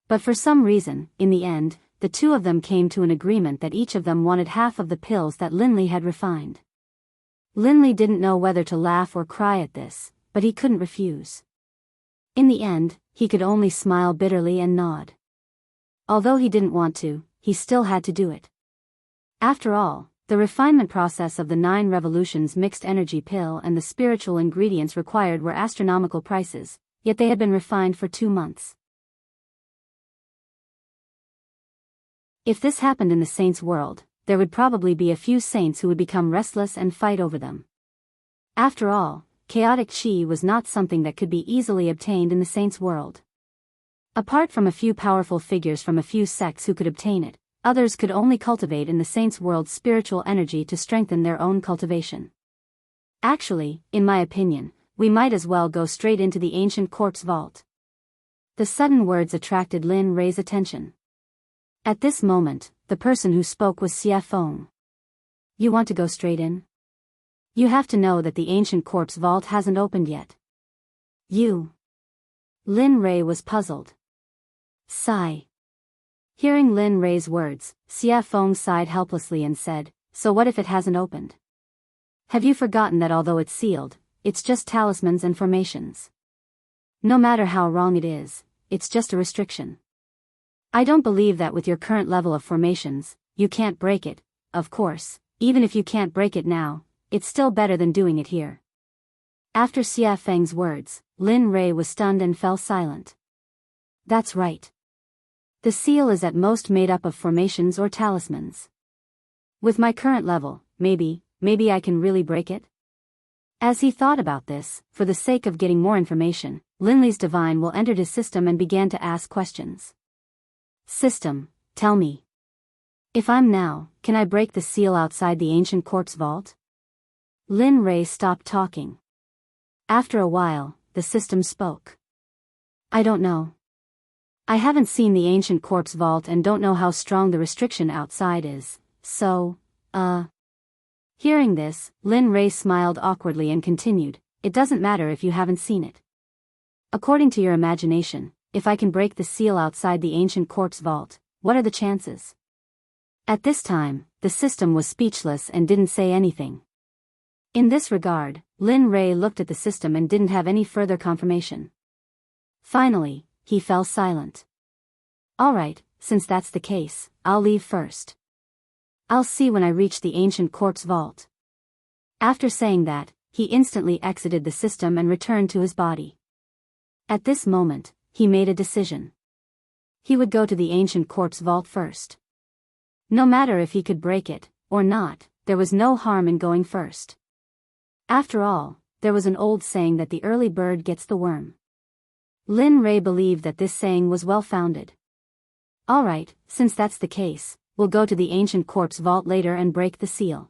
But for some reason, in the end, the two of them came to an agreement that each of them wanted half of the pills that Linley had refined. Linley didn't know whether to laugh or cry at this, but he couldn't refuse. In the end, he could only smile bitterly and nod. Although he didn't want to, he still had to do it. After all, the refinement process of the 9 revolutions mixed energy pill and the spiritual ingredients required were astronomical prices, yet they had been refined for 2 months. If this happened in the saints' world, there would probably be a few saints who would become restless and fight over them. After all, chaotic chi was not something that could be easily obtained in the saints' world. Apart from a few powerful figures from a few sects who could obtain it, others could only cultivate in the saints' world spiritual energy to strengthen their own cultivation. Actually, in my opinion, we might as well go straight into the ancient corpse vault. The sudden words attracted Lin Rei's attention. At this moment, the person who spoke was Xie Feng. You want to go straight in? You have to know that the ancient corpse vault hasn't opened yet. You. Lin Rei was puzzled. Sigh. Hearing Lin Rei's words, Xie Feng sighed helplessly and said, so what if it hasn't opened? Have you forgotten that although it's sealed, it's just talismans and formations? No matter how wrong it is, it's just a restriction. I don't believe that with your current level of formations, you can't break it. Of course, even if you can't break it now, it's still better than doing it here. After Xie Feng's words, Lin Rei was stunned and fell silent. That's right. The seal is at most made up of formations or talismans. With my current level, maybe I can really break it? As he thought about this, for the sake of getting more information, Linley's divine will entered his system and began to ask questions. System, tell me. If I'm now, can I break the seal outside the ancient corpse vault? Lin Rei stopped talking. After a while, the system spoke. I don't know. I haven't seen the ancient corpse vault and don't know how strong the restriction outside is, so, Hearing this, Lin Ray smiled awkwardly and continued, it doesn't matter if you haven't seen it. According to your imagination, if I can break the seal outside the ancient corpse vault, what are the chances? At this time, the system was speechless and didn't say anything. In this regard, Lin Ray looked at the system and didn't have any further confirmation. Finally, he fell silent. Alright, since that's the case, I'll leave first. I'll see when I reach the ancient corpse vault. After saying that, he instantly exited the system and returned to his body. At this moment, he made a decision. He would go to the ancient corpse vault first. No matter if he could break it, or not, there was no harm in going first. After all, there was an old saying that the early bird gets the worm. Lin Ray believed that this saying was well-founded. Alright, since that's the case, we'll go to the ancient corpse vault later and break the seal.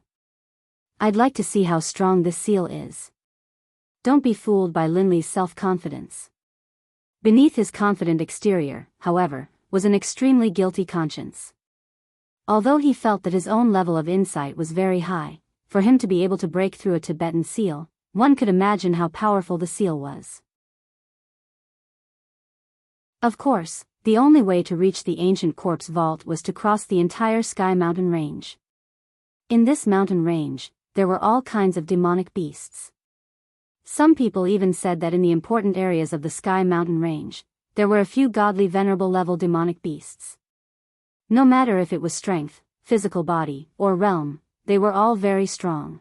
I'd like to see how strong this seal is. Don't be fooled by Linley's self-confidence. Beneath his confident exterior, however, was an extremely guilty conscience. Although he felt that his own level of insight was very high, for him to be able to break through a Tibetan seal, one could imagine how powerful the seal was. Of course, the only way to reach the ancient corpse vault was to cross the entire Sky Mountain range. In this mountain range, there were all kinds of demonic beasts. Some people even said that in the important areas of the Sky Mountain range, there were a few godly venerable level demonic beasts. No matter if it was strength, physical body, or realm, they were all very strong.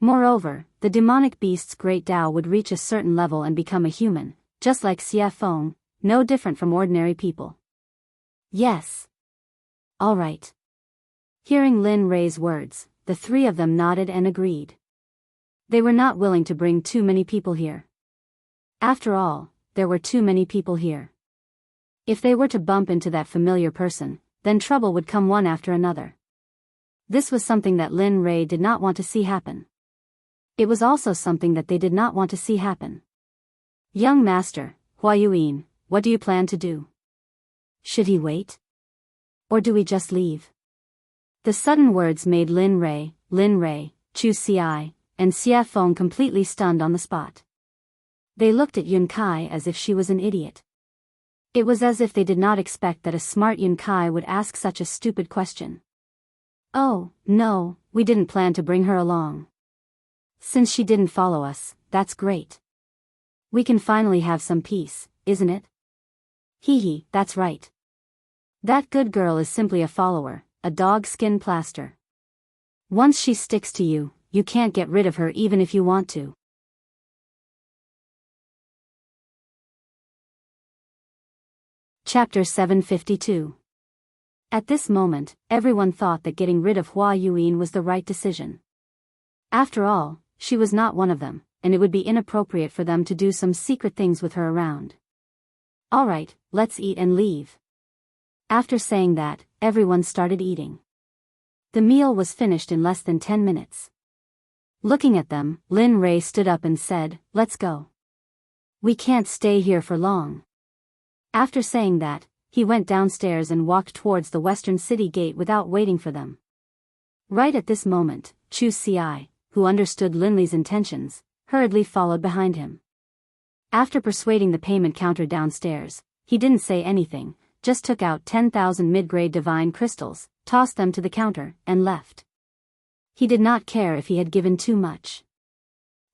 Moreover, the demonic beast's great Tao would reach a certain level and become a human, just like Xie Feng, no different from ordinary people. Yes. All right. Hearing Lin Ray's words, the three of them nodded and agreed. They were not willing to bring too many people here. After all, there were too many people here. If they were to bump into that familiar person, then trouble would come one after another. This was something that Lin Ray did not want to see happen. It was also something that they did not want to see happen. Young master, Hua Yuan, what do you plan to do? Should he wait? Or do we just leave? The sudden words made Lin Ray, Chu Xi, and Xie Feng completely stunned on the spot. They looked at Yun Kai as if she was an idiot. It was as if they did not expect that a smart Yun Kai would ask such a stupid question. Oh, no, we didn't plan to bring her along. Since she didn't follow us, that's great. We can finally have some peace, isn't it? Hee, that's right. That good girl is simply a follower, a dog skin plaster. Once she sticks to you, you can't get rid of her even if you want to. Chapter 752. At this moment, everyone thought that getting rid of Hua Yuan was the right decision. After all, she was not one of them, and it would be inappropriate for them to do some secret things with her around. Alright, let's eat and leave. After saying that, everyone started eating. The meal was finished in less than 10 minutes. Looking at them, Lin Ray stood up and said, let's go. We can't stay here for long. After saying that, he went downstairs and walked towards the western city gate without waiting for them. Right at this moment, Chu Xi, who understood Linley's intentions, hurriedly followed behind him. After persuading the payment counter downstairs, he didn't say anything, just took out 10,000 mid-grade divine crystals, tossed them to the counter, and left. He did not care if he had given too much.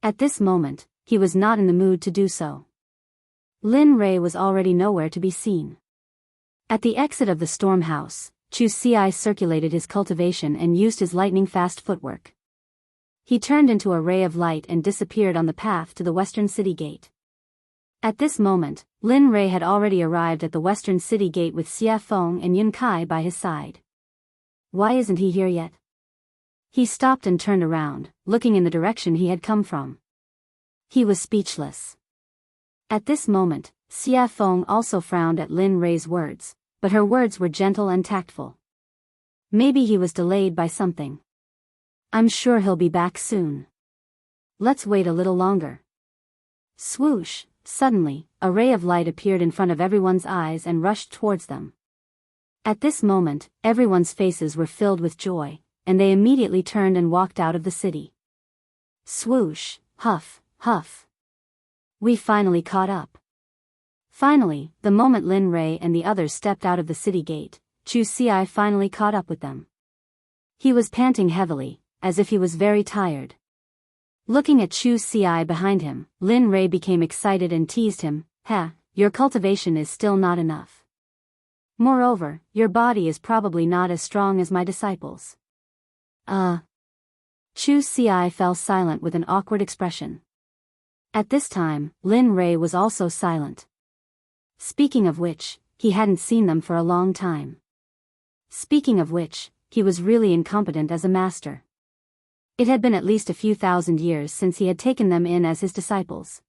At this moment, he was not in the mood to do so. Lin Ray was already nowhere to be seen. At the exit of the storm house, Chu Xi circulated his cultivation and used his lightning-fast footwork. He turned into a ray of light and disappeared on the path to the western city gate. At this moment, Lin Ray had already arrived at the western city gate with Xie Feng and Yun Kai by his side. Why isn't he here yet? He stopped and turned around, looking in the direction he had come from. He was speechless. At this moment, Xie Feng also frowned at Lin Ray's words, but her words were gentle and tactful. Maybe he was delayed by something. I'm sure he'll be back soon. Let's wait a little longer. Swoosh, suddenly, a ray of light appeared in front of everyone's eyes and rushed towards them. At this moment, everyone's faces were filled with joy, and they immediately turned and walked out of the city. Swoosh, huff, huff. We finally caught up. Finally, the moment Lin Rei and the others stepped out of the city gate, Chu Xi finally caught up with them. He was panting heavily, as if he was very tired. Looking at Chu Xi behind him, Lin Rei became excited and teased him, your cultivation is still not enough. Moreover, your body is probably not as strong as my disciples. Chu Xi fell silent with an awkward expression. At this time, Lin Rei was also silent. Speaking of which, he hadn't seen them for a long time. Speaking of which, he was really incompetent as a master. It had been at least a few thousand years since he had taken them in as his disciples.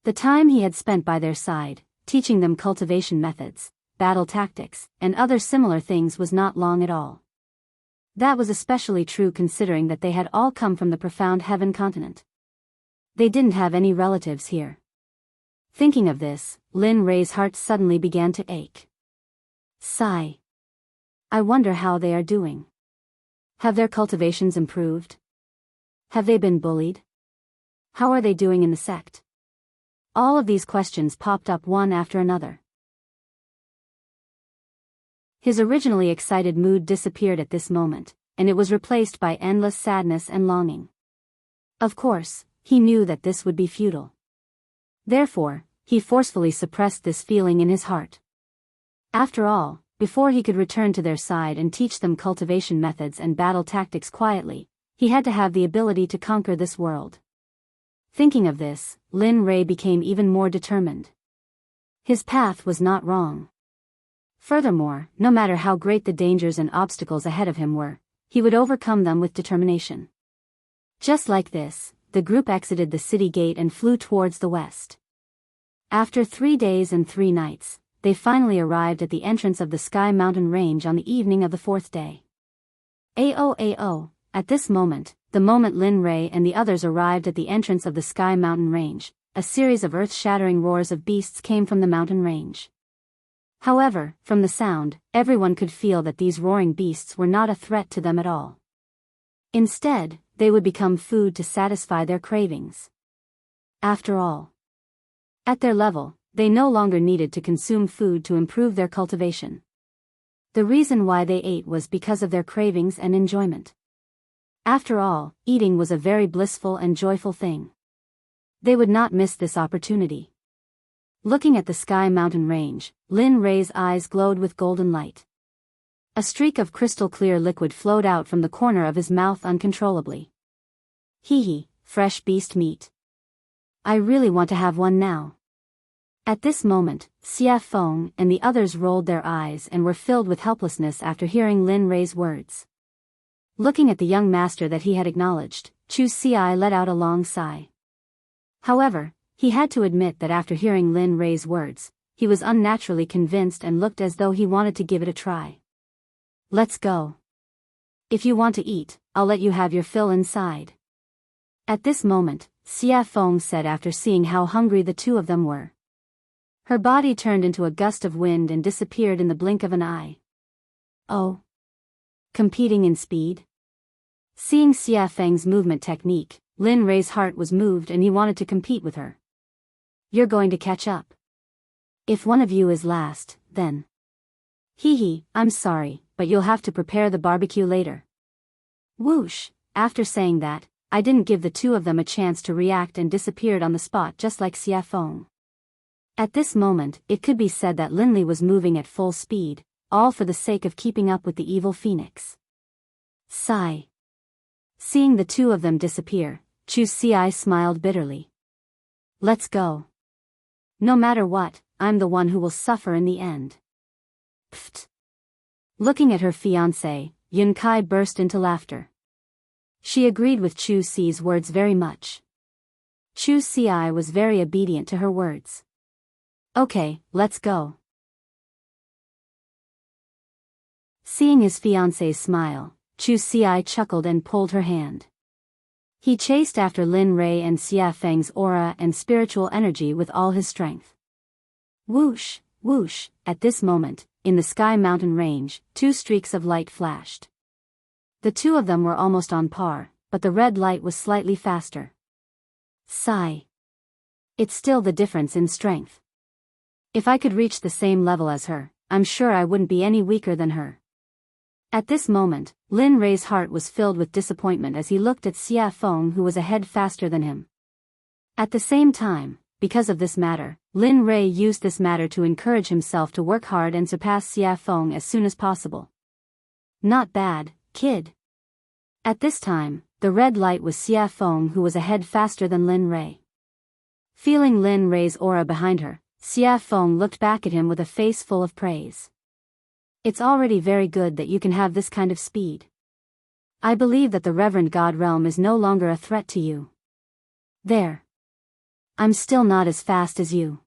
The time he had spent by their side, teaching them cultivation methods, battle tactics, and other similar things was not long at all. That was especially true considering that they had all come from the profound heaven continent. They didn't have any relatives here. Thinking of this, Lin Rei's heart suddenly began to ache. Sigh. I wonder how they are doing. Have their cultivations improved? Have they been bullied? How are they doing in the sect? All of these questions popped up one after another. His originally excited mood disappeared at this moment, and it was replaced by endless sadness and longing. Of course, he knew that this would be futile. Therefore, he forcefully suppressed this feeling in his heart. After all, before he could return to their side and teach them cultivation methods and battle tactics quietly, he had to have the ability to conquer this world. Thinking of this, Lin Rei became even more determined. His path was not wrong. Furthermore, no matter how great the dangers and obstacles ahead of him were, he would overcome them with determination. Just like this, the group exited the city gate and flew towards the west. After 3 days and 3 nights, they finally arrived at the entrance of the Sky Mountain Range on the evening of the 4th day. At this moment, the moment Lin Rei and the others arrived at the entrance of the Sky Mountain Range, a series of earth-shattering roars of beasts came from the mountain range. However, from the sound, everyone could feel that these roaring beasts were not a threat to them at all. Instead, they would become food to satisfy their cravings. After all, at their level, they no longer needed to consume food to improve their cultivation. The reason why they ate was because of their cravings and enjoyment. After all, eating was a very blissful and joyful thing. They would not miss this opportunity. Looking at the Sky Mountain Range, Lin Rei's eyes glowed with golden light. A streak of crystal-clear liquid flowed out from the corner of his mouth uncontrollably. Fresh beast meat. I really want to have one now. At this moment, Xia Feng and the others rolled their eyes and were filled with helplessness after hearing Lin Rei's words. Looking at the young master that he had acknowledged, Chu Xi let out a long sigh. However, he had to admit that after hearing Lin Rei's words, he was unnaturally convinced and looked as though he wanted to give it a try. Let's go. If you want to eat, I'll let you have your fill inside. At this moment, Xia Feng said after seeing how hungry the two of them were. Her body turned into a gust of wind and disappeared in the blink of an eye. Oh. Competing in speed? Seeing Xia Feng's movement technique, Lin Rei's heart was moved and he wanted to compete with her. You're going to catch up. If one of you is last, then. I'm sorry, but you'll have to prepare the barbecue later. Whoosh, after saying that, I didn't give the two of them a chance to react and disappeared on the spot just like Xia Feng. At this moment, it could be said that Lin Li was moving at full speed, all for the sake of keeping up with the evil phoenix. Sigh. Seeing the two of them disappear, Chu Xi smiled bitterly. Let's go. No matter what, I'm the one who will suffer in the end. Pfft. Looking at her fiancé, Yun Kai burst into laughter. She agreed with Chu Xi's words very much. Chu Xi was very obedient to her words. Okay, let's go. Seeing his fiancé's smile, Chu Xi chuckled and pulled her hand. He chased after Lin Rei and Xia Feng's aura and spiritual energy with all his strength. Whoosh, whoosh, at this moment, in the sky mountain range, two streaks of light flashed. The two of them were almost on par, but the red light was slightly faster. Sigh. It's still the difference in strength. If I could reach the same level as her, I'm sure I wouldn't be any weaker than her. At this moment, Lin Rei's heart was filled with disappointment as he looked at Xia Feng, who was a head faster than him. At the same time, because of this matter, Lin Rei used this matter to encourage himself to work hard and surpass Xia Feng as soon as possible. Not bad, kid. At this time, the red light was Xia Feng, who was a head faster than Lin Rei. Feeling Lin Rei's aura behind her, Xia Feng looked back at him with a face full of praise. It's already very good that you can have this kind of speed. I believe that the Reverend God Realm is no longer a threat to you. There. I'm still not as fast as you.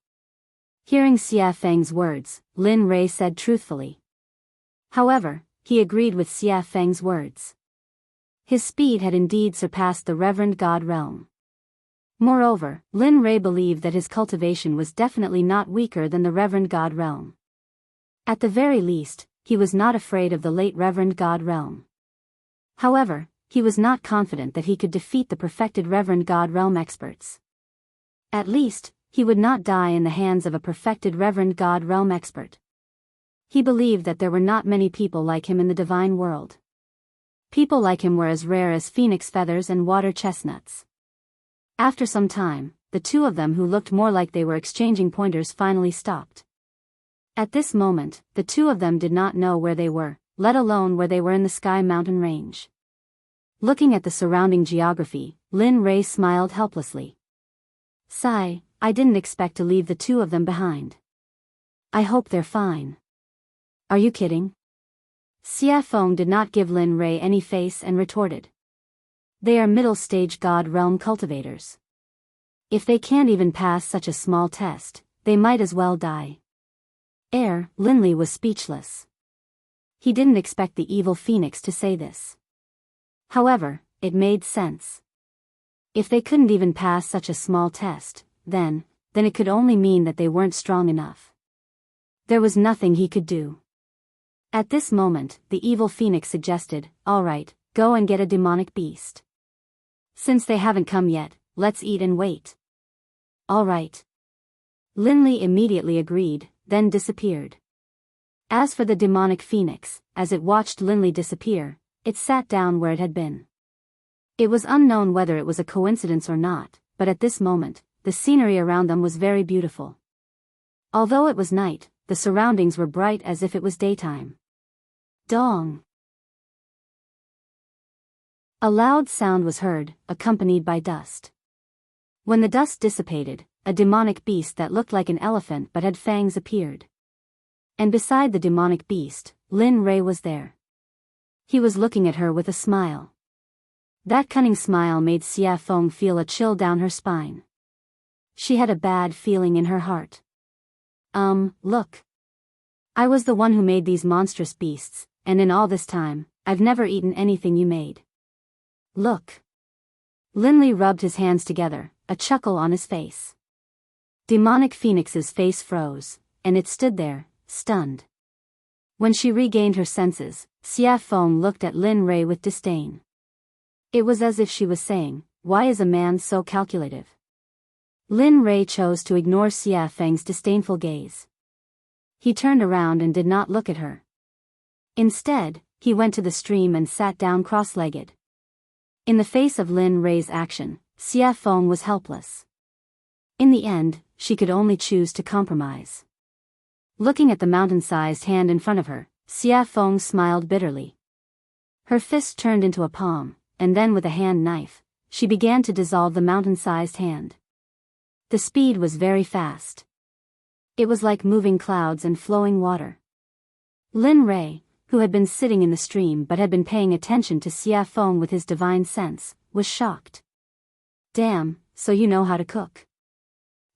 Hearing Xia Feng's words, Lin Rei said truthfully. However, he agreed with Xia Feng's words. His speed had indeed surpassed the Reverend God Realm. Moreover, Lin Rei believed that his cultivation was definitely not weaker than the Reverend God Realm. At the very least, he was not afraid of the late Reverend God Realm. However, he was not confident that he could defeat the perfected Reverend God Realm experts. At least, he would not die in the hands of a perfected Reverend God Realm expert. He believed that there were not many people like him in the divine world. People like him were as rare as phoenix feathers and water chestnuts. After some time, the two of them who looked more like they were exchanging pointers finally stopped. At this moment, the two of them did not know where they were, let alone where they were in the sky mountain range. Looking at the surrounding geography, Lin Rei smiled helplessly. Sigh, I didn't expect to leave the two of them behind. I hope they're fine. Are you kidding? Xia Feng did not give Lin Rei any face and retorted. They are middle-stage God Realm cultivators. If they can't even pass such a small test, they might as well die. Linley was speechless. He didn't expect the evil phoenix to say this. However, it made sense. If they couldn't even pass such a small test, then it could only mean that they weren't strong enough. There was nothing he could do. At this moment, the evil phoenix suggested, "All right, go and get a demonic beast. Since they haven't come yet, let's eat and wait." All right. Linley immediately agreed, then disappeared. As for the demonic phoenix, as it watched Linley disappear, it sat down where it had been. It was unknown whether it was a coincidence or not, but at this moment, the scenery around them was very beautiful. Although it was night, the surroundings were bright as if it was daytime. Dong! A loud sound was heard, accompanied by dust. When the dust dissipated, a demonic beast that looked like an elephant but had fangs appeared. And beside the demonic beast, Lin Rei was there. He was looking at her with a smile. That cunning smile made Xia Feng feel a chill down her spine. She had a bad feeling in her heart. Look. I was the one who made these monstrous beasts, and in all this time, I've never eaten anything you made. Look. Linley rubbed his hands together, a chuckle on his face. Demonic Phoenix's face froze, and it stood there, stunned. When she regained her senses, Xia Feng looked at Lin Rei with disdain. It was as if she was saying, "Why is a man so calculative?" Lin Rei chose to ignore Xia Feng's disdainful gaze. He turned around and did not look at her. Instead, he went to the stream and sat down cross-legged. In the face of Lin Rei's action, Xia Feng was helpless. In the end, she could only choose to compromise. Looking at the mountain-sized hand in front of her, Xia Feng smiled bitterly. Her fist turned into a palm, and then with a hand knife, she began to dissolve the mountain-sized hand. The speed was very fast. It was like moving clouds and flowing water. Lin Rei, who had been sitting in the stream but had been paying attention to Xia Feng with his divine sense, was shocked. Damn, so you know how to cook.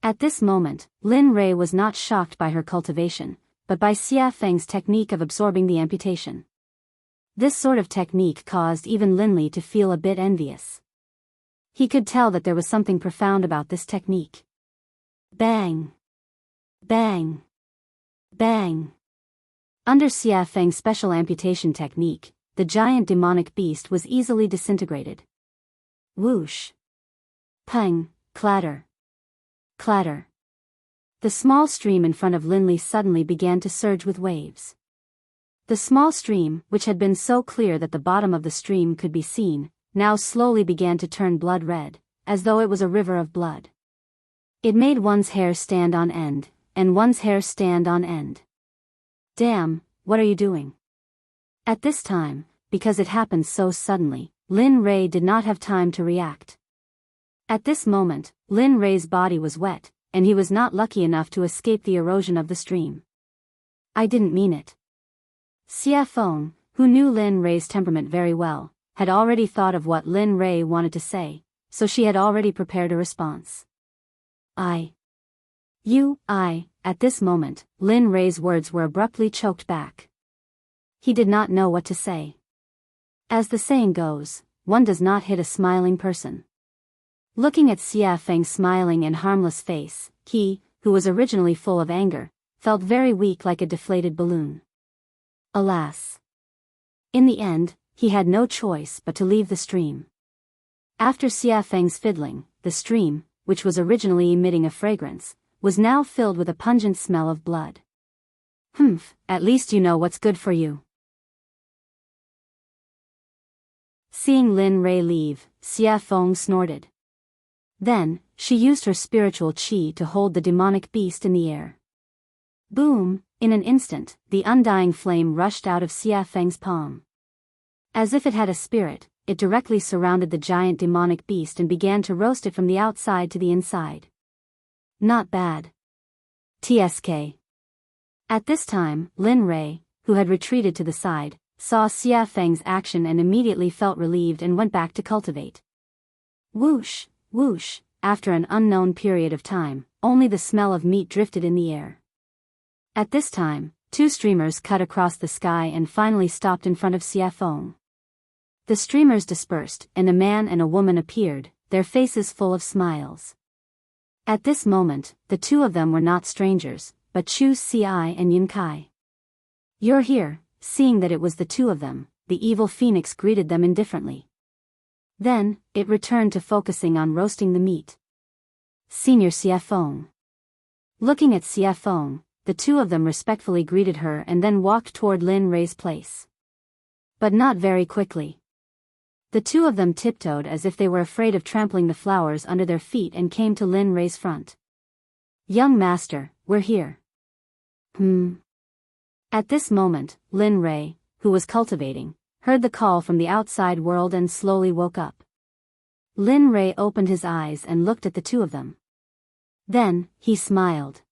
At this moment, Lin Rei was not shocked by her cultivation, but by Xia Feng's technique of absorbing the amputation. This sort of technique caused even Linley to feel a bit envious. He could tell that there was something profound about this technique. Bang! Bang! Bang! Under Xia Feng's special amputation technique, the giant demonic beast was easily disintegrated. Whoosh! Pang! Clatter! Clatter! The small stream in front of Linley suddenly began to surge with waves. The small stream, which had been so clear that the bottom of the stream could be seen, now slowly began to turn blood red, as though it was a river of blood. It made one's hair stand on end, and one's hair stand on end. Damn, what are you doing? At this time, because it happened so suddenly, Lin Rei did not have time to react. At this moment, Lin Rei's body was wet, and he was not lucky enough to escape the erosion of the stream. I didn't mean it. Xia Feng, who knew Lin Rei's temperament very well, had already thought of what Lin Rei wanted to say, so she had already prepared a response. At this moment, Lin Rei's words were abruptly choked back. He did not know what to say. As the saying goes, one does not hit a smiling person. Looking at Xia Feng's smiling and harmless face, he, who was originally full of anger, felt very weak like a deflated balloon. Alas! In the end, he had no choice but to leave the stream. After Xia Feng's fiddling, the stream, which was originally emitting a fragrance, was now filled with a pungent smell of blood. Humph, at least you know what's good for you. Seeing Lin Rei leave, Xia Feng snorted. Then, she used her spiritual qi to hold the demonic beast in the air. Boom! In an instant, the undying flame rushed out of Xia Feng's palm. As if it had a spirit, it directly surrounded the giant demonic beast and began to roast it from the outside to the inside. Not bad. TSK. At this time, Lin Rei, who had retreated to the side, saw Xia Feng's action and immediately felt relieved and went back to cultivate. Whoosh! Whoosh! After an unknown period of time, only the smell of meat drifted in the air. At this time, two streamers cut across the sky and finally stopped in front of Xia Feng. The streamers dispersed, and a man and a woman appeared, their faces full of smiles. At this moment, the two of them were not strangers, but Chu Xi and Yin Kai. You're here. Seeing that it was the two of them, the evil phoenix greeted them indifferently. Then, it returned to focusing on roasting the meat. Senior Xia Feng. Looking at Xia Feng, the two of them respectfully greeted her and then walked toward Lin Rei's place. But not very quickly. The two of them tiptoed as if they were afraid of trampling the flowers under their feet and came to Lin Rei's front. Young master, we're here. At this moment, Lin Rei, who was cultivating, heard the call from the outside world and slowly woke up. Lin Rei opened his eyes and looked at the two of them. Then, he smiled.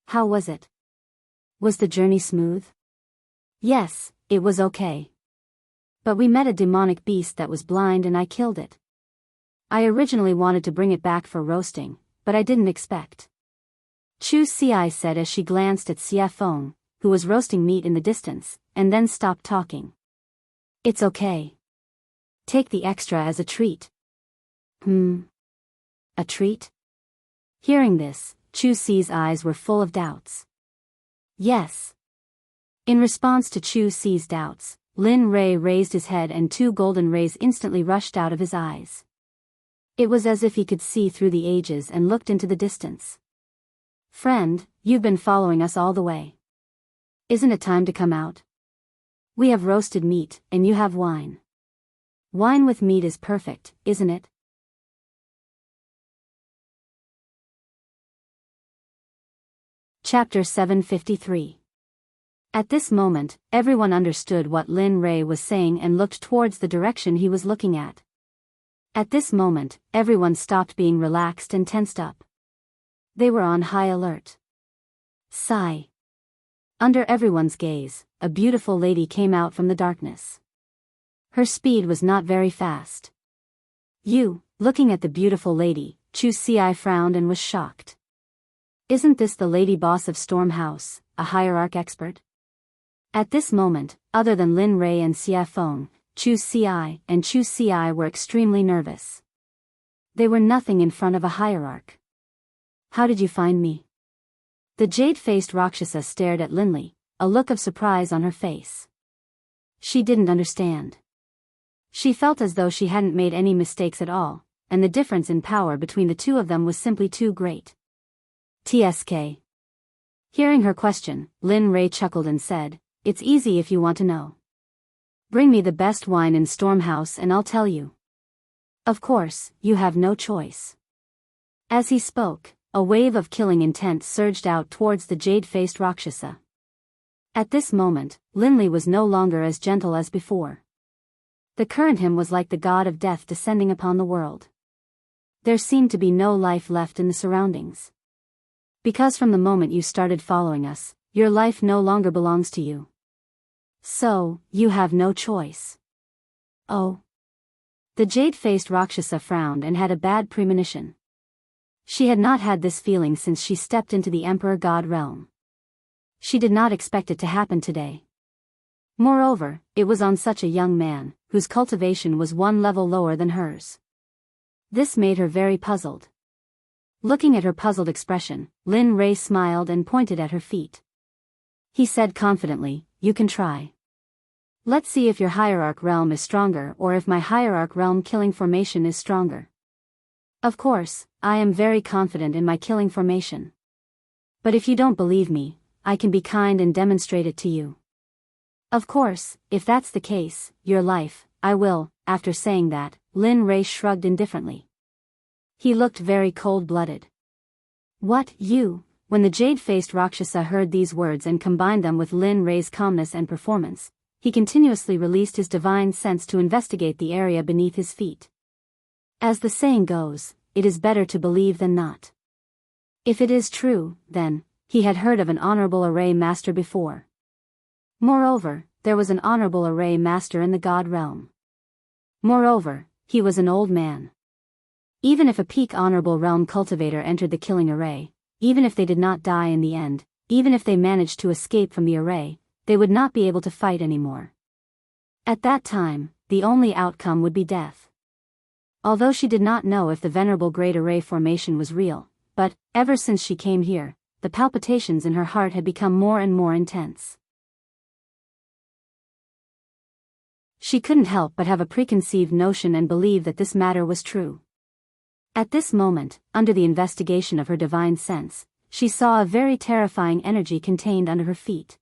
How was it? Was the journey smooth? Yes, it was okay. But we met a demonic beast that was blind and I killed it. I originally wanted to bring it back for roasting, but I didn't expect. Chu Xi said as she glanced at Xia Feng, who was roasting meat in the distance, and then stopped talking. It's okay. Take the extra as a treat. A treat? Hearing this, Chu Xi's eyes were full of doubts. Yes. In response to Chu Xi's doubts, Lin Rei raised his head and two golden rays instantly rushed out of his eyes. It was as if he could see through the ages and looked into the distance. Friend, you've been following us all the way. Isn't it time to come out? We have roasted meat, and you have wine. Wine with meat is perfect, isn't it? Chapter 753. At this moment, everyone understood what Lin Rei was saying and looked towards the direction he was looking at. At this moment, everyone stopped being relaxed and tensed up. They were on high alert. Sigh. Under everyone's gaze, a beautiful lady came out from the darkness. Her speed was not very fast. Looking at the beautiful lady, Chu Xi frowned and was shocked. Isn't this the lady boss of Storm House, a hierarch expert? At this moment, other than Lin Rei and Xia Feng, Chu Xi and Chu Xi were extremely nervous. They were nothing in front of a hierarch. How did you find me? The jade-faced Rakshasa stared at Linley, a look of surprise on her face. She didn't understand. She felt as though she hadn't made any mistakes at all, and the difference in power between the two of them was simply too great. TSK. Hearing her question, Lin Ray chuckled and said, "It's easy if you want to know. Bring me the best wine in Stormhouse and I'll tell you. Of course, you have no choice." As he spoke, a wave of killing intent surged out towards the jade-faced Rakshasa. At this moment, Linley was no longer as gentle as before. The current him was like the god of death descending upon the world. There seemed to be no life left in the surroundings. Because from the moment you started following us, your life no longer belongs to you. So, you have no choice. Oh. The jade-faced Rakshasa frowned and had a bad premonition. She had not had this feeling since she stepped into the Emperor God realm. She did not expect it to happen today. Moreover, it was on such a young man, whose cultivation was one level lower than hers. This made her very puzzled. Looking at her puzzled expression, Lin Ray smiled and pointed at her feet. He said confidently, "You can try. Let's see if your hierarch realm is stronger or if my hierarch realm killing formation is stronger. Of course, I am very confident in my killing formation. But if you don't believe me, I can be kind and demonstrate it to you. Of course, if that's the case, your life, I will." After saying that, Lin Ray shrugged indifferently. He looked very cold-blooded. "What, you?" When the jade-faced Rakshasa heard these words and combined them with Lin Ray's calmness and performance, he continuously released his divine sense to investigate the area beneath his feet. As the saying goes, it is better to believe than not. If it is true, then, he had heard of an honorable array master before. Moreover, there was an honorable array master in the god realm. Moreover, he was an old man. Even if a peak honorable realm cultivator entered the killing array, even if they did not die in the end, even if they managed to escape from the array, they would not be able to fight anymore. At that time, the only outcome would be death. Although she did not know if the venerable great array formation was real, but, ever since she came here, the palpitations in her heart had become more and more intense. She couldn't help but have a preconceived notion and believe that this matter was true. At this moment, under the investigation of her divine sense, she saw a very terrifying energy contained under her feet.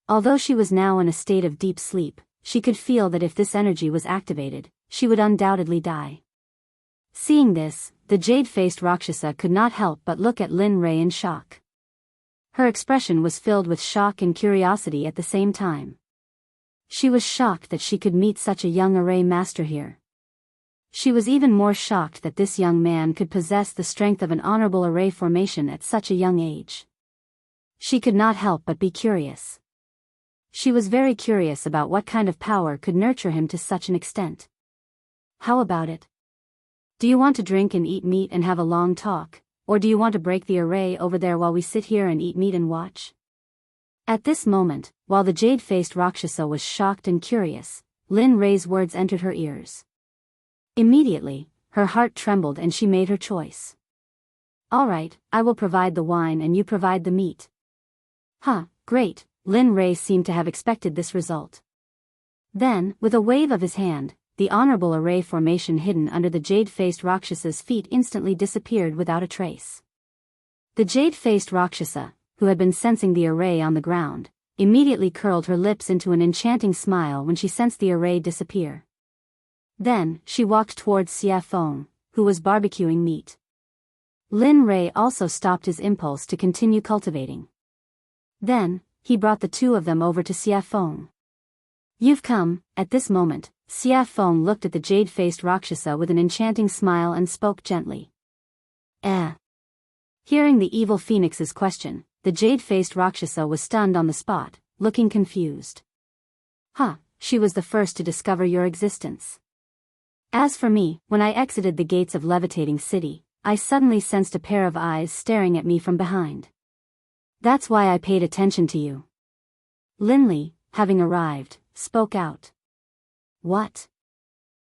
Although she was now in a state of deep sleep, she could feel that if this energy was activated, she would undoubtedly die. Seeing this, the jade-faced Rakshasa could not help but look at Lin Ray in shock. Her expression was filled with shock and curiosity at the same time. She was shocked that she could meet such a young array master here. She was even more shocked that this young man could possess the strength of an honorable array formation at such a young age. She could not help but be curious. She was very curious about what kind of power could nurture him to such an extent. "How about it? Do you want to drink and eat meat and have a long talk, or do you want to break the array over there while we sit here and eat meat and watch?" At this moment, while the jade-faced Rakshasa was shocked and curious, Lin Ray's words entered her ears. Immediately, her heart trembled and she made her choice. "All right, I will provide the wine and you provide the meat." "Huh, great." Lin Ray seemed to have expected this result. Then, with a wave of his hand, the honorable array formation hidden under the jade-faced Rakshasa's feet instantly disappeared without a trace. The jade-faced Rakshasa, who had been sensing the array on the ground, immediately curled her lips into an enchanting smile when she sensed the array disappear. Then, she walked towards Xia Feng, who was barbecuing meat. Lin Ray also stopped his impulse to continue cultivating. Then, he brought the two of them over to Xia Feng. "You've come." At this moment, Xia Feng looked at the jade-faced Rakshasa with an enchanting smile and spoke gently. Hearing the evil phoenix's question, the jade-faced Rakshasa was stunned on the spot, looking confused. "Huh, she was the first to discover your existence. As for me, when I exited the gates of Levitating City, I suddenly sensed a pair of eyes staring at me from behind. That's why I paid attention to you." Linley, having arrived, spoke out. "What?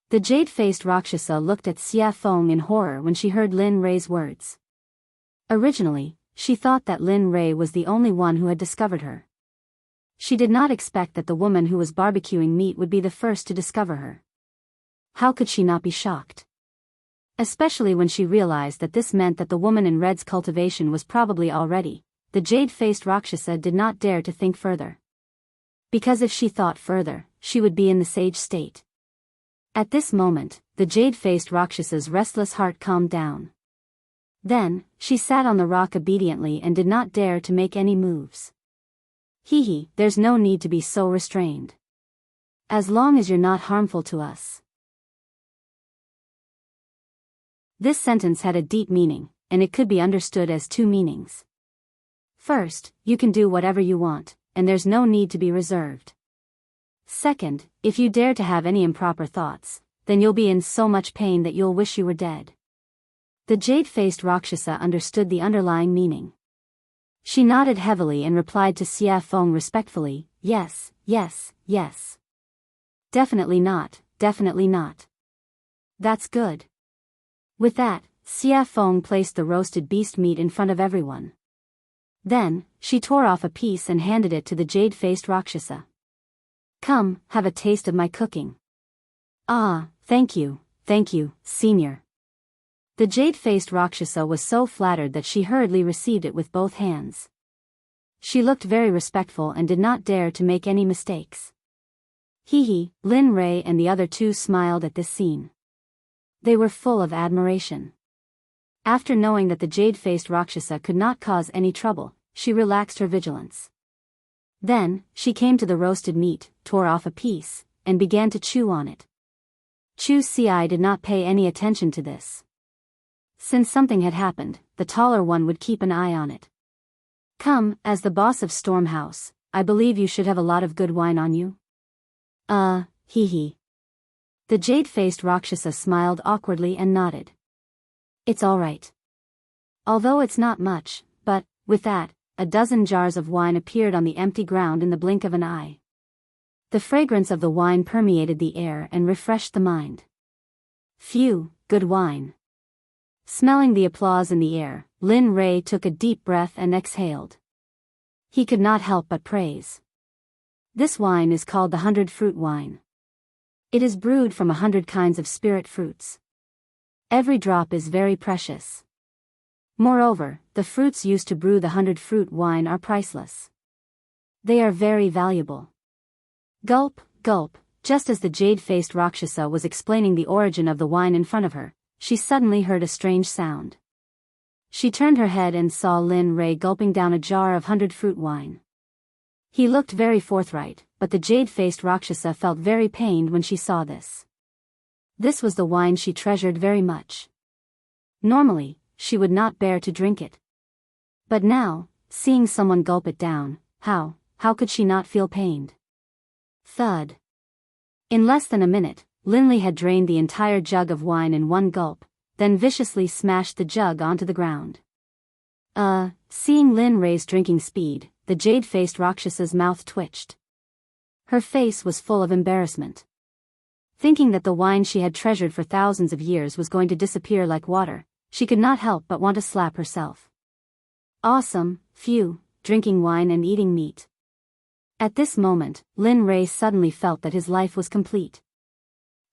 The jade-faced Rakshasa looked at Xia Feng in horror when she heard Lin Rei's words. Originally, she thought that Lin Rei was the only one who had discovered her. She did not expect that the woman who was barbecuing meat would be the first to discover her. How could she not be shocked? Especially when she realized that this meant that the woman in red's cultivation was probably already. The jade-faced Rakshasa did not dare to think further. Because if she thought further, she would be in the sage state. At this moment, the jade-faced Rakshasa's restless heart calmed down. Then, she sat on the rock obediently and did not dare to make any moves. Hee, there's no need to be so restrained. As long as you're not harmful to us. This sentence had a deep meaning, and it could be understood as two meanings. First, you can do whatever you want, and there's no need to be reserved. Second, if you dare to have any improper thoughts, then you'll be in so much pain that you'll wish you were dead. The jade-faced Rakshasa understood the underlying meaning. She nodded heavily and replied to Xia Feng respectfully, yes, yes, yes. Definitely not, definitely not. That's good. With that, Xia Feng placed the roasted beast meat in front of everyone. Then, she tore off a piece and handed it to the jade-faced Rakshasa. Come, have a taste of my cooking. Ah, thank you, senior. The jade-faced Rakshasa was so flattered that she hurriedly received it with both hands. She looked very respectful and did not dare to make any mistakes. Hee, Lin Rei and the other two smiled at this scene. They were full of admiration. After knowing that the jade-faced Rakshasa could not cause any trouble, she relaxed her vigilance. Then, she came to the roasted meat, tore off a piece, and began to chew on it. Chu Ci did not pay any attention to this. Since something had happened, the taller one would keep an eye on it. Come, as the boss of Storm House, I believe you should have a lot of good wine on you. Hee. The jade-faced Rakshasa smiled awkwardly and nodded. It's all right. Although it's not much, but, with that, a dozen jars of wine appeared on the empty ground in the blink of an eye. The fragrance of the wine permeated the air and refreshed the mind. Phew, good wine. Smelling the applause in the air, Lin Rei took a deep breath and exhaled. He could not help but praise. This wine is called the 100-fruit wine. It is brewed from 100 kinds of spirit fruits. Every drop is very precious. Moreover, the fruits used to brew the 100-fruit wine are priceless. They are very valuable. Gulp, gulp, just as the jade-faced Rakshasa was explaining the origin of the wine in front of her, she suddenly heard a strange sound. She turned her head and saw Lin Rei gulping down a jar of 100-fruit wine. He looked very forthright, but the jade-faced Rakshasa felt very pained when she saw this. This was the wine she treasured very much. Normally, she would not bear to drink it. But now, seeing someone gulp it down, how could she not feel pained? Thud. In less than a minute, Linley had drained the entire jug of wine in one gulp, then viciously smashed the jug onto the ground. Seeing Lin Rei's drinking speed, the jade-faced Rakshasa's mouth twitched. Her face was full of embarrassment. Thinking that the wine she had treasured for thousands of years was going to disappear like water, she could not help but want to slap herself. Awesome, phew, drinking wine and eating meat. At this moment, Lin Rei suddenly felt that his life was complete.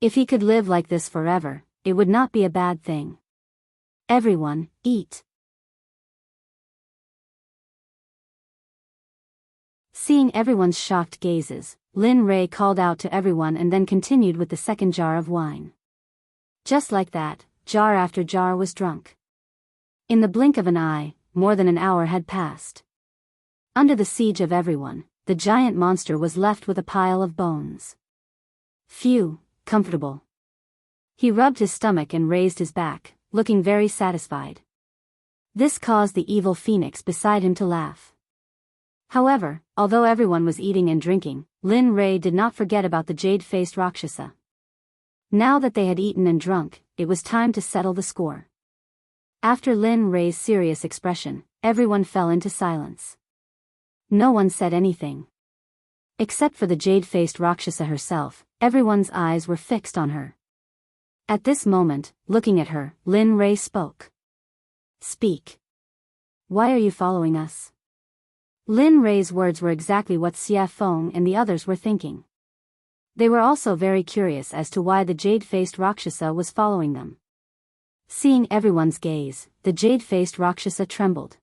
If he could live like this forever, it would not be a bad thing. Everyone, eat. Seeing everyone's shocked gazes, Lin Rei called out to everyone and then continued with the second jar of wine. Just like that, jar after jar was drunk. In the blink of an eye, more than an hour had passed. Under the siege of everyone, the giant monster was left with a pile of bones. Phew, comfortable. He rubbed his stomach and raised his back, looking very satisfied. This caused the evil phoenix beside him to laugh. However, although everyone was eating and drinking, Lin Rei did not forget about the jade-faced Rakshasa. Now that they had eaten and drunk, it was time to settle the score. After Lin Rei's serious expression, everyone fell into silence. No one said anything. Except for the jade-faced Rakshasa herself, everyone's eyes were fixed on her. At this moment, looking at her, Lin Rei spoke. Speak. Why are you following us? Lin Rei's words were exactly what Xia Feng and the others were thinking. They were also very curious as to why the jade-faced Rakshasa was following them. Seeing everyone's gaze, the jade-faced Rakshasa trembled.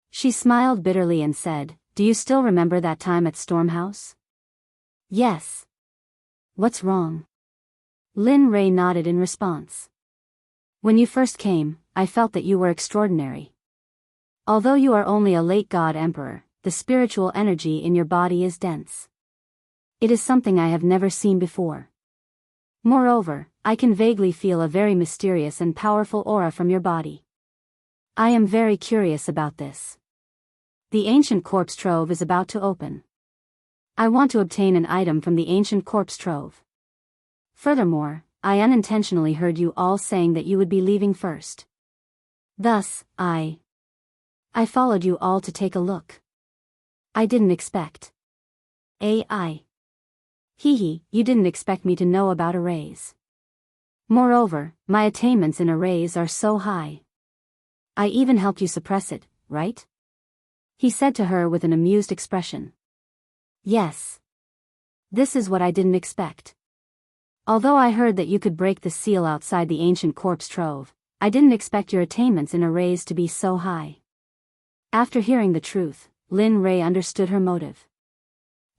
She smiled bitterly and said, "Do you still remember that time at Stormhouse?" "Yes." "What's wrong?" Lin Rei nodded in response. "When you first came, I felt that you were extraordinary. Although you are only a late god emperor, the spiritual energy in your body is dense. It is something I have never seen before. Moreover, I can vaguely feel a very mysterious and powerful aura from your body. I am very curious about this. The ancient corpse trove is about to open. I want to obtain an item from the ancient corpse trove. Furthermore, I unintentionally heard you all saying that you would be leaving first. Thus, I followed you all to take a look. I didn't expect. AI. Hee, you didn't expect me to know about arrays. Moreover, my attainments in arrays are so high. I even helped you suppress it, right?" He said to her with an amused expression. "Yes. This is what I didn't expect. Although I heard that you could break the seal outside the ancient corpse trove, I didn't expect your attainments in arrays to be so high." After hearing the truth, Lin Rei understood her motive.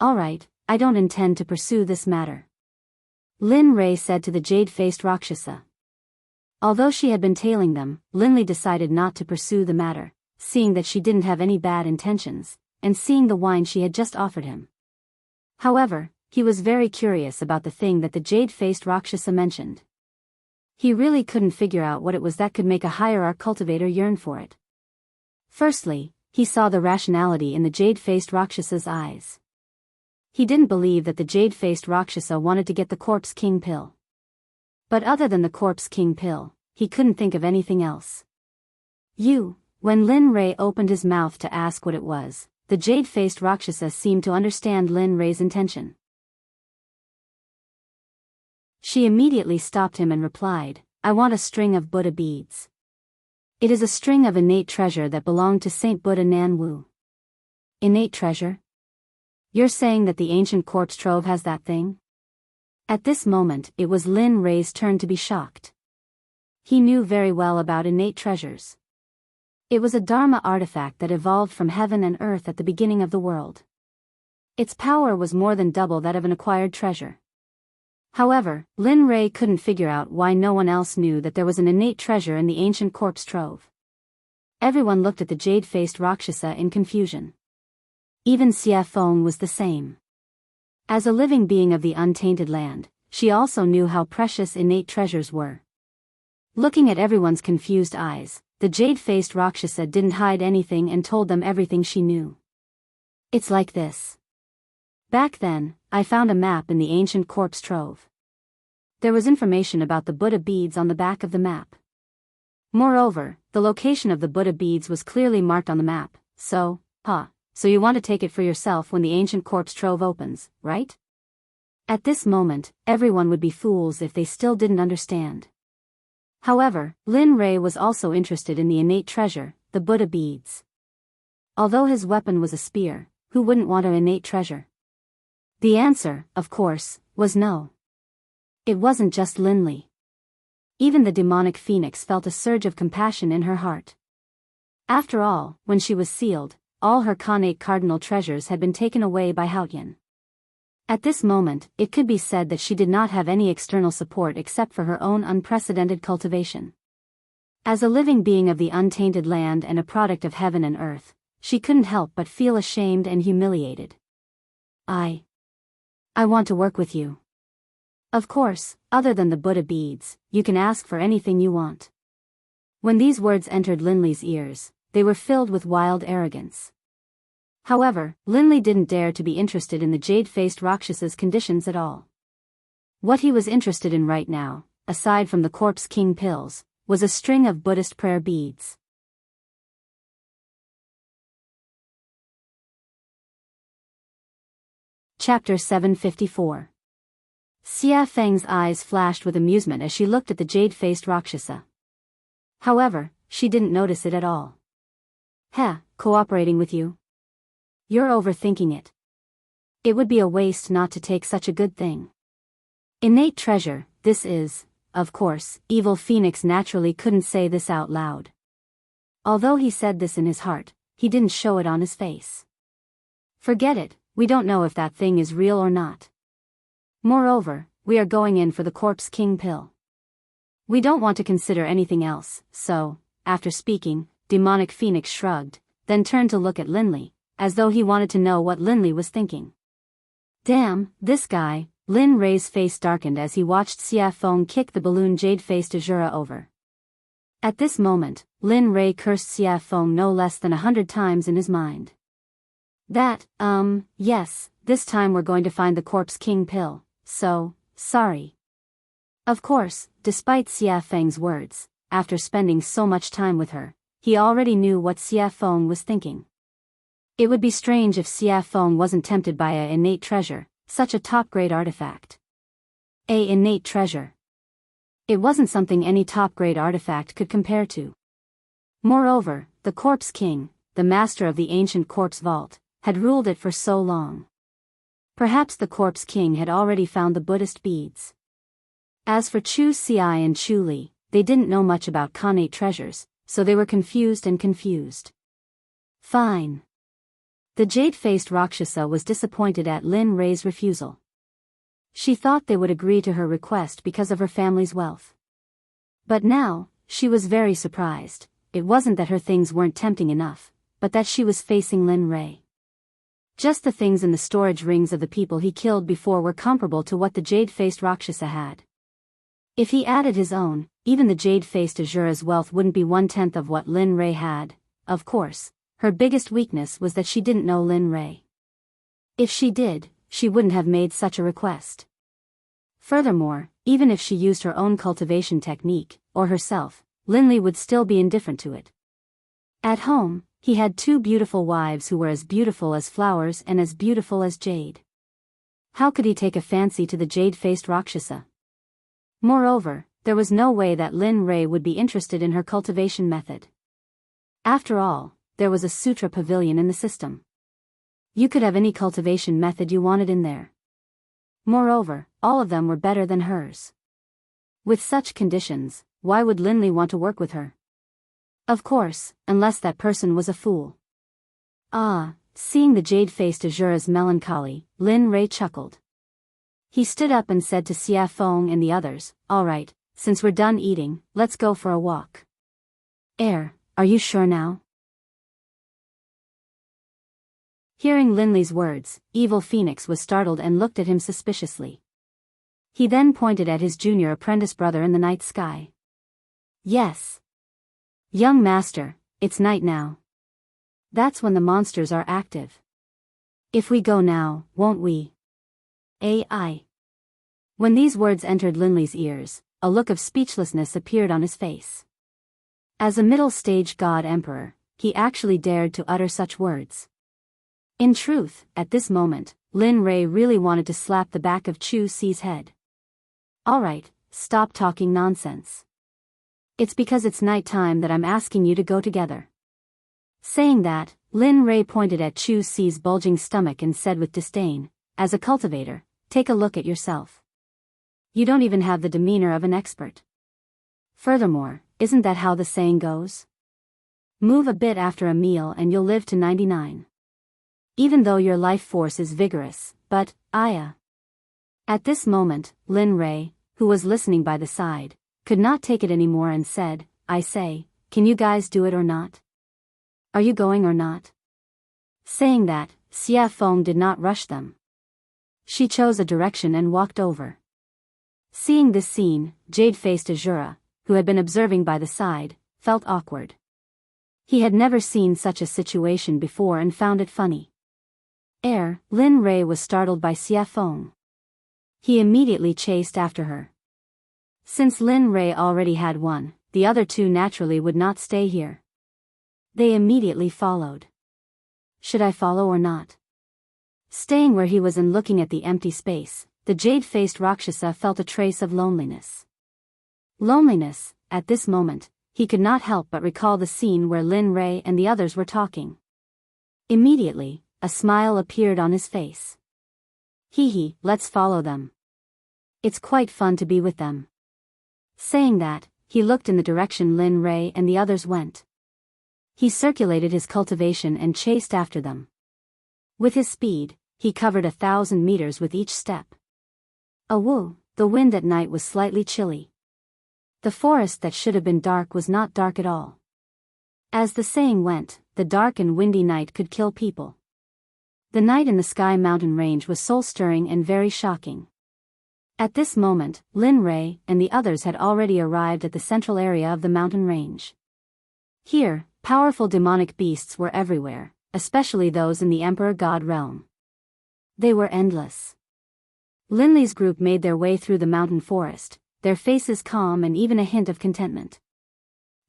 "Alright, I don't intend to pursue this matter," Lin Rei said to the jade-faced Rakshasa. Although she had been tailing them, Linley decided not to pursue the matter, seeing that she didn't have any bad intentions, and seeing the wine she had just offered him. However, he was very curious about the thing that the jade-faced Rakshasa mentioned. He really couldn't figure out what it was that could make a hierarch cultivator yearn for it. Firstly, he saw the rationality in the jade-faced Rakshasa's eyes. He didn't believe that the jade-faced Rakshasa wanted to get the Corpse King pill. But other than the Corpse King pill, he couldn't think of anything else. When Lin Rei opened his mouth to ask what it was, the jade-faced Rakshasa seemed to understand Lin Rei's intention. She immediately stopped him and replied, "I want a string of Buddha beads. It is a string of innate treasure that belonged to Saint Buddha Nan Wu." "Innate treasure? You're saying that the ancient corpse trove has that thing?" At this moment, it was Lin Rei's turn to be shocked. He knew very well about innate treasures. It was a Dharma artifact that evolved from heaven and earth at the beginning of the world. Its power was more than double that of an acquired treasure. However, Lin Rei couldn't figure out why no one else knew that there was an innate treasure in the ancient corpse trove. Everyone looked at the jade-faced Rakshasa in confusion. Even Xia Feng was the same. As a living being of the untainted land, she also knew how precious innate treasures were. Looking at everyone's confused eyes, the jade-faced Rakshasa didn't hide anything and told them everything she knew. "It's like this. Back then, I found a map in the ancient corpse trove. There was information about the Buddha beads on the back of the map. Moreover, the location of the Buddha beads was clearly marked on the map, so you want to take it for yourself when the ancient corpse trove opens, right?" At this moment, everyone would be fools if they still didn't understand. However, Lin Rei was also interested in the innate treasure, the Buddha beads. Although his weapon was a spear, who wouldn't want an innate treasure? The answer, of course, was no. It wasn't just Linley. Even the demonic phoenix felt a surge of compassion in her heart. After all, when she was sealed, all her Khanate cardinal treasures had been taken away by Haotian. At this moment, it could be said that she did not have any external support except for her own unprecedented cultivation. As a living being of the untainted land and a product of heaven and earth, she couldn't help but feel ashamed and humiliated. I want to work with you. Of course, other than the Buddha beads, you can ask for anything you want." When these words entered Linley's ears, they were filled with wild arrogance. However, Linley didn't dare to be interested in the jade-faced Rakshasa's conditions at all. What he was interested in right now, aside from the Corpse King pills, was a string of Buddhist prayer beads. Chapter 754. Xia Feng's eyes flashed with amusement as she looked at the jade-faced Rakshasa. However, she didn't notice it at all. Heh, cooperating with you? You're overthinking it. It would be a waste not to take such a good thing. Innate treasure, this is, of course, Evil Phoenix naturally couldn't say this out loud. Although he said this in his heart, he didn't show it on his face. Forget it, we don't know if that thing is real or not. Moreover, we are going in for the Corpse King pill. We don't want to consider anything else, so, after speaking, Demonic Phoenix shrugged, then turned to look at Linley, as though he wanted to know what Linley was thinking. Damn, this guy. Lin Rei's face darkened as he watched Xia Feng kick the balloon jade-faced Azura over. At this moment, Lin Rei cursed Xia Feng no less than 100 times in his mind. Yes, this time we're going to find the Corpse King pill, so, sorry. Of course, despite Xia Feng's words, after spending so much time with her, he already knew what Xia Feng was thinking. It would be strange if Xia Feng wasn't tempted by a innate treasure, such a top-grade artifact. A innate treasure. It wasn't something any top-grade artifact could compare to. Moreover, the Corpse King, the master of the ancient corpse vault, had ruled it for so long. Perhaps the Corpse King had already found the Buddhist beads. As for Chu Xiai and Chu Li, they didn't know much about connate treasures, so they were confused. Fine. The jade-faced Rakshasa was disappointed at Lin Rei's refusal. She thought they would agree to her request because of her family's wealth. But now, she was very surprised. It wasn't that her things weren't tempting enough, but that she was facing Lin Rei. Just the things in the storage rings of the people he killed before were comparable to what the jade-faced Rakshasa had. If he added his own, even the jade-faced Azura's wealth wouldn't be 1/10 of what Lin Rei had. Of course, her biggest weakness was that she didn't know Lin Rei. If she did, she wouldn't have made such a request. Furthermore, even if she used her own cultivation technique, or herself, Linley would still be indifferent to it. At home, he had 2 beautiful wives who were as beautiful as flowers and as beautiful as jade. How could he take a fancy to the jade-faced Rakshasa? Moreover, there was no way that Lin Rei would be interested in her cultivation method. After all, there was a sutra pavilion in the system. You could have any cultivation method you wanted in there. Moreover, all of them were better than hers. With such conditions, why would Linley want to work with her? Of course, unless that person was a fool. Seeing the jade-faced Azura's melancholy, Lin Rei chuckled. He stood up and said to Xia Feng and the others, "All right, since we're done eating, let's go for a walk." Are you sure now? Hearing Linley's words, Evil Phoenix was startled and looked at him suspiciously. He then pointed at his junior apprentice brother in the night sky. Yes. Young master, it's night now. That's when the monsters are active. If we go now, won't we? Ai. When these words entered Linley's ears, a look of speechlessness appeared on his face. As a middle-stage god-emperor, he actually dared to utter such words. In truth, at this moment, Lin Rei really wanted to slap the back of Chu Xi's head. All right, stop talking nonsense. It's because it's night time that I'm asking you to go together. Saying that, Lin Rei pointed at Chu Xi's bulging stomach and said with disdain, "As a cultivator, take a look at yourself. You don't even have the demeanor of an expert. Furthermore, isn't that how the saying goes? Move a bit after a meal and you'll live to 99. Even though your life force is vigorous, but, At this moment, Lin Rei, who was listening by the side, could not take it anymore and said, "I say, can you guys do it or not? Are you going or not?" Saying that, Xia Feng did not rush them. She chose a direction and walked over. Seeing this scene, jade-faced Azura, who had been observing by the side, felt awkward. He had never seen such a situation before and found it funny. Lin Rei was startled by Xia Feng. He immediately chased after her. Since Lin Rei already had one, the other 2 naturally would not stay here. They immediately followed. Should I follow or not? Staying where he was and looking at the empty space, the jade-faced Rakshasa felt a trace of loneliness. Loneliness, at this moment, he could not help but recall the scene where Lin Rei and the others were talking. Immediately, a smile appeared on his face. Hee, let's follow them. It's quite fun to be with them. Saying that, he looked in the direction Lin Rei and the others went. He circulated his cultivation and chased after them. With his speed, he covered 1,000 meters with each step. Awoo, the wind at night was slightly chilly. The forest that should have been dark was not dark at all. As the saying went, the dark and windy night could kill people. The night in the Sky Mountain Range was soul-stirring and very shocking. At this moment, Lin Rei and the others had already arrived at the central area of the mountain range. Here, powerful demonic beasts were everywhere, especially those in the Emperor God realm. They were endless. Linley's group made their way through the mountain forest, their faces calm and even a hint of contentment.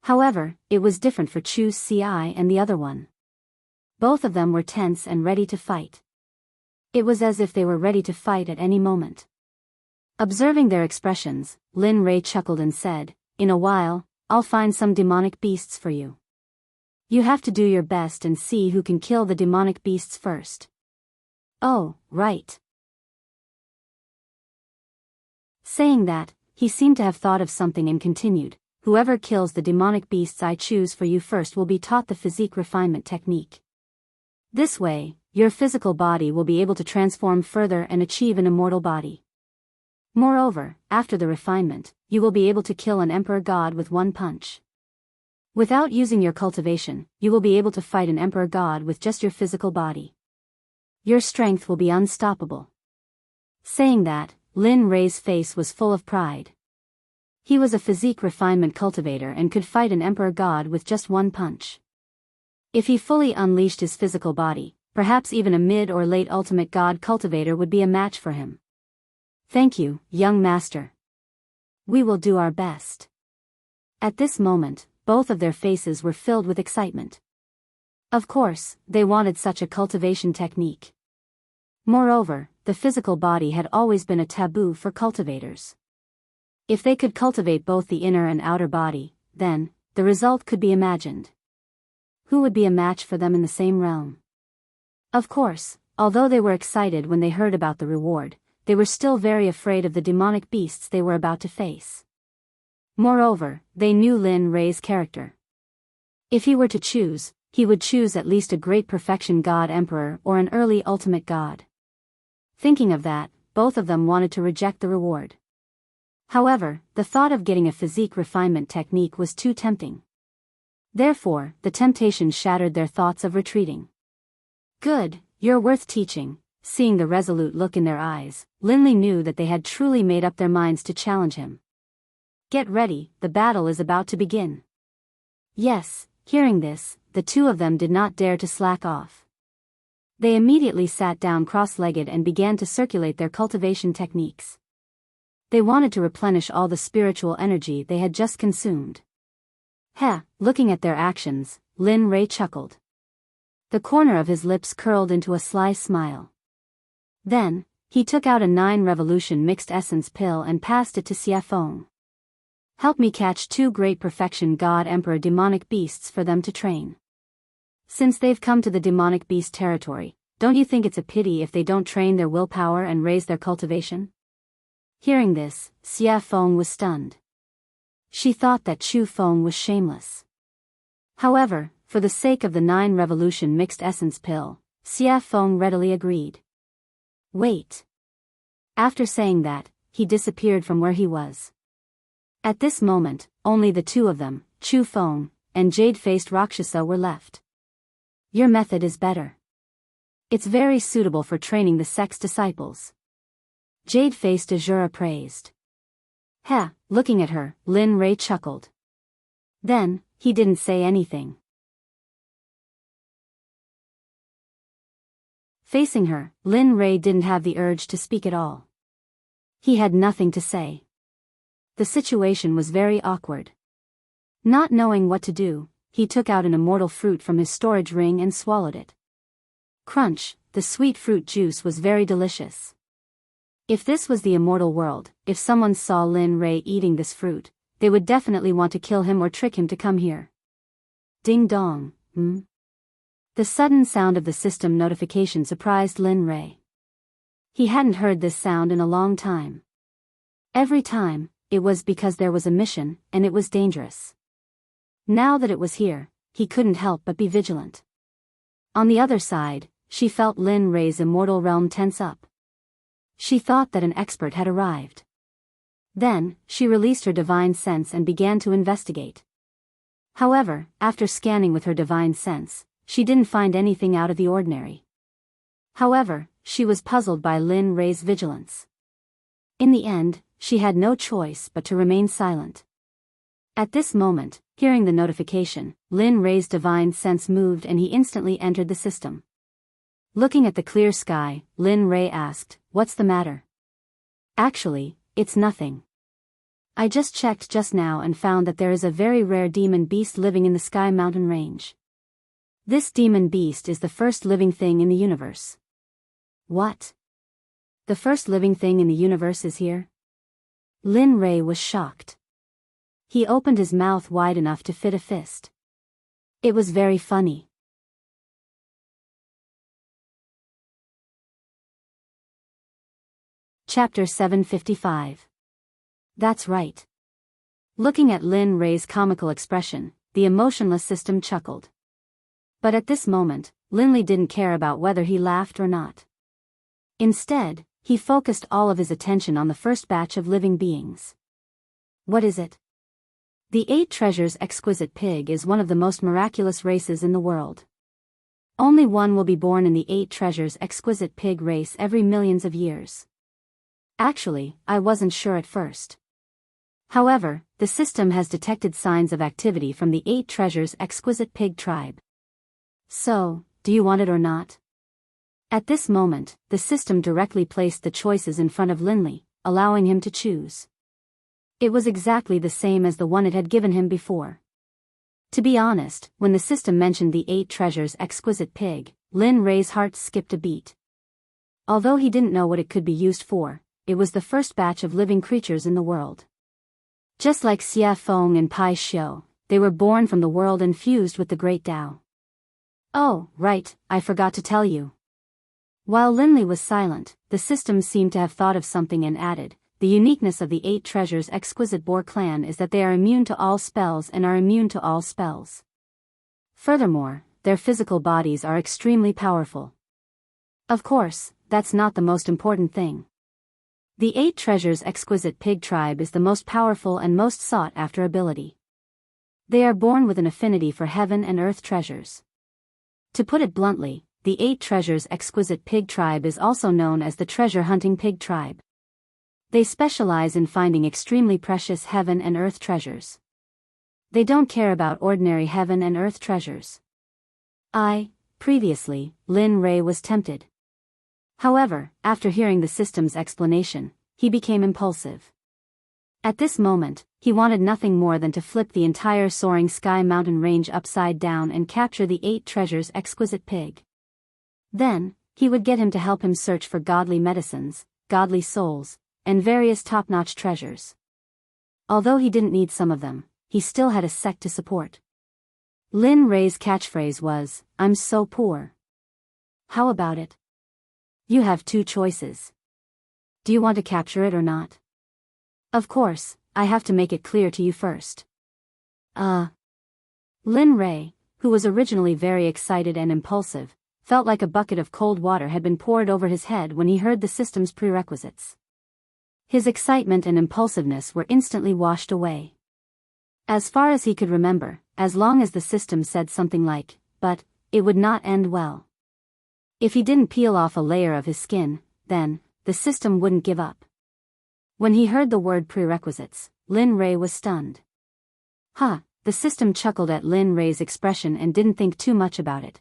However, it was different for Chu Ci and the other one. Both of them were tense and ready to fight. It was as if they were ready to fight at any moment. Observing their expressions, Lin Rei chuckled and said, "In a while, I'll find some demonic beasts for you. You have to do your best and see who can kill the demonic beasts first." "Oh, right." Saying that, he seemed to have thought of something and continued, "Whoever kills the demonic beasts I choose for you first will be taught the physique refinement technique. This way, your physical body will be able to transform further and achieve an immortal body. Moreover, after the refinement, you will be able to kill an emperor god with one punch. Without using your cultivation, you will be able to fight an emperor god with just your physical body. Your strength will be unstoppable." Saying that, Lin Rei's face was full of pride. He was a physique refinement cultivator and could fight an emperor god with just one punch. If he fully unleashed his physical body, perhaps even a mid or late ultimate god cultivator would be a match for him. "Thank you, young master. We will do our best." At this moment, both of their faces were filled with excitement. Of course, they wanted such a cultivation technique. Moreover, the physical body had always been a taboo for cultivators. If they could cultivate both the inner and outer body, then, the result could be imagined. Who would be a match for them in the same realm? Of course, although they were excited when they heard about the reward, they were still very afraid of the demonic beasts they were about to face. Moreover, they knew Lin Rei's character. If he were to choose, he would choose at least a great perfection god emperor or an early ultimate god. Thinking of that, both of them wanted to reject the reward. However, the thought of getting a physique refinement technique was too tempting. Therefore, the temptation shattered their thoughts of retreating. "Good, you're worth teaching." Seeing the resolute look in their eyes, Linley knew that they had truly made up their minds to challenge him. "Get ready, the battle is about to begin." Yes, hearing this, the two of them did not dare to slack off. They immediately sat down cross-legged and began to circulate their cultivation techniques. They wanted to replenish all the spiritual energy they had just consumed. Looking at their actions, Lin Rei chuckled. The corner of his lips curled into a sly smile. Then, he took out a 9-revolution mixed essence pill and passed it to Xie Feng. "Help me catch 2 great perfection god emperor demonic beasts for them to train. Since they've come to the demonic beast territory, don't you think it's a pity if they don't train their willpower and raise their cultivation?" Hearing this, Xie Feng was stunned. She thought that Chu Feng was shameless. However, for the sake of the 9-revolution mixed essence pill, Xie Feng readily agreed. "Wait." After saying that, he disappeared from where he was. At this moment, only the two of them, Chu Feng and jade-faced Rakshasa, were left. "Your method is better. It's very suitable for training the Sect's disciples." Jade-faced Azura praised. Looking at her, Lin Rei chuckled. Then, he didn't say anything. Facing her, Lin Rei didn't have the urge to speak at all. He had nothing to say. The situation was very awkward. Not knowing what to do, he took out an immortal fruit from his storage ring and swallowed it. Crunch, the sweet fruit juice was very delicious. If this was the immortal world, if someone saw Lin Rei eating this fruit, they would definitely want to kill him or trick him to come here. Ding dong, The sudden sound of the system notification surprised Lin Rei. He hadn't heard this sound in a long time. Every time, it was because there was a mission, and it was dangerous. Now that it was here, he couldn't help but be vigilant. On the other side, she felt Lin Rei's immortal realm tense up. She thought that an expert had arrived. Then, she released her divine sense and began to investigate. However, after scanning with her divine sense, she didn't find anything out of the ordinary. However, she was puzzled by Lin Rei's vigilance. In the end, she had no choice but to remain silent. At this moment, hearing the notification, Lin Rei's divine sense moved and he instantly entered the system. Looking at the clear sky, Lin Rei asked, "What's the matter?" "Actually, it's nothing. I just checked just now and found that there is a very rare demon beast living in the Sky Mountain range. This demon beast is the first living thing in the universe." "What? The first living thing in the universe is here?" Lin Rei was shocked. He opened his mouth wide enough to fit a fist. It was very funny. Chapter 755. That's right. Looking at Lin Rei's comical expression, the emotionless system chuckled. But at this moment, Linley didn't care about whether he laughed or not. Instead, he focused all of his attention on the first batch of living beings. What is it? The 8 Treasures Exquisite Pig is one of the most miraculous races in the world. Only one will be born in the 8 Treasures Exquisite Pig race every millions of years. Actually, I wasn't sure at first. However, the system has detected signs of activity from the 8 Treasures Exquisite Pig tribe. So, do you want it or not? At this moment, the system directly placed the choices in front of Linley, allowing him to choose. It was exactly the same as the one it had given him before. To be honest, when the system mentioned the 8 Treasures Exquisite Pig, Lin Rei's heart skipped a beat. Although he didn't know what it could be used for, it was the first batch of living creatures in the world. Just like Xia Feng and Pai Xiu, they were born from the world and fused with the Great Tao. Oh, right, I forgot to tell you. While Linley was silent, the system seemed to have thought of something and added, "The uniqueness of the 8 Treasures Exquisite Boar clan is that they are immune to all spells and are immune to all spells. Furthermore, their physical bodies are extremely powerful. Of course, that's not the most important thing. The 8 Treasures Exquisite Pig tribe is the most powerful and most sought-after ability. They are born with an affinity for heaven and earth treasures. To put it bluntly, the 8 Treasures Exquisite Pig tribe is also known as the treasure-hunting pig tribe. They specialize in finding extremely precious heaven and earth treasures. They don't care about ordinary heaven and earth treasures." Previously, Lin Rei was tempted. However, after hearing the system's explanation, he became impulsive. At this moment, he wanted nothing more than to flip the entire soaring Sky Mountain range upside down and capture the 8 Treasures Exquisite Pig. Then, he would get him to help him search for godly medicines, godly souls, and various top-notch treasures. Although he didn't need some of them, he still had a sect to support. Lin Rei's catchphrase was, "I'm so poor." How about it? You have 2 choices. Do you want to capture it or not? Of course, I have to make it clear to you first. Lin Rei, who was originally very excited and impulsive, felt like a bucket of cold water had been poured over his head when he heard the system's prerequisites. His excitement and impulsiveness were instantly washed away. As far as he could remember, as long as the system said something like, "but," it would not end well. If he didn't peel off a layer of his skin, then, the system wouldn't give up. When he heard the word prerequisites, Lin Rei was stunned. The system chuckled at Lin Rei's expression and didn't think too much about it.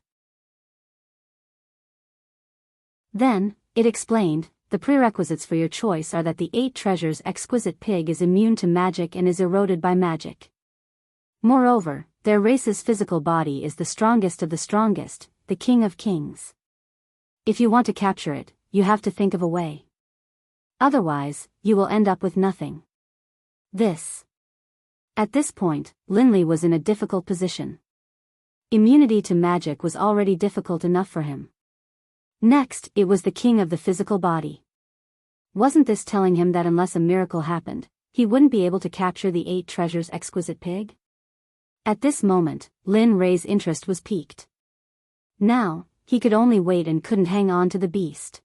Then, it explained, "The prerequisites for your choice are that the 8 Treasures Exquisite Pig is immune to magic and is eroded by magic. Moreover, their race's physical body is the strongest of the strongest, the king of kings. If you want to capture it, you have to think of a way." Otherwise, you will end up with nothing. At this point, Linley was in a difficult position. Immunity to magic was already difficult enough for him. Next, it was the king of the physical body. Wasn't this telling him that unless a miracle happened, he wouldn't be able to capture the 8 treasures exquisite pig? At this moment, Lin Ray's interest was piqued. Now, he could only wait and couldn't hang on to the beast.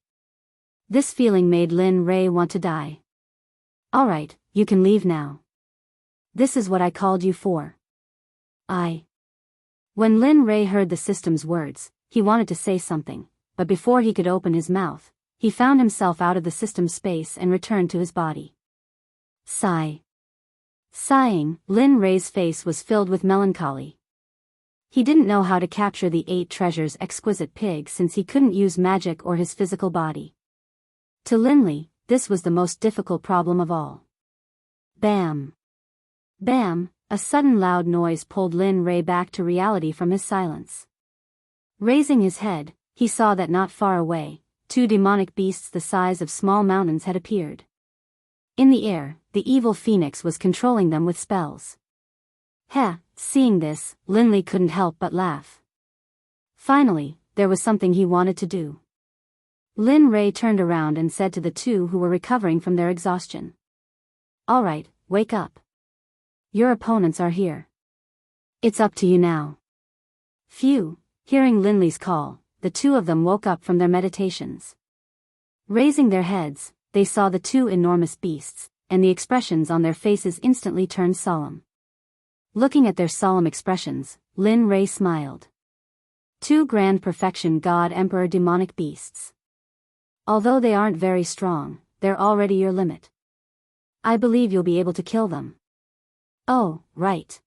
This feeling made Lin Ray want to die. Alright, you can leave now. This is what I called you for. When Lin Ray heard the system's words, he wanted to say something, but before he could open his mouth, he found himself out of the system's space and returned to his body. Sighing, Lin Ray's face was filled with melancholy. He didn't know how to capture the 8 treasures exquisite pig since he couldn't use magic or his physical body. To Linley, this was the most difficult problem of all. Bam! Bam! A sudden loud noise pulled Lin Ray back to reality from his silence. Raising his head, he saw that not far away, 2 demonic beasts the size of small mountains had appeared. In the air, the evil phoenix was controlling them with spells. Seeing this, Linley couldn't help but laugh. Finally, there was something he wanted to do. Lin Ray turned around and said to the 2 who were recovering from their exhaustion. Alright, wake up. Your opponents are here. It's up to you now. Phew, hearing Linley's call, the 2 of them woke up from their meditations. Raising their heads, they saw the 2 enormous beasts, and the expressions on their faces instantly turned solemn. Looking at their solemn expressions, Lin Ray smiled. 2 grand perfection God Emperor demonic beasts. Although they aren't very strong, they're already your limit. I believe you'll be able to kill them. Oh, right.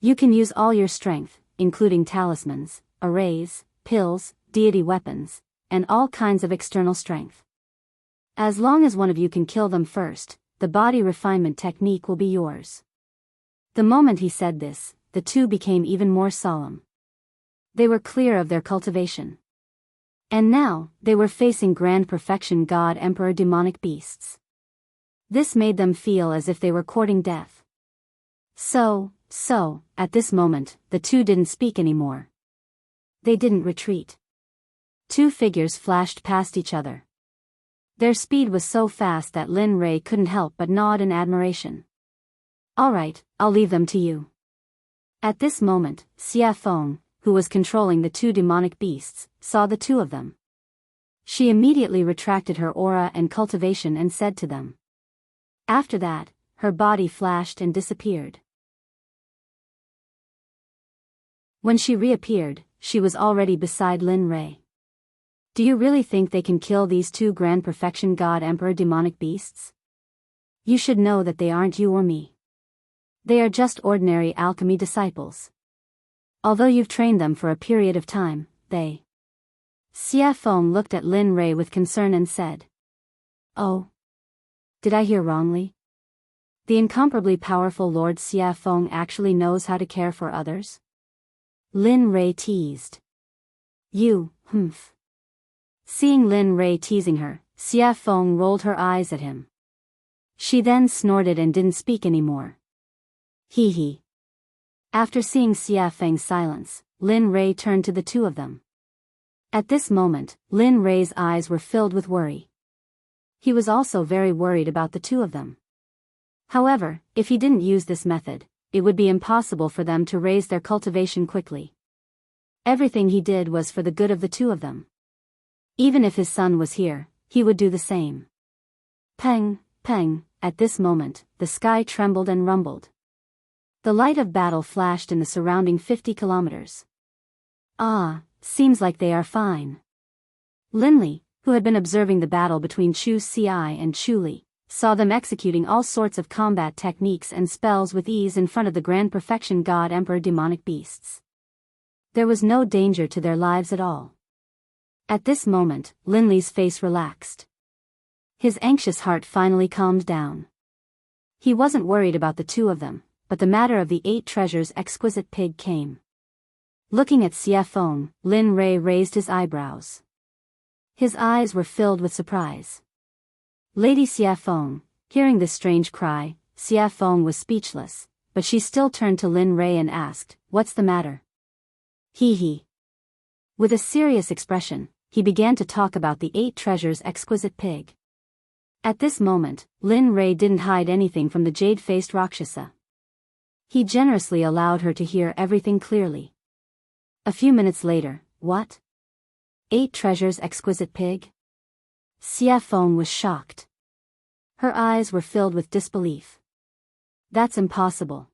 You can use all your strength, including talismans, arrays, pills, deity weapons, and all kinds of external strength. As long as one of you can kill them first, the body refinement technique will be yours. The moment he said this, the 2 became even more solemn. They were clear of their cultivation. And now, they were facing grand perfection God Emperor demonic beasts. This made them feel as if they were courting death. So, at this moment, the 2 didn't speak anymore. They didn't retreat. 2 figures flashed past each other. Their speed was so fast that Lin Ray couldn't help but nod in admiration. Alright, I'll leave them to you. At this moment, Xia Feng, who was controlling the 2 demonic beasts, saw the 2 of them. She immediately retracted her aura and cultivation and said to them. After that, her body flashed and disappeared. When she reappeared, she was already beside Lin Ray. Do you really think they can kill these 2 grand perfection God Emperor demonic beasts? You should know that they aren't you or me. They are just ordinary alchemy disciples. Although you've trained them for a period of time, they... Xia Feng looked at Lin Ray with concern and said. Oh. Did I hear wrongly? The incomparably powerful Lord Xia Feng actually knows how to care for others? Lin Ray teased. You, humph. Seeing Lin Ray teasing her, Xia Feng rolled her eyes at him. She then snorted and didn't speak anymore. Hee hee. After seeing Xia Feng's silence, Lin Ray turned to the 2 of them. At this moment, Lin Ray's eyes were filled with worry. He was also very worried about the 2 of them. However, if he didn't use this method, it would be impossible for them to raise their cultivation quickly. Everything he did was for the good of the 2 of them. Even if his son was here, he would do the same. Peng, peng, at this moment, the sky trembled and rumbled. The light of battle flashed in the surrounding 50 kilometers. Seems like they are fine. Linley, who had been observing the battle between Chu Xi and Chu Li, saw them executing all sorts of combat techniques and spells with ease in front of the grand perfection God Emperor demonic beasts. There was no danger to their lives at all. At this moment, Linley's face relaxed. His anxious heart finally calmed down. He wasn't worried about the 2 of them, but the matter of the 8 treasures exquisite pig came. Looking at Xia Feng, Lin Ray raised his eyebrows. His eyes were filled with surprise. Lady Xiafeng, hearing this strange cry, Xiafeng was speechless, but she still turned to Lin Rei and asked, "What's the matter?" He. With a serious expression, he began to talk about the 8 treasures exquisite pig. At this moment, Lin Rei didn't hide anything from the jade-faced Rakshasa. He generously allowed her to hear everything clearly. A few minutes later, "What? 8 treasures exquisite pig?" Xiafeng was shocked. Her eyes were filled with disbelief. "That's impossible.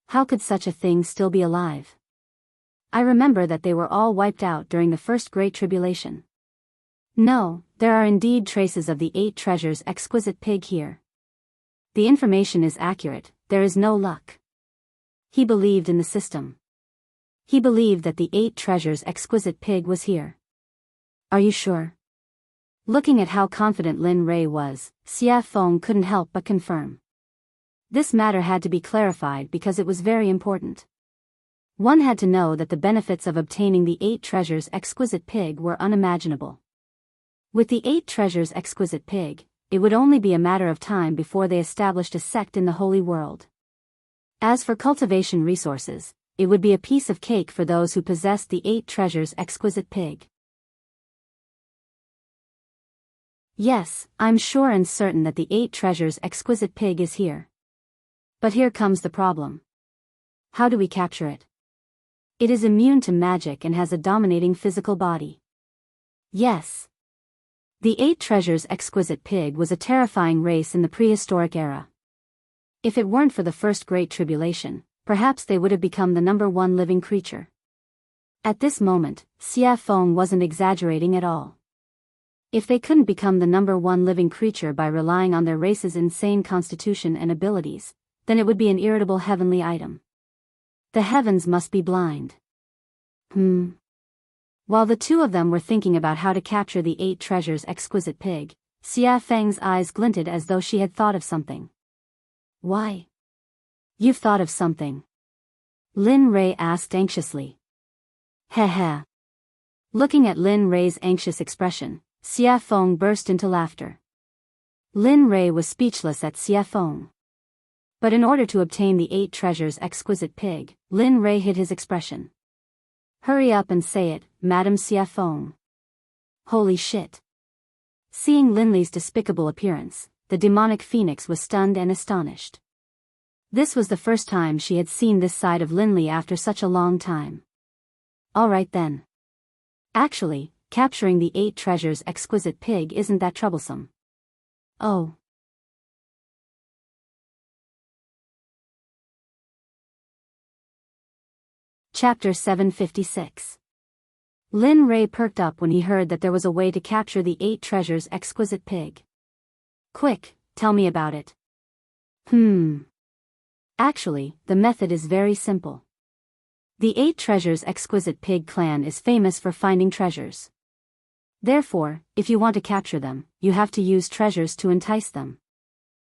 How could such a thing still be alive? I remember that they were all wiped out during the first Great Tribulation." "No, there are indeed traces of the 8 treasures exquisite pig here. The information is accurate, there is no luck." He believed in the system. He believed that the 8 treasures exquisite pig was here. "Are you sure?" Looking at how confident Lin Rei was, Xiafeng couldn't help but confirm. This matter had to be clarified because it was very important. One had to know that the benefits of obtaining the 8 treasures exquisite pig were unimaginable. With the 8 treasures exquisite pig, it would only be a matter of time before they established a sect in the holy world. As for cultivation resources, it would be a piece of cake for those who possessed the 8 treasures exquisite pig. "Yes, I'm sure and certain that the 8 treasures exquisite pig is here. But here comes the problem. How do we capture it? It is immune to magic and has a dominating physical body." Yes. The 8 treasures exquisite pig was a terrifying race in the prehistoric era. If it weren't for the first Great Tribulation, perhaps they would have become the #1 living creature. At this moment, Xiafeng wasn't exaggerating at all. If they couldn't become the #1 living creature by relying on their race's insane constitution and abilities, then it would be an irritable heavenly item. The heavens must be blind. While the two of them were thinking about how to capture the 8 treasures exquisite pig, Xiafeng's eyes glinted as though she had thought of something. "Why? You've thought of something?" Lin Rei asked anxiously. Heh. Looking at Lin Rei's anxious expression, Xiafeng burst into laughter. Lin Rei was speechless at Xiafeng. But in order to obtain the 8 treasures exquisite pig, Lin Rei hid his expression. "Hurry up and say it, Madam Xiafeng." Holy shit. Seeing Linley's despicable appearance, the demonic phoenix was stunned and astonished. This was the first time she had seen this side of Linley after such a long time. "All right then. Actually, capturing the 8 treasures exquisite pig isn't that troublesome." "Oh." Chapter 756. Lin Rei perked up when he heard that there was a way to capture the 8 treasures exquisite pig. "Quick, tell me about it." Actually, the method is very simple. The 8 treasures exquisite pig clan is famous for finding treasures. Therefore, if you want to capture them, you have to use treasures to entice them.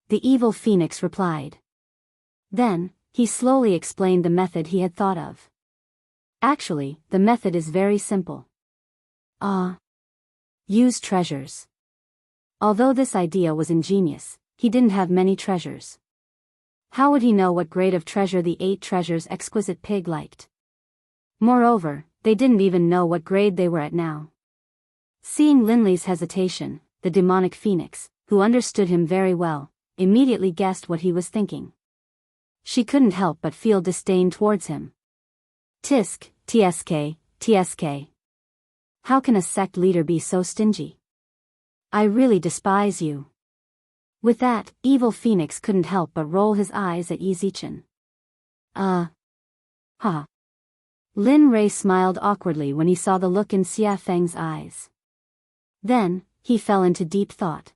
The evil phoenix replied. Then, he slowly explained the method he had thought of. Actually, the method is very simple. Use treasures. Although this idea was ingenious, he didn't have many treasures. How would he know what grade of treasure the 8 treasures exquisite pig liked? Moreover, they didn't even know what grade they were at now. Seeing Linley's hesitation, the demonic phoenix, who understood him very well, immediately guessed what he was thinking. She couldn't help but feel disdain towards him. TSK. How can a sect leader be so stingy? I really despise you. With that, evil phoenix couldn't help but roll his eyes at Yi Zichen. Lin Rei smiled awkwardly when he saw the look in Xiafeng's eyes. Then, he fell into deep thought.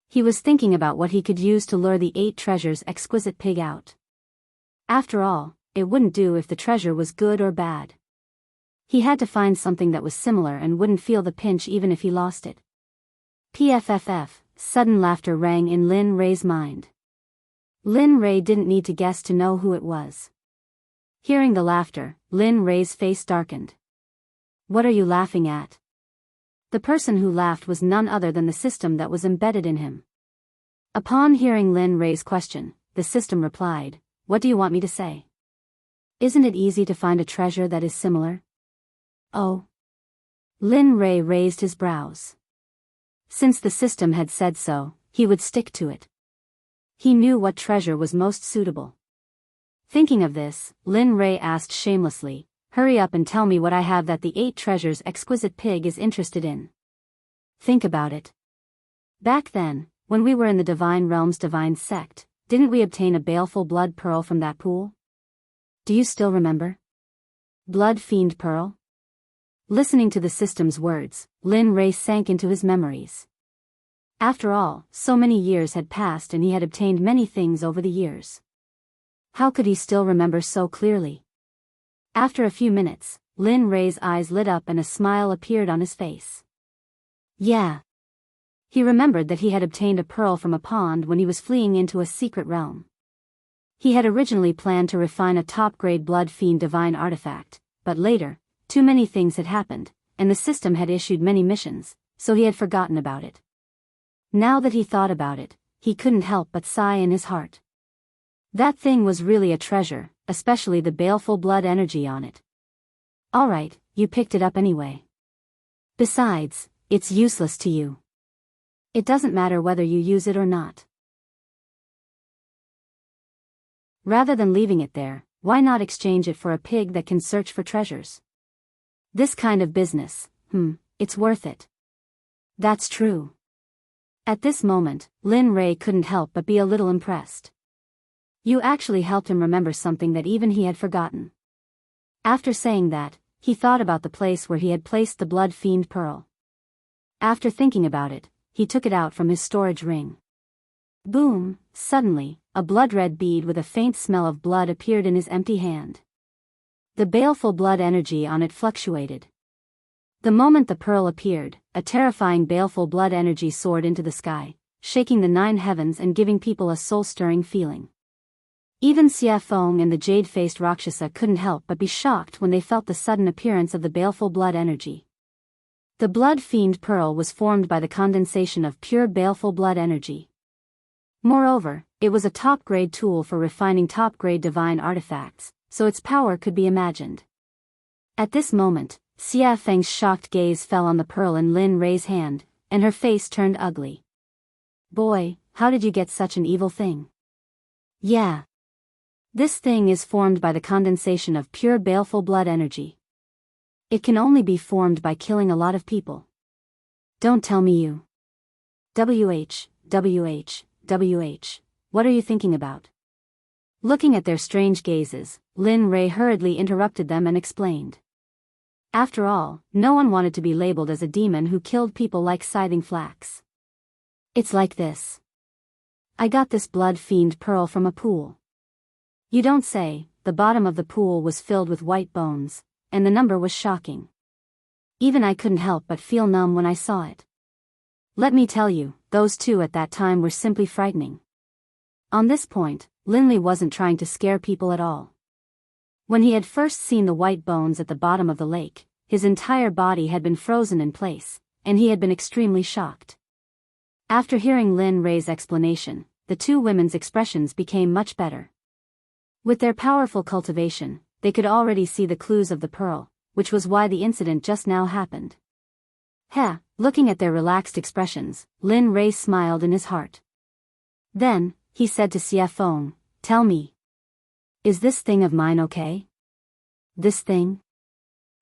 He was thinking about what he could use to lure the 8 treasures exquisite pig out. After all, it wouldn't do if the treasure was good or bad. He had to find something that was similar and wouldn't feel the pinch even if he lost it. PFFF, sudden laughter rang in Lin Rei's mind. Lin Rei didn't need to guess to know who it was. Hearing the laughter, Lin Rei's face darkened. What are you laughing at? The person who laughed was none other than the system that was embedded in him. Upon hearing Lin Rei's question, the system replied, "What do you want me to say? Isn't it easy to find a treasure that is similar?" Oh. Lin Rei raised his brows. Since the system had said so, he would stick to it. He knew what treasure was most suitable. Thinking of this, Lin Rei asked shamelessly, "Hurry up and tell me what I have that the 8 treasures exquisite pig is interested in." Think about it. Back then, when we were in the Divine Realm's Divine Sect, didn't we obtain a baleful blood pearl from that pool? Do you still remember? Blood fiend pearl? Listening to the system's words, Lin Rei sank into his memories. After all, so many years had passed and he had obtained many things over the years. How could he still remember so clearly? After a few minutes, Lin Rei's eyes lit up and a smile appeared on his face. Yeah. He remembered that he had obtained a pearl from a pond when he was fleeing into a secret realm. He had originally planned to refine a top-grade blood fiend divine artifact, but later, too many things had happened, and the system had issued many missions, so he had forgotten about it. Now that he thought about it, he couldn't help but sigh in his heart. That thing was really a treasure, especially the baleful blood energy on it. Alright, you picked it up anyway. Besides, it's useless to you. It doesn't matter whether you use it or not. Rather than leaving it there, why not exchange it for a pig that can search for treasures? This kind of business, it's worth it. That's true. At this moment, Lin Rei couldn't help but be a little impressed. You actually helped him remember something that even he had forgotten. After saying that, he thought about the place where he had placed the blood fiend pearl. After thinking about it, he took it out from his storage ring. Boom! Suddenly, a blood-red bead with a faint smell of blood appeared in his empty hand. The baleful blood energy on it fluctuated. The moment the pearl appeared, a terrifying baleful blood energy soared into the sky, shaking the 9 heavens and giving people a soul-stirring feeling. Even Xia Feng and the jade-faced Rakshasa couldn't help but be shocked when they felt the sudden appearance of the baleful blood energy. The blood fiend pearl was formed by the condensation of pure baleful blood energy. Moreover, it was a top-grade tool for refining top-grade divine artifacts, so its power could be imagined. At this moment, Xia Feng's shocked gaze fell on the pearl in Lin Rei's hand, and her face turned ugly. Boy, how did you get such an evil thing? Yeah. This thing is formed by the condensation of pure baleful blood energy. It can only be formed by killing a lot of people. Don't tell me you. WH, what are you thinking about? Looking at their strange gazes, Lin Rei hurriedly interrupted them and explained. After all, no one wanted to be labeled as a demon who killed people like scything flax. It's like this. I got this blood fiend pearl from a pool. You don't say. The bottom of the pool was filled with white bones, and the number was shocking. Even I couldn't help but feel numb when I saw it. Let me tell you, those 2 at that time were simply frightening. On this point, Lin Li wasn't trying to scare people at all. When he had first seen the white bones at the bottom of the lake, his entire body had been frozen in place, and he had been extremely shocked. After hearing Lin Rei's explanation, the 2 women's expressions became much better. With their powerful cultivation, they could already see the clues of the pearl, which was why the incident just now happened. Looking at their relaxed expressions, Lin Rei smiled in his heart. Then, he said to Xia Feng, "Tell me. Is this thing of mine okay?" This thing?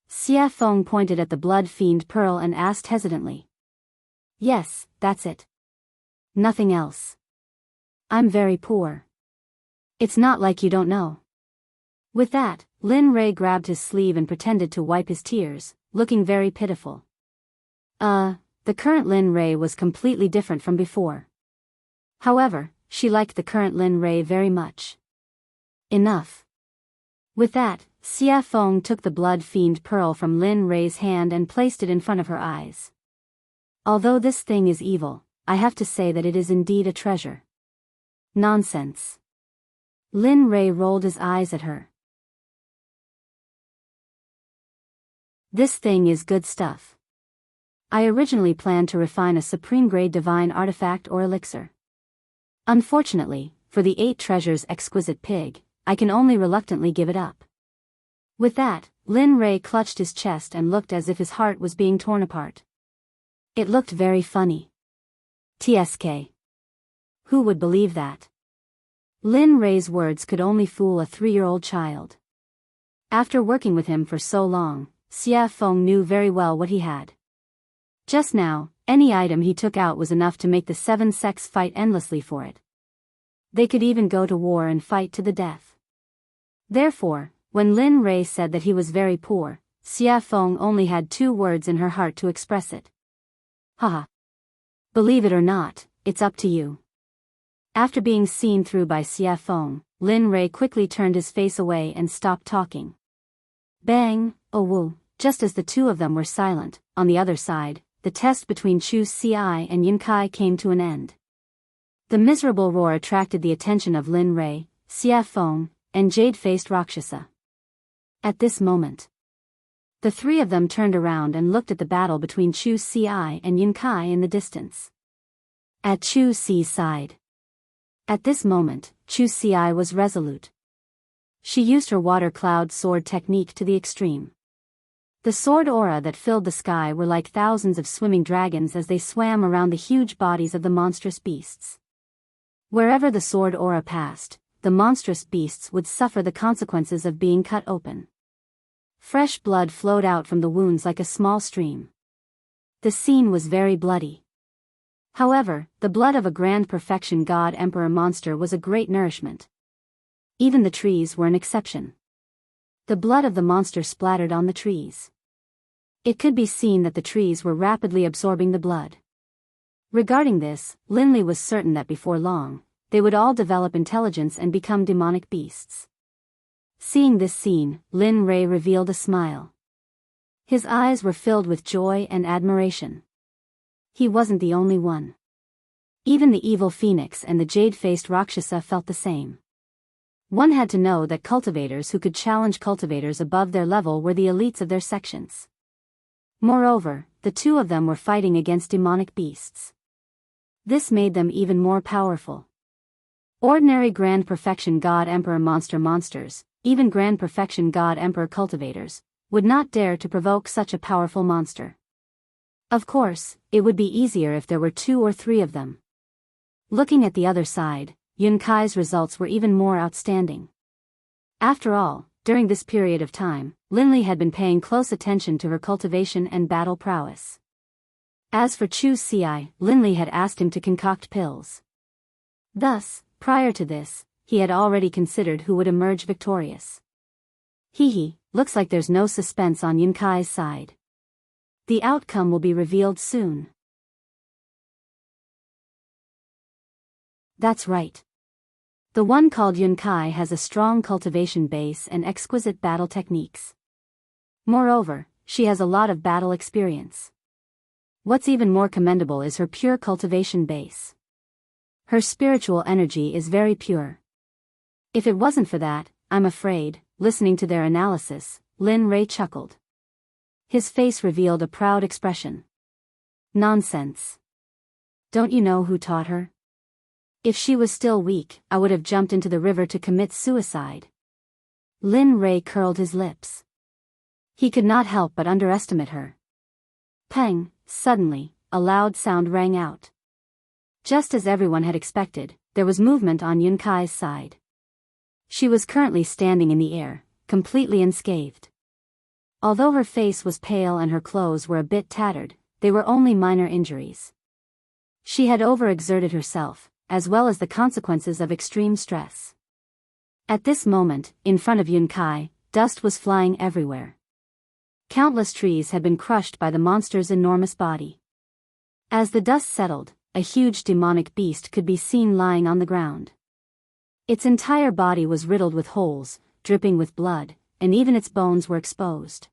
Xia Feng pointed at the blood fiend pearl and asked hesitantly. Yes, that's it. Nothing else. I'm very poor. It's not like you don't know. With that, Lin Rei grabbed his sleeve and pretended to wipe his tears, looking very pitiful. The current Lin Rei was completely different from before. However, she liked the current Lin Rei very much. Enough. With that, Xia Feng took the blood fiend pearl from Lin Rei's hand and placed it in front of her eyes. Although this thing is evil, I have to say that it is indeed a treasure. Nonsense. Lin Rei rolled his eyes at her. This thing is good stuff. I originally planned to refine a supreme-grade divine artifact or elixir. Unfortunately, for the 8 treasures exquisite pig, I can only reluctantly give it up. With that, Lin Rei clutched his chest and looked as if his heart was being torn apart. It looked very funny. TSK. Who would believe that? Lin Rei's words could only fool a 3-year-old child. After working with him for so long, Xia Feng knew very well what he had. Just now, any item he took out was enough to make the 7 sects fight endlessly for it. They could even go to war and fight to the death. Therefore, when Lin Rei said that he was very poor, Xia Feng only had 2 words in her heart to express it. Haha. Believe it or not, it's up to you. After being seen through by Xia Feng, Lin Rei quickly turned his face away and stopped talking. Bang, oh woo, just as the 2 of them were silent, on the other side, the test between Chu Xi and Yin Kai came to an end. The miserable roar attracted the attention of Lin Rei, Xia Feng, and jade-faced Rakshasa. At this moment, the 3 of them turned around and looked at the battle between Chu Xi and Yin Kai in the distance. At Chu Xi's side. At this moment, Chu Xi was resolute. She used her water cloud sword technique to the extreme. The sword aura that filled the sky were like thousands of swimming dragons as they swam around the huge bodies of the monstrous beasts. Wherever the sword aura passed, the monstrous beasts would suffer the consequences of being cut open. Fresh blood flowed out from the wounds like a small stream. The scene was very bloody. However, the blood of a grand perfection god emperor monster was a great nourishment. Even the trees were an exception. The blood of the monster splattered on the trees. It could be seen that the trees were rapidly absorbing the blood. Regarding this, Linley was certain that before long, they would all develop intelligence and become demonic beasts. Seeing this scene, Lin Rei revealed a smile. His eyes were filled with joy and admiration. He wasn't the only one. Even the evil phoenix and the jade-faced Rakshasa felt the same. One had to know that cultivators who could challenge cultivators above their level were the elites of their sections. Moreover, the 2 of them were fighting against demonic beasts. This made them even more powerful. Ordinary Grand Perfection God Emperor monsters, even Grand Perfection God Emperor cultivators, would not dare to provoke such a powerful monster. Of course, it would be easier if there were 2 or 3 of them. Looking at the other side, Yun Kai's results were even more outstanding. After all, during this period of time, Linley had been paying close attention to her cultivation and battle prowess. As for Chu Xi, Linley had asked him to concoct pills. Thus, prior to this, he had already considered who would emerge victorious. Looks like there's no suspense on Yun Kai's side. The outcome will be revealed soon. That's right. The one called Yun Kai has a strong cultivation base and exquisite battle techniques. Moreover, she has a lot of battle experience. What's even more commendable is her pure cultivation base. Her spiritual energy is very pure. If it wasn't for that, I'm afraid, listening to their analysis, Lin Rei chuckled. His face revealed a proud expression. Nonsense. Don't you know who taught her? If she was still weak, I would have jumped into the river to commit suicide. Lin Rei curled his lips. He could not help but underestimate her. Pang, suddenly, a loud sound rang out. Just as everyone had expected, there was movement on Yun Kai's side. She was currently standing in the air, completely unscathed. Although her face was pale and her clothes were a bit tattered, they were only minor injuries. She had overexerted herself, as well as the consequences of extreme stress. At this moment, in front of Yun Kai, dust was flying everywhere. Countless trees had been crushed by the monster's enormous body. As the dust settled, a huge demonic beast could be seen lying on the ground. Its entire body was riddled with holes, dripping with blood, and even its bones were exposed.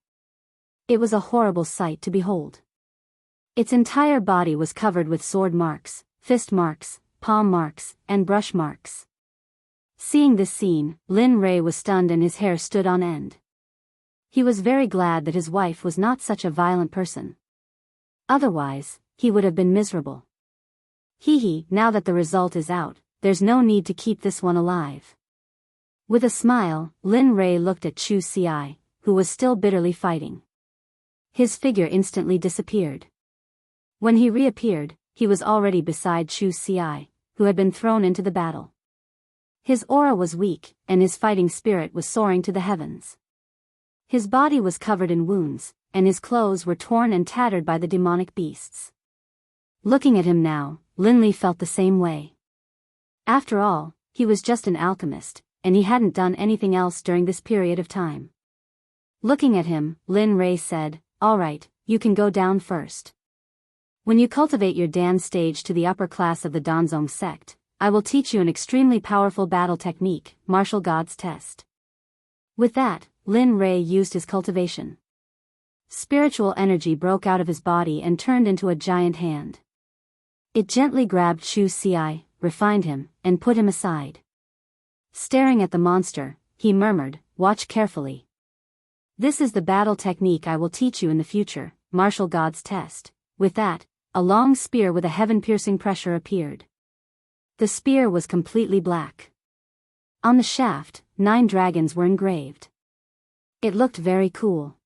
It was a horrible sight to behold. Its entire body was covered with sword marks, fist marks, palm marks, and brush marks. Seeing this scene, Lin Rei was stunned and his hair stood on end. He was very glad that his wife was not such a violent person. Otherwise, he would have been miserable. Hee, now that the result is out, there's no need to keep this one alive. With a smile, Lin Rei looked at Chu Xi, who was still bitterly fighting. His figure instantly disappeared. When he reappeared, he was already beside Chu Xi, who had been thrown into the battle. His aura was weak, and his fighting spirit was soaring to the heavens. His body was covered in wounds, and his clothes were torn and tattered by the demonic beasts. Looking at him now, Linley felt the same way. After all, he was just an alchemist, and he hadn't done anything else during this period of time. Looking at him, Lin Rei said, "All right, you can go down first. When you cultivate your Dan stage to the upper class of the Danzong sect, I will teach you an extremely powerful battle technique, Martial God's Test." With that, Lin Rei used his cultivation. Spiritual energy broke out of his body and turned into a giant hand. It gently grabbed Chu Xi, refined him, and put him aside. Staring at the monster, he murmured, "Watch carefully. This is the battle technique I will teach you in the future, Martial God's Test." With that, a long spear with a heaven-piercing pressure appeared. The spear was completely black. On the shaft, 9 dragons were engraved. It looked very cool.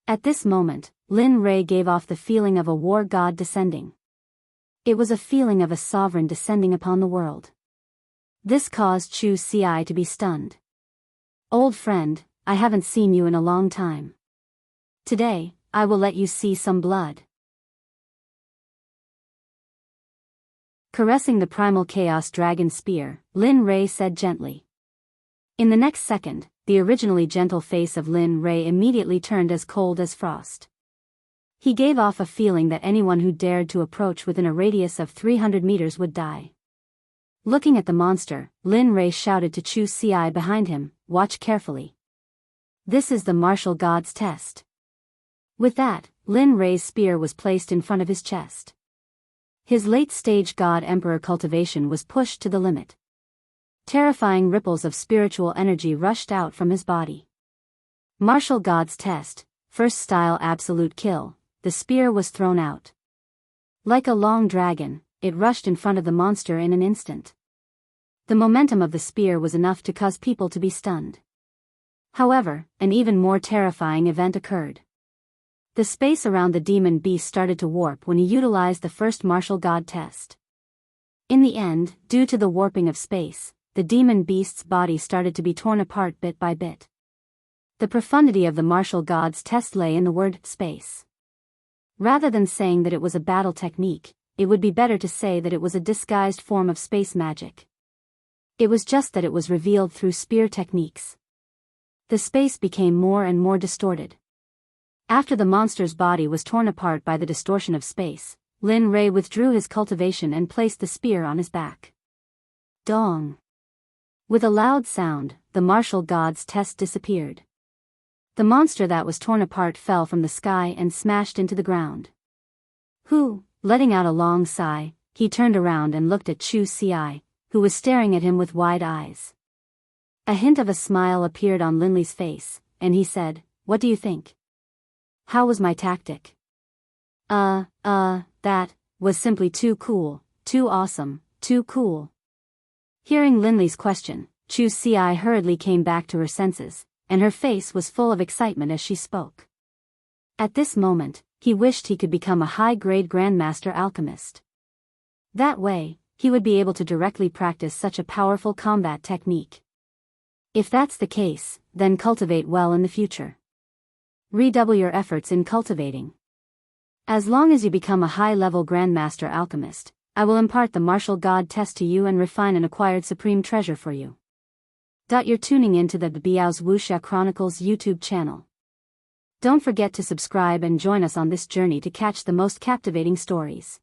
At this moment, Lin Rei gave off the feeling of a war god descending. It was a feeling of a sovereign descending upon the world. This caused Chu Xi to be stunned. "Old friend, I haven't seen you in a long time. Today, I will let you see some blood." Caressing the primal chaos dragon spear, Lin Rei said gently. In the next second, the originally gentle face of Lin Rei immediately turned as cold as frost. He gave off a feeling that anyone who dared to approach within a radius of 300 meters would die. Looking at the monster, Lin Rei shouted to Chu Xi behind him, "Watch carefully. This is the Martial God's Test." With that, Lin Rei's spear was placed in front of his chest. His late-stage God-Emperor cultivation was pushed to the limit. Terrifying ripples of spiritual energy rushed out from his body. Martial God's Test, first style absolute kill. The spear was thrown out. Like a long dragon, it rushed in front of the monster in an instant. The momentum of the spear was enough to cause people to be stunned. However, an even more terrifying event occurred. The space around the demon beast started to warp when he utilized the first martial god test. In the end, due to the warping of space, the demon beast's body started to be torn apart bit by bit. The profundity of the martial god's test lay in the word space. Rather than saying that it was a battle technique, it would be better to say that it was a disguised form of space magic. It was just that it was revealed through spear techniques. The space became more and more distorted. After the monster's body was torn apart by the distortion of space, Lin Rei withdrew his cultivation and placed the spear on his back. Dong! With a loud sound, the martial god's test disappeared. The monster that was torn apart fell from the sky and smashed into the ground. Letting out a long sigh, he turned around and looked at Chu Xi, who was staring at him with wide eyes. A hint of a smile appeared on Linley's face, and he said, "What do you think? How was my tactic?" That was simply too cool, too awesome, too cool." Hearing Linley's question, Chu Xi hurriedly came back to her senses, and her face was full of excitement as she spoke. At this moment, he wished he could become a high-grade Grandmaster Alchemist. That way, he would be able to directly practice such a powerful combat technique. If that's the case, then cultivate well in the future. Redouble your efforts in cultivating. As long as you become a high-level Grandmaster Alchemist, I will impart the Martial God Test to you and refine an acquired supreme treasure for you. You're tuning in to the Biyao's Wuxia Chronicles YouTube channel. Don't forget to subscribe and join us on this journey to catch the most captivating stories.